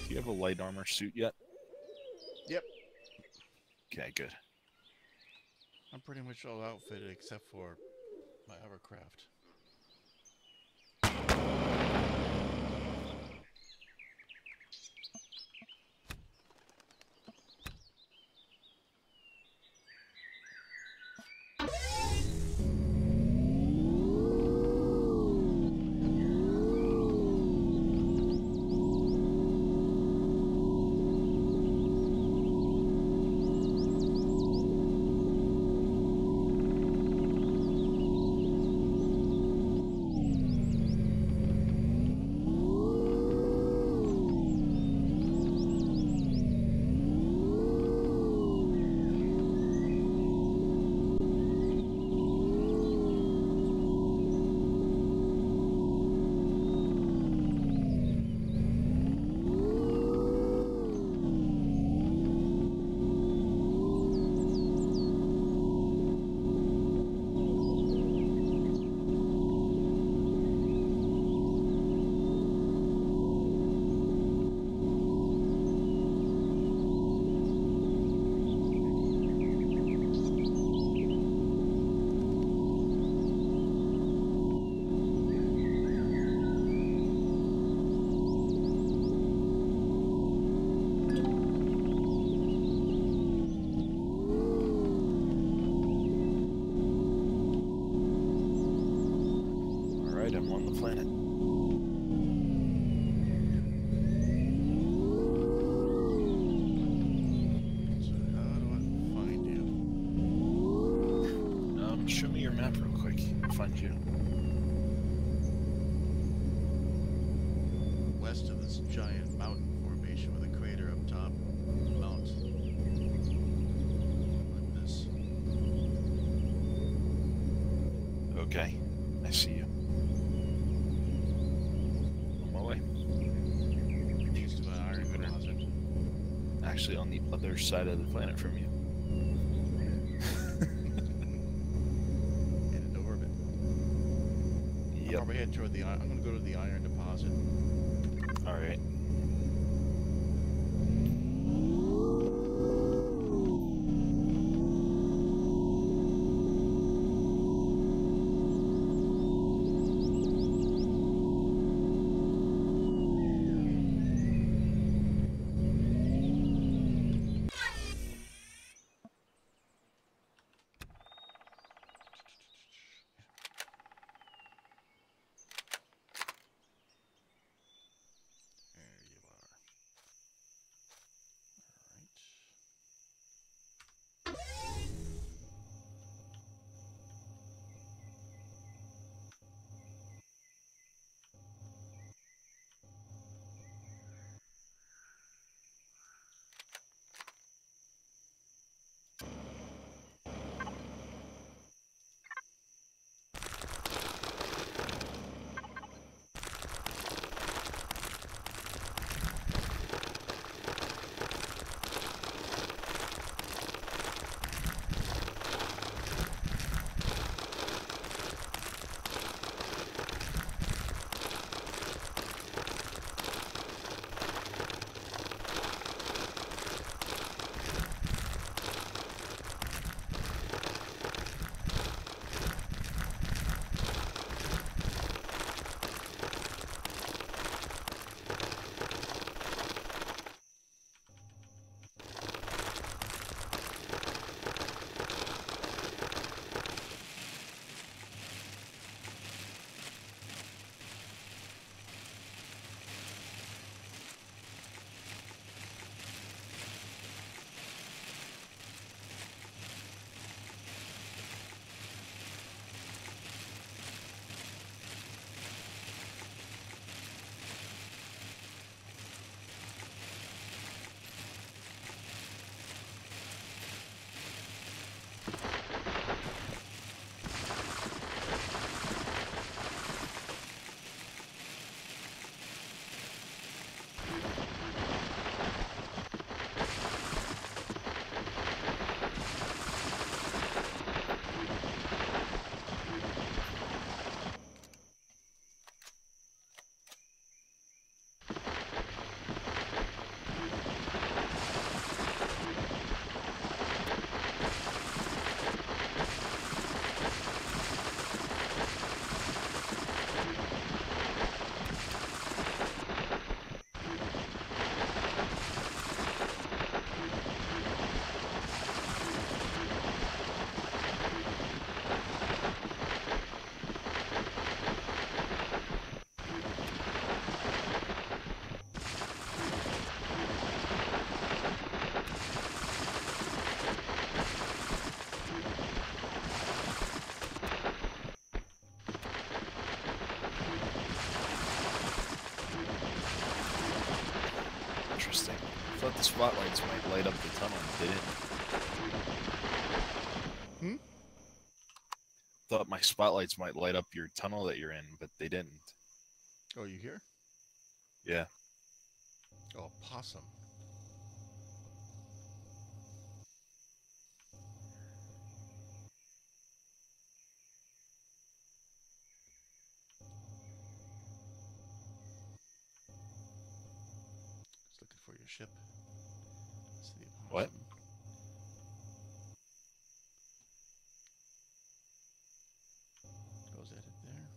Do you have a light armor suit yet? Yep. Okay, good. I'm pretty much all outfitted except for my hovercraft. Alright, I'm on the planet. So how do I find you? Show me your map real quick. I'll find you. West of this giant mountain formation with a crater up top. Mount. Like this. Okay, I see you. On my way. East of an iron deposit. Actually, on the other side of the planet from you. Into orbit. Yep. Probably head toward the. I'm gonna go to the iron deposit. Alright. There you are. Interesting. I thought the spotlights might light up the tunnel. They didn't. Thought my spotlights might light up your tunnel that you're in, but they didn't. Oh, you here? Yeah. Oh, possum. Just looking for your ship. That's the opossum. What? Goes at it there.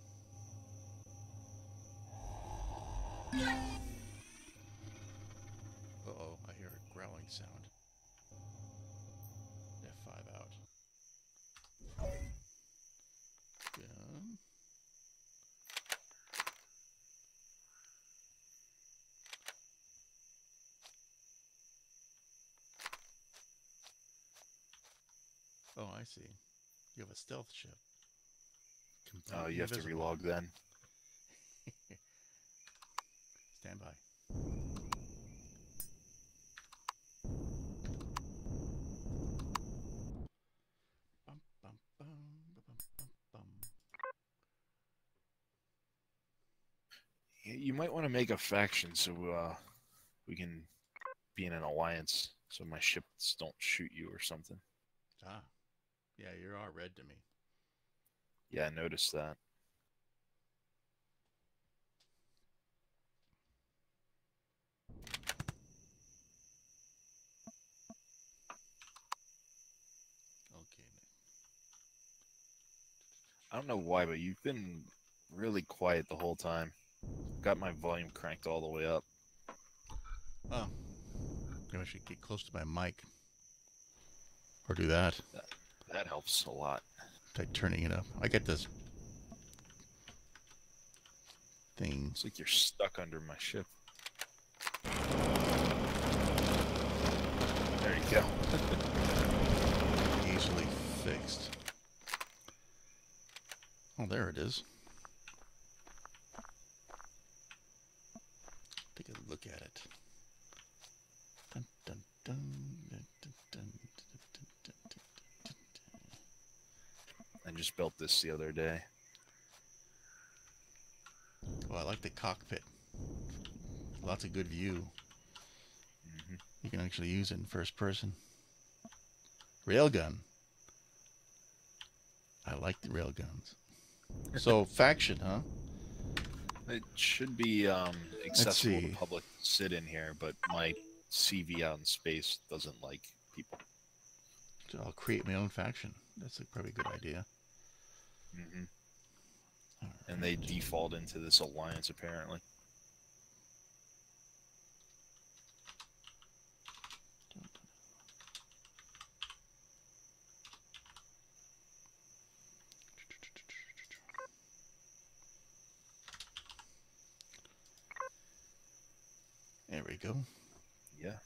Uh-oh, I hear a growling sound. F5 out. Gun. Oh, I see. You have a stealth ship. Oh, Completely you have to invisible. relog then. Stand by. Bum, bum, bum, bum, bum, bum. You might want to make a faction so we can be in an alliance, so my ships don't shoot you or something. Ah, yeah, you are red to me. Yeah, I noticed that. Okay, man. I don't know why, but you've been really quiet the whole time. Got my volume cranked all the way up. Oh, maybe I should get close to my mic. Or do that. That helps a lot. Try turning it up. I get this thing. It's like you're stuck under my ship. There you go. Easily fixed. Oh, there it is. Take a look at it. Dun, dun, dun, dun, dun, dun, dun, dun, dun, dun. I just built this the other day. Oh, I like the cockpit. Lots of good view. Mm-hmm. You can actually use it in first person. Railgun. I like the railguns. So, faction, huh? It should be accessible to see. public to sit in here, but my CV out in space doesn't like people. So I'll create my own faction. That's probably a good idea. Mm-hmm. All And they right. default into this alliance, apparently. There we go. Yeah.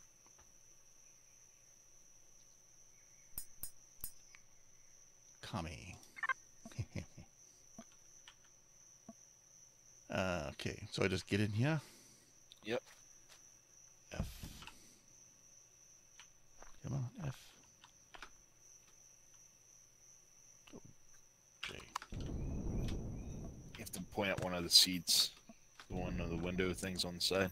Kami. Okay, so I just get in here. Yep. F. Come on, F. Okay. You have to point at one of the seats, one of the window things on the side.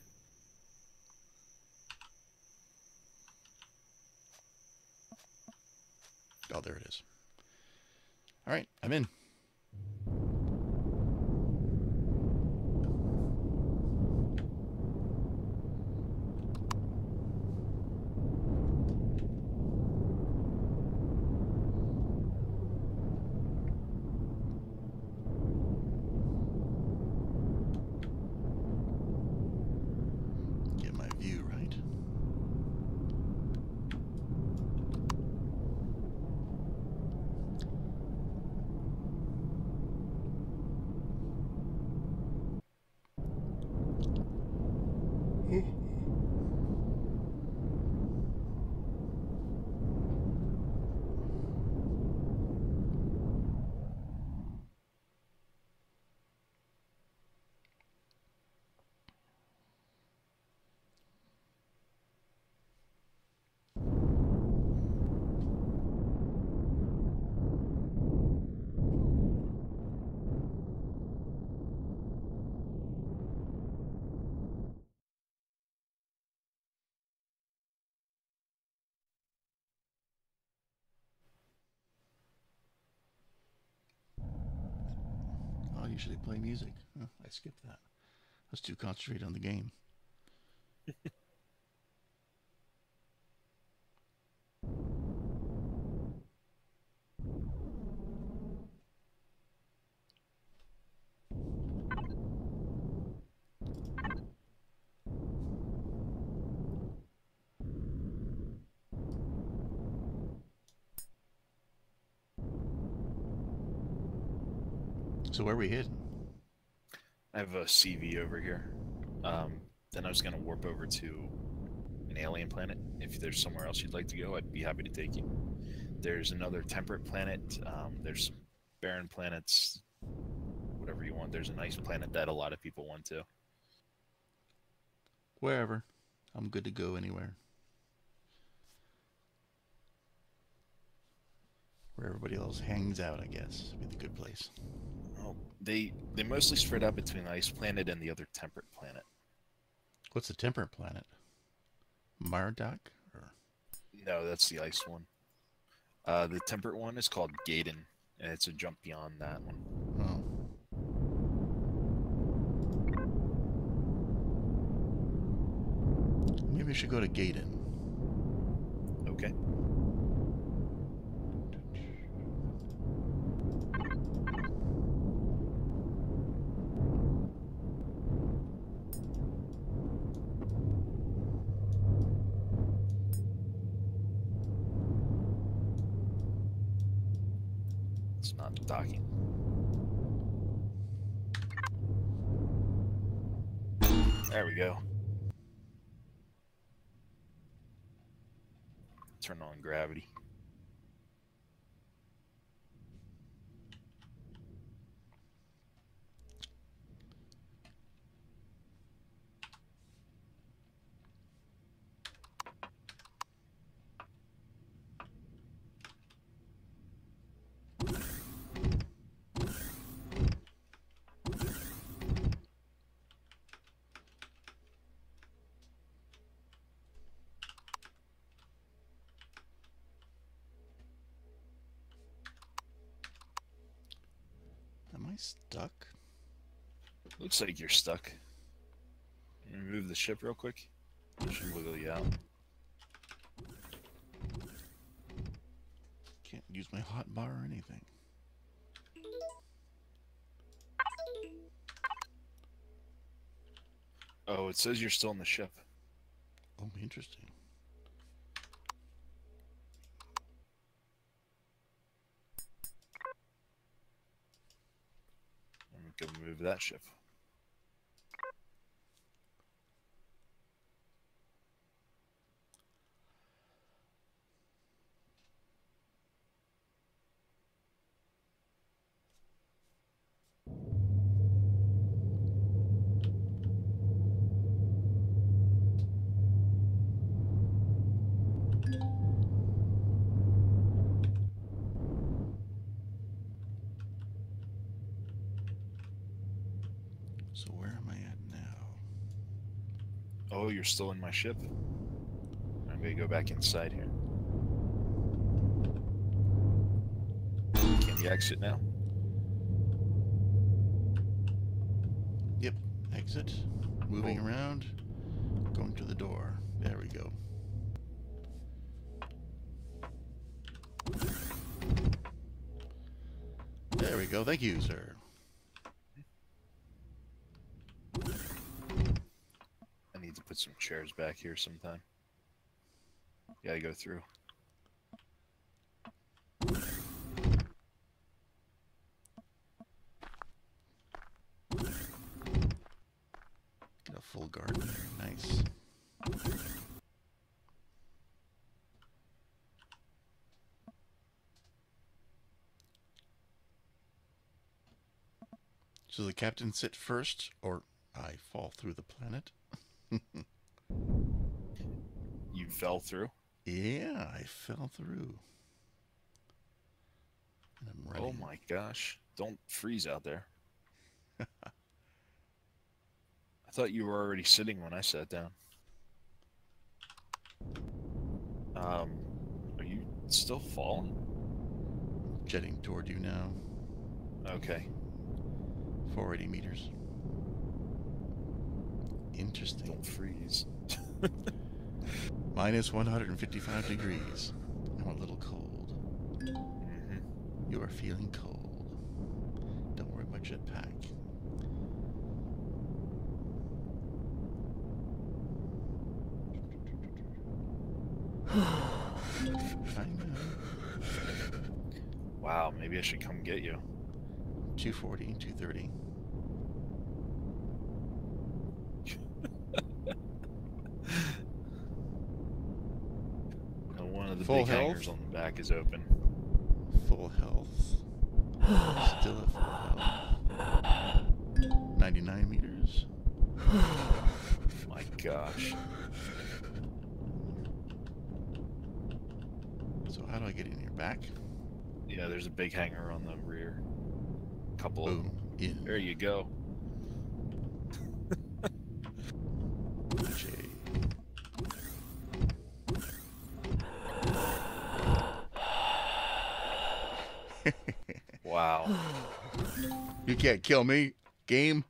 Oh, there it is. All right, I'm in. Get my view right. I'll usually play music. Oh, I skipped that. I was too concentrated on the game. So where are we heading? I have a CV over here. Then I was going to warp over to an alien planet. If there's somewhere else you'd like to go, I'd be happy to take you. There's another temperate planet. There's some barren planets, whatever you want. There's a nice planet that a lot of people went to. Wherever. I'm good to go anywhere. Where everybody else hangs out, I guess, would be the good place. Well, they mostly spread out between the ice planet and the other temperate planet. What's the temperate planet? Marduk? Or... No, that's the ice one. The temperate one is called Gaiden, and it's a jump beyond that one. Oh. Maybe we should go to Gaiden. Okay. It's not docking. There we go. Turn on gravity. Am I stuck? Looks like you're stuck. Can you move the ship real quick? It should wiggle you out. Can't use my hotbar or anything. Oh, it says you're still in the ship. Oh, interesting. I'm gonna move that ship. So where am I at now? Oh, you're still in my ship? I'm gonna go back inside here. Can you exit now? Yep, exit. Moving around. Going to the door. There we go. There we go. Thank you, sir. I need to put some chairs back here sometime. Gotta go through. Get a full garden there. Nice. So the captain sit first, or I fall through the planet? You fell through? Yeah, I fell through. And I'm ready. Oh my gosh. Don't freeze out there. I thought you were already sitting when I sat down. Are you still falling? Jetting toward you now. Okay. 480 meters. Interesting. Don't freeze. Minus 155 degrees. I'm a little cold. Mm-hmm. You are feeling cold. Don't worry about jetpack. I know. Wow, maybe I should come get you. 240, 230. One of the Full big hangars health? on the back is open. Full health. Still at full health. 99 meters. My gosh. So how do I get in your back? Yeah, there's a big hangar on the rear. Couple of Boom. them. In. There you go. J. Wow. You can't kill me, game.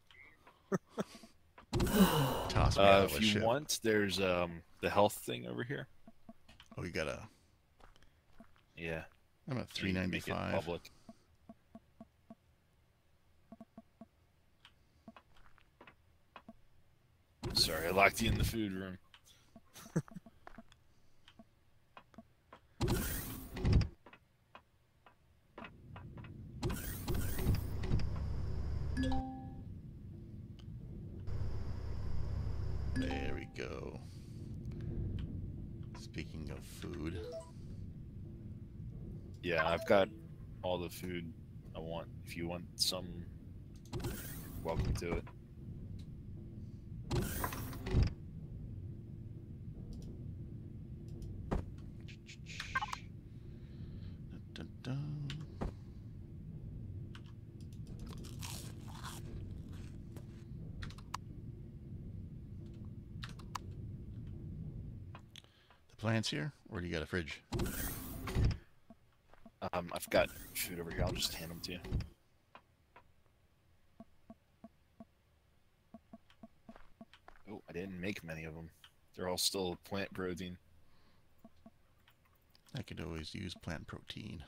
Toss me out of a If you ship. want, there's the health thing over here. Oh, you gotta. Yeah. I'm at You can make it 395. public. Sorry, I locked you in the food room. There we go. Speaking of food, Yeah, I've got all the food I want. If you want some, welcome to it. dun, dun. The plants here, or do you got a fridge? I've got food over here. I'll just hand them to you. Oh, I didn't make many of them. They're all still plant protein. I could always use plant protein.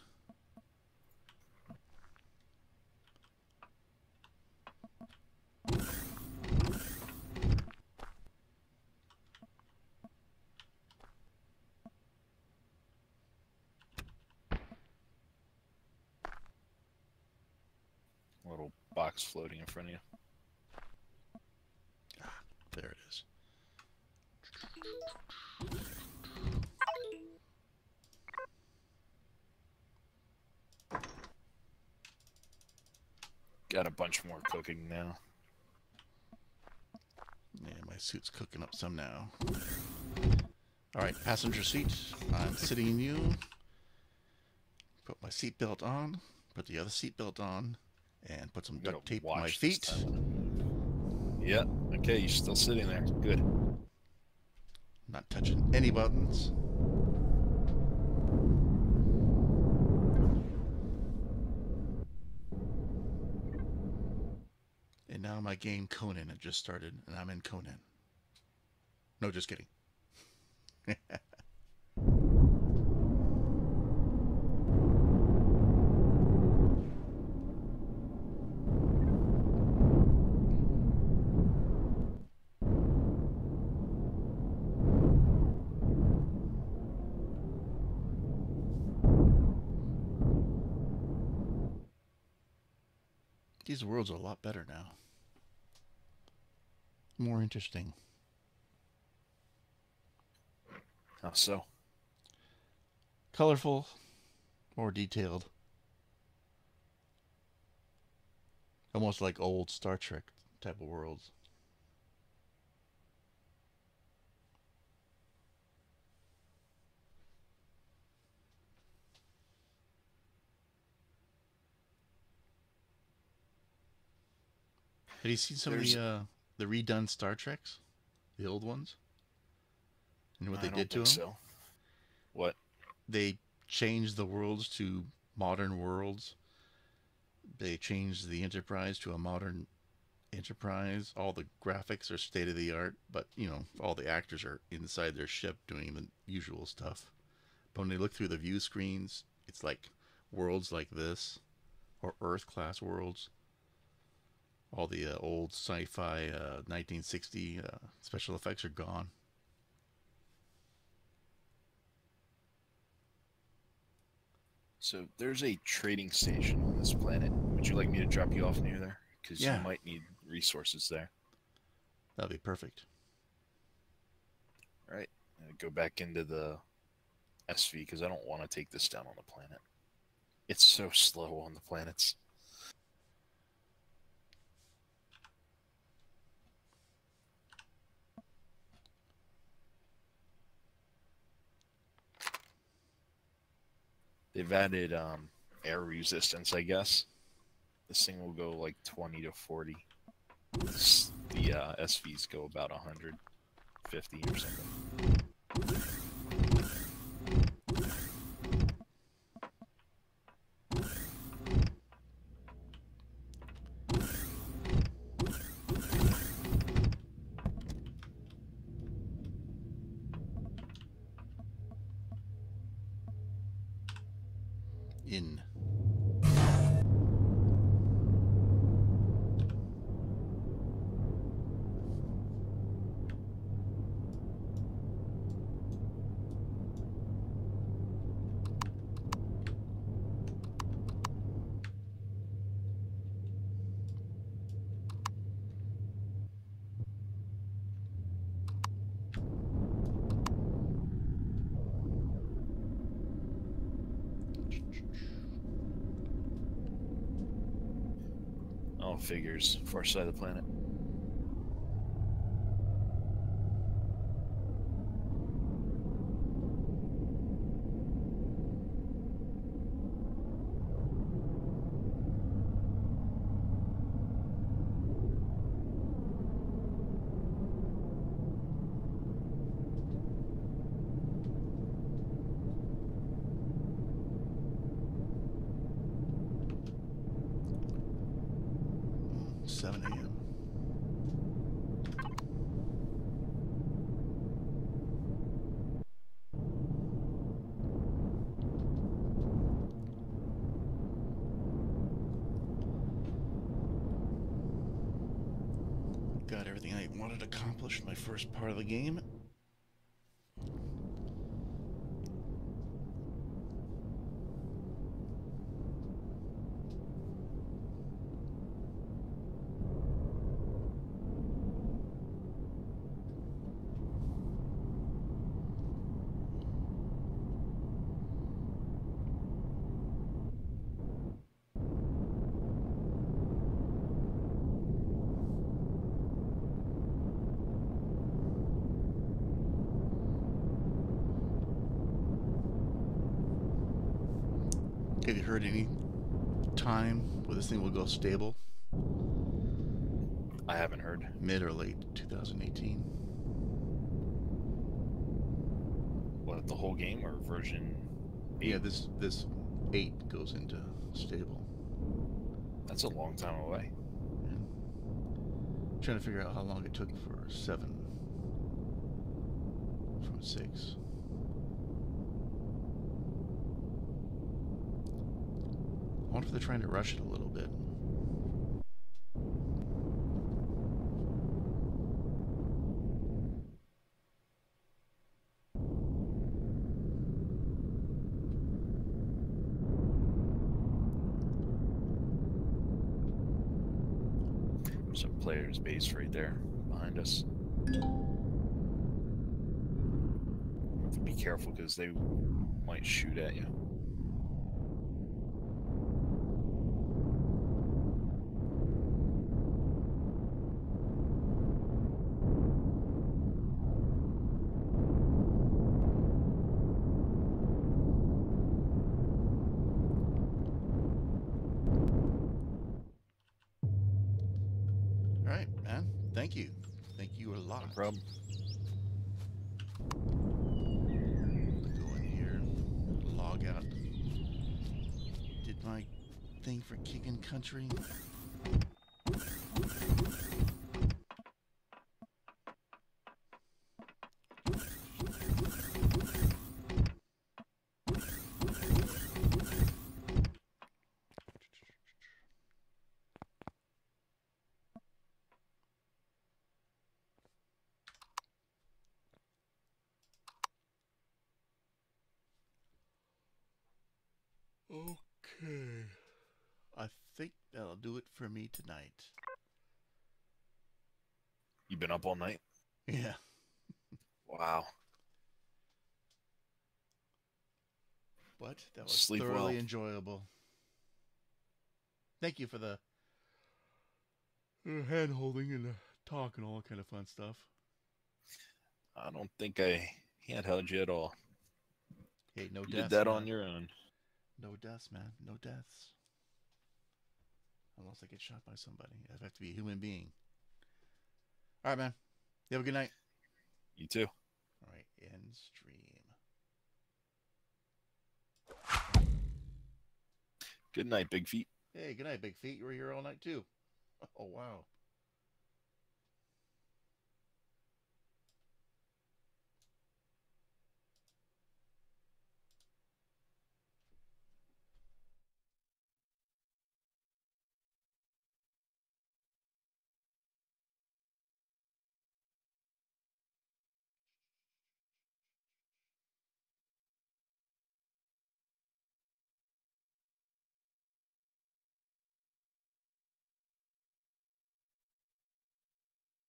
A little box floating in front of you. There it is. Got a bunch more cooking now. Yeah, my suit's cooking up some now. Alright, passenger seat. I'm sitting in you. Put my seatbelt on. Put the other seatbelt on. And put some I'm gonna duct tape on my watch this feet. time. Yeah, okay, you're still sitting there. Good. Not touching any buttons. And now my game Conan had just started, and I'm in Conan. No, just kidding. These worlds are a lot better now. More interesting. How so? Colorful. More detailed. Almost like old Star Trek type of worlds. Have you seen some of the redone Star Treks? The old ones? And what they did to them? So. What? They changed the worlds to modern worlds. They changed the Enterprise to a modern Enterprise. All the graphics are state of the art, but you know, all the actors are inside their ship doing the usual stuff. But when they look through the view screens, it's like worlds like this, or Earth class worlds. All the old sci-fi 1960 special effects are gone. So there's a trading station on this planet. Would you like me to drop you off near there? Because Yeah. you might need resources there. That'd be perfect. All right. Go back into the SV because I don't want to take this down on the planet. It's so slow on the planets. They've added air resistance, I guess. This thing will go like 20 to 40. The SVs go about 150 or something. In. Oh, figures. Far side of the planet. Oh, 7 a.m. Got everything I wanted accomplished in my first part of the game. Have you heard any time where this thing will go stable? I haven't heard. Mid or late 2018? What, the whole game or version 8? Yeah, this 8 goes into stable. That's a long time away. And trying to figure out how long it took for 7 from 6. I wonder if they're trying to rush it a little bit. There's a player's base right there behind us. Have to be careful because they might shoot at you. All right, man. Thank you. Thank you a lot. No problem. Go in here, log out. Did my thing for kicking country. Okay. I think that'll do it for me tonight. You been up all night? Yeah. Wow. But that was Sleep thoroughly well. enjoyable. Thank you for the hand holding and talk and all that kind of fun stuff. I don't think I handheld you at all. Hey, no You deaths, did that man. on your own. No deaths, man. No deaths. Unless I get shot by somebody. I have to be a human being. All right, man. You have a good night. You too. All right, end stream. Good night, Big Feet. Hey, good night, Big Feet. You were here all night, too. Oh, wow.